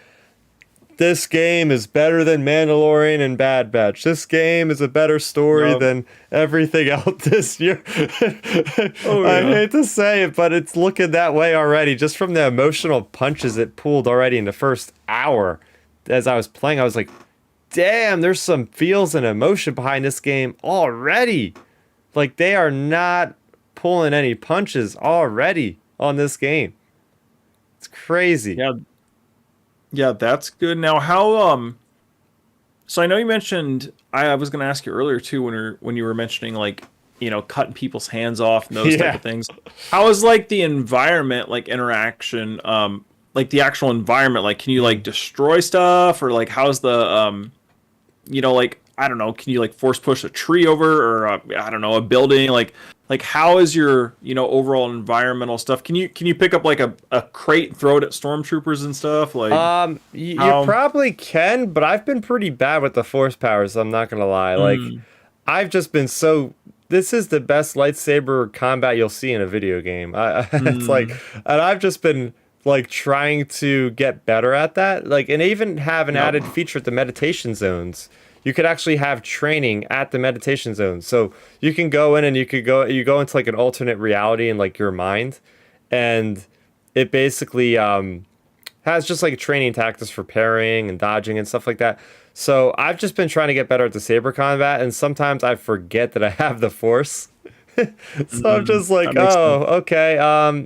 This game is better than Mandalorian and Bad Batch. This game is a better story Yup. than everything else this year. Oh I yeah. hate to say it, but it's looking that way already. Just from the emotional punches it pulled already in the first hour. As I was playing, I was like, damn, there's some feels and emotion behind this game already. Like they are not pulling any punches already on this game. It's crazy. Yeah, yeah, that's good. Now, how so I know you mentioned I was going to ask you earlier too when you were mentioning like cutting people's hands off and those type Yeah. of things. How is like the environment like interaction like the actual environment like can you like destroy stuff or like how's the like I don't know, can you like force push a tree over or I don't know, a building like how is your overall environmental stuff? Can you pick up like a crate and throw it at stormtroopers and stuff like You how probably can, but I've been pretty bad with the force powers, I'm not gonna lie. Like, mm, I've just been so. This is the best lightsaber combat you'll see in a video game. It's like, mm, and I've just been like trying to get better at that. Like, and even have an yep. added feature at the meditation zones. You could actually have training at the meditation zones, so you can go in and you go into like an alternate reality in like your mind, and it basically has just like training tactics for parrying and dodging and stuff like that. So I've just been trying to get better at the saber combat, and sometimes I forget that I have the force. So I'm just like, That makes sense. oh, okay,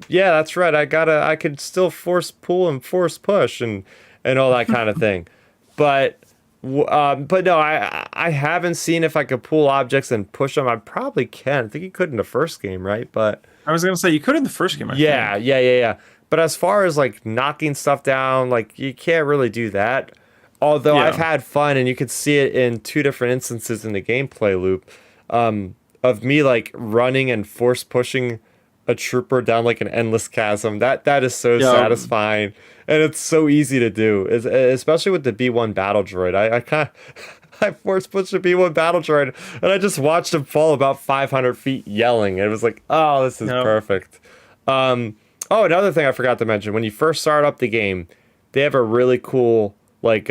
yeah, that's right. I could still force pull and force push and all that kind of thing. But but no, I haven't seen if I could pull objects and push them. I probably can. I think you could in the first game, right? But I was gonna say you could in the first game, I yeah, think. yeah. But as far as like knocking stuff down, like you can't really do that. Although I've Yeah. had fun, and you could see it in two different instances in the gameplay loop, of me like running and force pushing a trooper down like an endless chasm. That is so Yeah. satisfying, and it's so easy to do. Especially with the B1 battle droid. I kind I force pushed a B1 battle droid, and I just watched him fall about 500 feet yelling. It was like, oh, this is Yeah. perfect. Oh, another thing I forgot to mention: when you first start up the game, they have a really cool like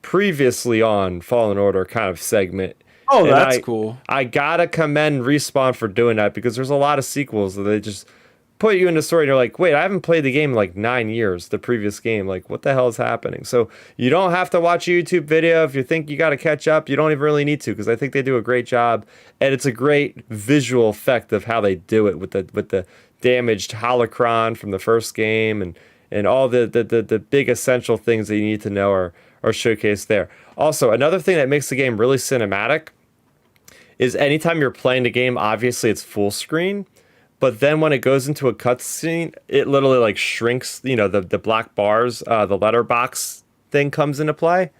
previously on Fallen Order kind of segment, Oh, and that's cool. I gotta commend Respawn for doing that because there's a lot of sequels that they just put you in the story and you're like, wait, I haven't played the game in like 9 years, the previous game. Like, what the hell is happening? So you don't have to watch a YouTube video if you think you got to catch up. You don't even really need to because I think they do a great job, and it's a great visual effect of how they do it with the damaged holocron from the first game and all the big essential things that you need to know are showcased there. Also, another thing that makes the game really cinematic is anytime you're playing the game, obviously it's full screen, but then when it goes into a cutscene, it literally like shrinks, the black bars, the letterbox thing comes into play.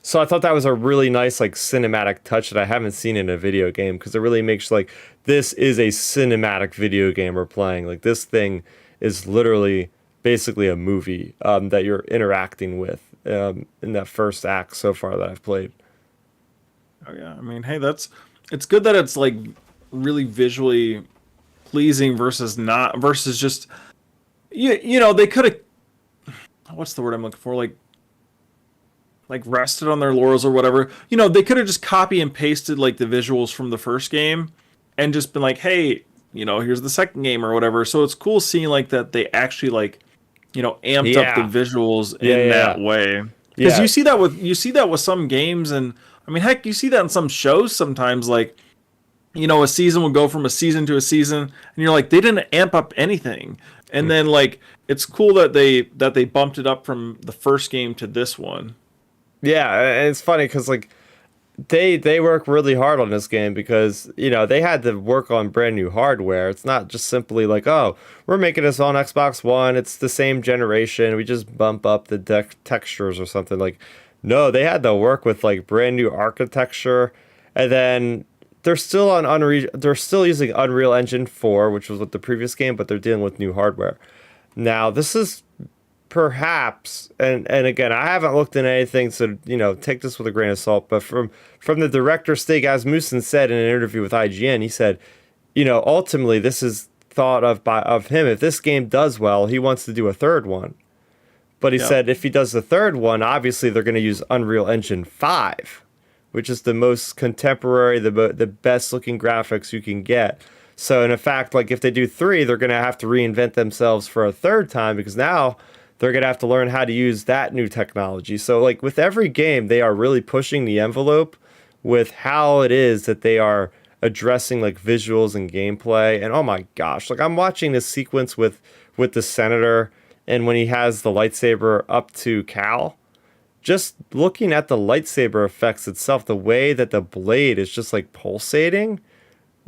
So I thought that was a really nice like cinematic touch that I haven't seen in a video game because it really makes like this is a cinematic video game we're playing. Like this thing is literally basically a movie that you're interacting with, in that first act so far that I've played. Oh yeah, I mean, hey, it's good that it's like really visually pleasing versus not versus just they could have, what's the word I'm looking for, like rested on their laurels or whatever. They could have just copy and pasted like the visuals from the first game and just been like, hey, here's the second game or whatever. So it's cool seeing like that they actually like amped up the Yeah. visuals Yeah, in yeah, that way. Because yeah. you see that with some games, and I mean, heck, you see that in some shows sometimes. Like, a season will go from a season to a season, and you're like, they didn't amp up anything. And then like, it's cool that they bumped it up from the first game to this one. Yeah, and it's funny because like they work really hard on this game because they had to work on brand new hardware. It's not just simply like, oh, we're making this on Xbox One. It's the same generation. We just bump up the textures or something. Like, no, they had to work with like brand new architecture, and then they're still on Unreal. They're still using Unreal Engine 4, which was with the previous game, but they're dealing with new hardware. Now, this is perhaps, and again, I haven't looked into anything, so take this with a grain of salt, but from the director Stig Asmussen said in an interview with IGN, he said, ultimately this is thought of him, if this game does well, he wants to do a third one. But he Yeah. said if he does the third one, obviously they're going to use Unreal Engine 5, which is the most contemporary, the best looking graphics you can get. So in fact, like if they do 3, they're going to have to reinvent themselves for a third time, because now they're going to have to learn how to use that new technology. So like with every game, they are really pushing the envelope with how it is that they are addressing like visuals and gameplay. And oh my gosh, like I'm watching this sequence with the senator, and when he has the lightsaber up to Cal, just looking at the lightsaber effects itself, the way that the blade is just like pulsating,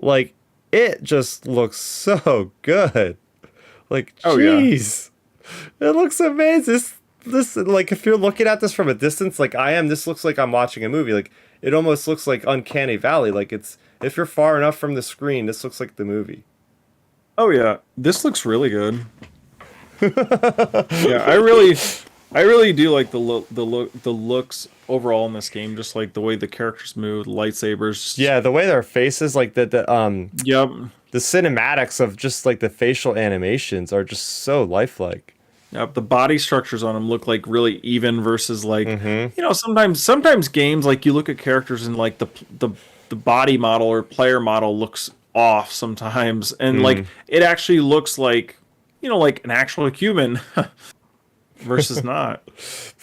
like it just looks so good. Like, Oh yeah. jeez. It looks amazing. This like if you're looking at this from a distance, like I am, this looks like I'm watching a movie. Like it almost looks like Uncanny Valley. Like it's if you're far enough from the screen, this looks like the movie. Oh yeah. This looks really good. Yeah, I really do like the looks overall in this game. Just like the way the characters move, lightsabers. Yeah, the way their faces, like Yep. the cinematics of just like the facial animations are just so lifelike. Yep. The body structures on them look like really even versus like Mm-hmm. sometimes games like you look at characters and like the body model or player model looks off sometimes, and like it actually looks like like an actual human versus not.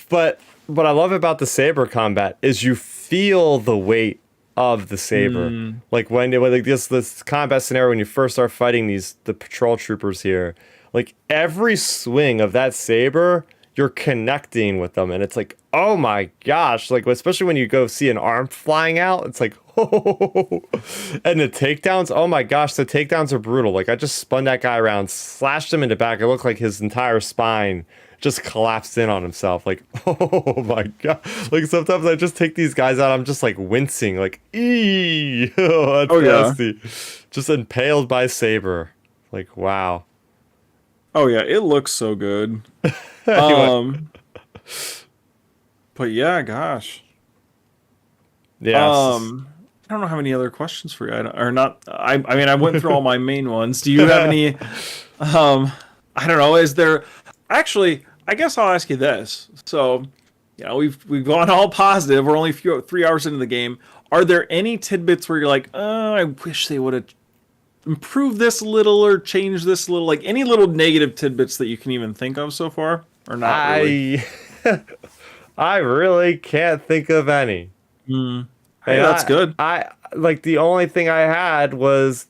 But what I love about the saber combat is you feel the weight of the saber. Like when like this combat scenario when you first start fighting the patrol troopers here, like every swing of that saber, you're connecting with them, and it's like, oh my gosh, like especially when you go see an arm flying out, it's like, oh, and the takedowns, oh my gosh, the takedowns are brutal. Like I just spun that guy around, slashed him in the back. It looked like his entire spine just collapsed in on himself. Like, oh my god. Like sometimes I just take these guys out, I'm just like wincing, like, ee, oh, that's Oh yeah. nasty. Just impaled by saber. Like, wow. Oh yeah, it looks so good. Anyway, Um, but yeah, gosh. yes. I don't know how any other questions for you. Or not. I mean, I went through all my main ones. Do you have any? I don't know. Is there? Actually, I guess I'll ask you this. So, we've gone all positive. We're only 3 hours into the game. Are there any tidbits where you're like, oh, I wish they would have improved this a little or changed this a little? Like any little negative tidbits that you can even think of so far, or not really? I I really can't think of any. Hey, And that's good. I like the only thing I had was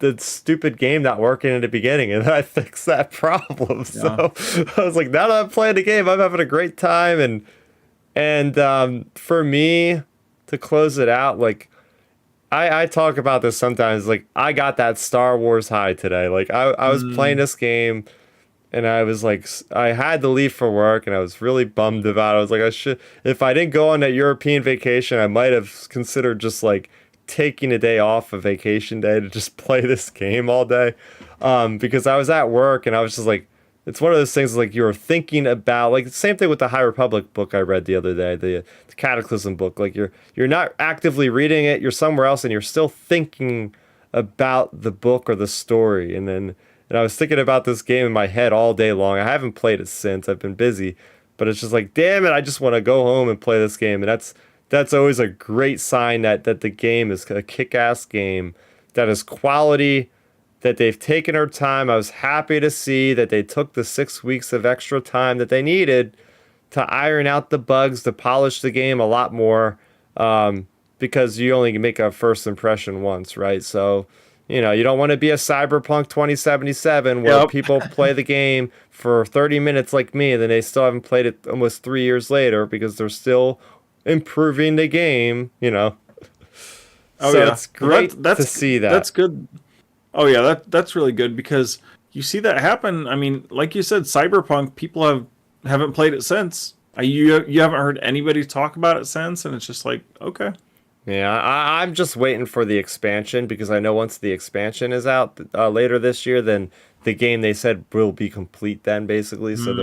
the stupid game not working in the beginning, and I fixed that problem. Yeah. So I was like, now that I'm playing the game, I'm having a great time, and for me to close it out, like I talk about this sometimes. Like I got that Star Wars high today. Like I was playing this game, and I was like, I had to leave for work, and I was really bummed about it. I was like, I should, if I didn't go on that European vacation, I might have considered just like taking a day off, a vacation day, to just play this game all day, because I was at work and I was just like it's one of those things like you're thinking about, like the same thing with the High Republic book I read the other day, the Cataclysm book. Like you're not actively reading it, you're somewhere else, and you're still thinking about the book or the story. And I was thinking about this game in my head all day long. I haven't played it since. I've been busy, but it's just like, damn it, I just want to go home and play this game. And that's always a great sign that the game is a kick-ass game that is quality, that they've taken their time. I was happy to see that they took the 6 weeks of extra time that they needed to iron out the bugs, to polish the game a lot more, because you only make a first impression once, right? So, you don't want to be a Cyberpunk 2077 where people play the game for 30 minutes like me, and then they still haven't played it almost 3 years later because they're still improving the game, Oh, so yeah. it's great to see that. That's good. Oh yeah, that's really good because you see that happen. I mean, like you said, Cyberpunk, people haven't played it since. You haven't heard anybody talk about it since, and it's just like, okay. Yeah, I'm just waiting for the expansion because I know once the expansion is out later this year, then the game they said will be complete then basically. So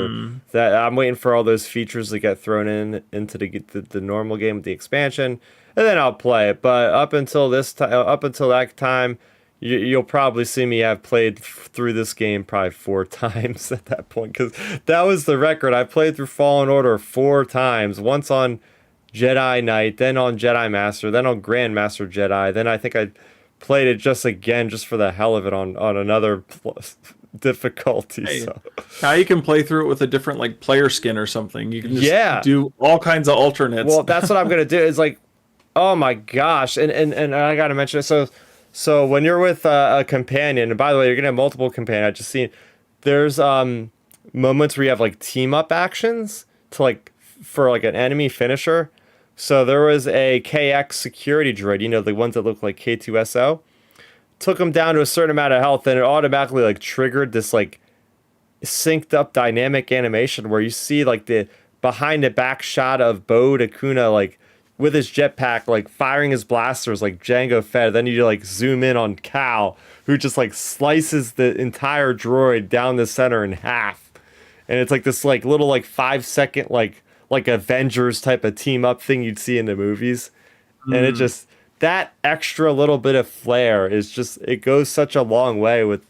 that I'm waiting for all those features to get thrown into the normal game with the expansion, and then I'll play it. But up until that time, you'll probably see me have played through this game probably 4 times at that point, because that was the record. I played through Fallen Order 4 times, once on Jedi Knight, then on Jedi Master, then on Grandmaster Jedi, then I think I played it just for the hell of it on another difficulty. Hey, so now you can play through it with a different like player skin or something. You can just do all kinds of alternates. Well, that's what I'm gonna do. Is like, oh my gosh, and I gotta mention it. So when you're with a companion, and by the way, you're gonna have multiple companions. I just seen there's moments where you have like team up actions to like for like an enemy finisher. So there was a KX security droid, the ones that look like K2SO. Took him down to a certain amount of health, and it automatically like triggered this like synced up dynamic animation where you see like the behind the back shot of Bo Dakuna like with his jetpack like firing his blasters like Jango Fett. Then you like zoom in on Cal, who just like slices the entire droid down the center in half, and it's like this like little like 5 second like Avengers type of team up thing you'd see in the movies. And it just, that extra little bit of flair is just, it goes such a long way with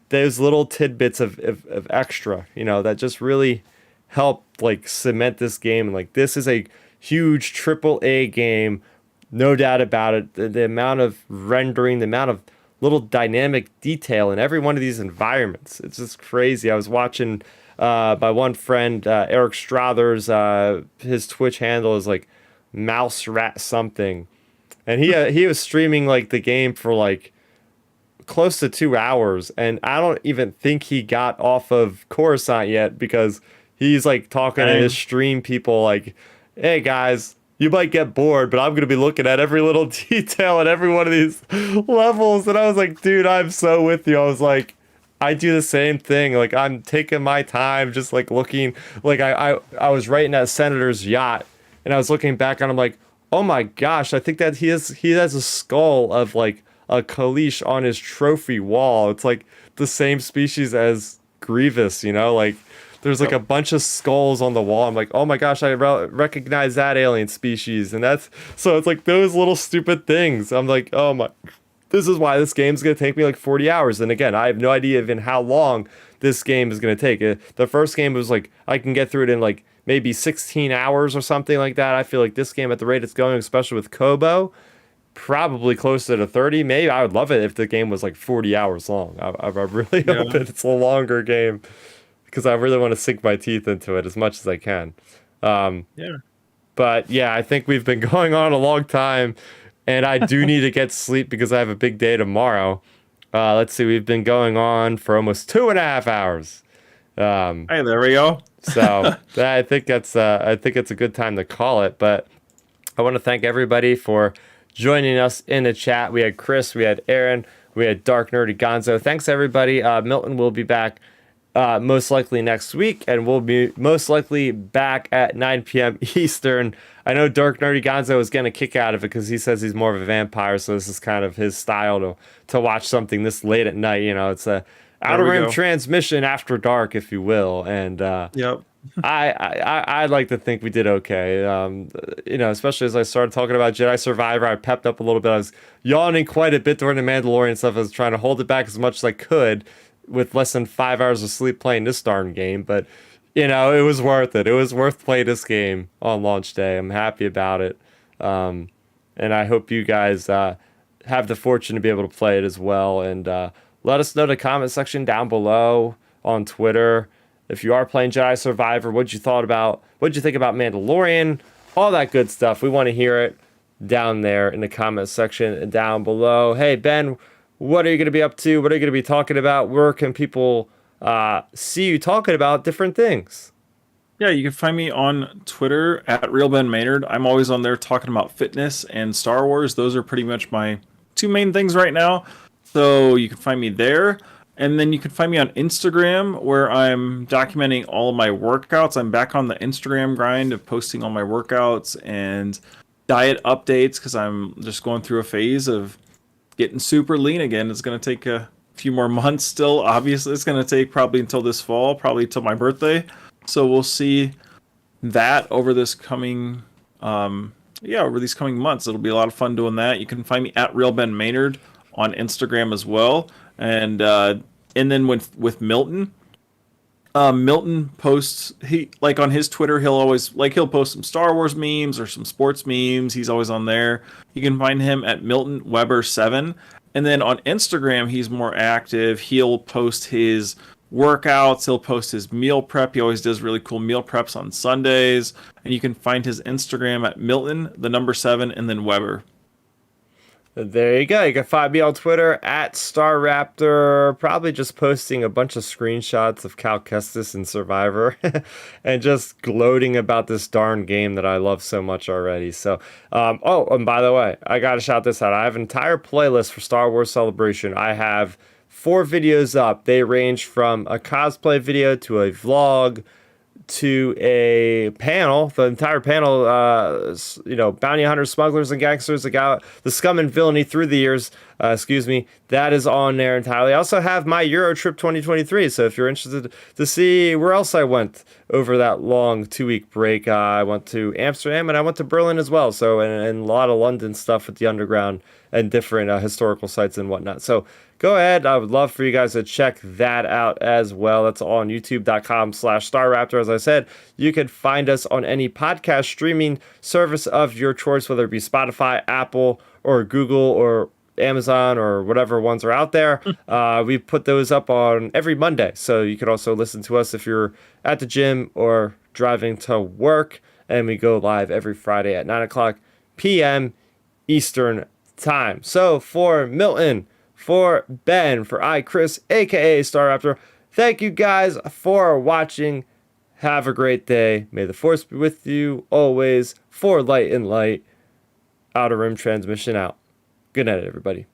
those little tidbits of extra, that just really help like cement this game. And like, this is a huge AAA game, no doubt about it. The amount of rendering, the amount of little dynamic detail in every one of these environments, it's just crazy. I was watching my one friend, Eric Struthers, his Twitch handle is like Mouse Rat something, and he was streaming like the game for like close to 2 hours, and I don't even think he got off of Coruscant yet because he's like talking to his stream people like, "Hey guys, you might get bored, but I'm going to be looking at every little detail in every one of these levels." And I was like, dude, I'm so with you. I was like, I do the same thing. Like, I'm taking my time, just like looking. Like, I was writing at Senator's yacht, and I was looking back, and I'm like, oh my gosh, I think that he has a skull of like a Kalish on his trophy wall. It's like the same species as Grievous, like there's like a bunch of skulls on the wall. I'm like, oh my gosh, I recognize that alien species, and so it's like those little stupid things. I'm like, oh my. This is why this game's going to take me like 40 hours. And again, I have no idea even how long this game is going to take. The first game was like, I can get through it in like maybe 16 hours or something like that. I feel like this game at the rate it's going, especially with Kobo, probably closer to 30. Maybe I would love it if the game was like 40 hours long. I really hope it's a longer game because I really want to sink my teeth into it as much as I can. But yeah, I think we've been going on a long time. And I do need to get sleep because I have a big day tomorrow. Let's see, we've been going on for almost 2.5 hours. Hey, there we go. So I think it's a good time to call it. But I want to thank everybody for joining us in the chat. We had Chris, we had Aaron, we had Dark Nerdy Gonzo. Thanks everybody. Milton will be back most likely next week, and we'll be most likely back at 9 p.m. Eastern. I know Dark Nerdy Gonzo is getting a kick out of it because he says he's more of a vampire, so this is kind of his style to watch something this late at night. It's outer we rim go. transmission after dark, if you will. And Yep. I like to think we did okay. Especially as I started talking about Jedi Survivor, I pepped up a little bit. I was yawning quite a bit during the Mandalorian stuff. I was trying to hold it back as much as I could with less than 5 hours of sleep playing this darn game. But, it was worth it. It was worth playing this game on launch day. I'm happy about it. And I hope you guys have the fortune to be able to play it as well. And let us know in the comment section down below on Twitter. If you are playing Jedi Survivor, what'd you think about Mandalorian? All that good stuff. We want to hear it down there in the comment section down below. Hey, Ben, what are you going to be up to? What are you going to be talking about? Where can people see you talking about different things? Yeah, you can find me on Twitter at RealBenMaynard. I'm always on there talking about fitness and Star Wars. Those are pretty much my two main things right now. So you can find me there. And then you can find me on Instagram where I'm documenting all of my workouts. I'm back on the Instagram grind of posting all my workouts and diet updates because I'm just going through a phase of getting super lean again. It's going to take a few more months still. Obviously, it's going to take probably until this fall, probably till my birthday. So we'll see that over this coming, over these coming months. It'll be a lot of fun doing that. You can find me at RealBenMaynard on Instagram as well. And then with Milton, Milton posts on his Twitter, he'll post some Star Wars memes or some sports memes. He's always on there. You can find him at Milton Weber 7. And then on Instagram, he's more active. He'll post his workouts. He'll post his meal prep. He always does really cool meal preps on Sundays. And you can find his Instagram at Milton, the number 7, and then Weber. There you go. You can find me on Twitter at Starrapter, probably just posting a bunch of screenshots of Cal Kestis and Survivor and just gloating about this darn game that I love so much already. So, and by the way, I got to shout this out. I have an entire playlist for Star Wars Celebration. I have 4 videos up. They range from a cosplay video to a vlog to a panel, the entire panel, bounty hunters, smugglers, and gangsters, the scum and villainy through the years, that is on there entirely. I also have my Euro trip 2023, so if you're interested to see where else I went over that long 2-week break, I went to Amsterdam and I went to Berlin as well, so and a lot of London stuff with the underground and different historical sites and whatnot. So go ahead. I would love for you guys to check that out as well. That's on youtube.com/Starrapter. As I said, you can find us on any podcast streaming service of your choice, whether it be Spotify, Apple, or Google, or Amazon, or whatever ones are out there. We put those up on every Monday. So you can also listen to us if you're at the gym or driving to work. And we go live every Friday at 9 o'clock p.m. Eastern time. So for Milton, for Ben, for Chris, aka Starrapter, thank you guys for watching. Have a great day. May the force be with you always. For light and light, outer rim transmission out. Good night, everybody.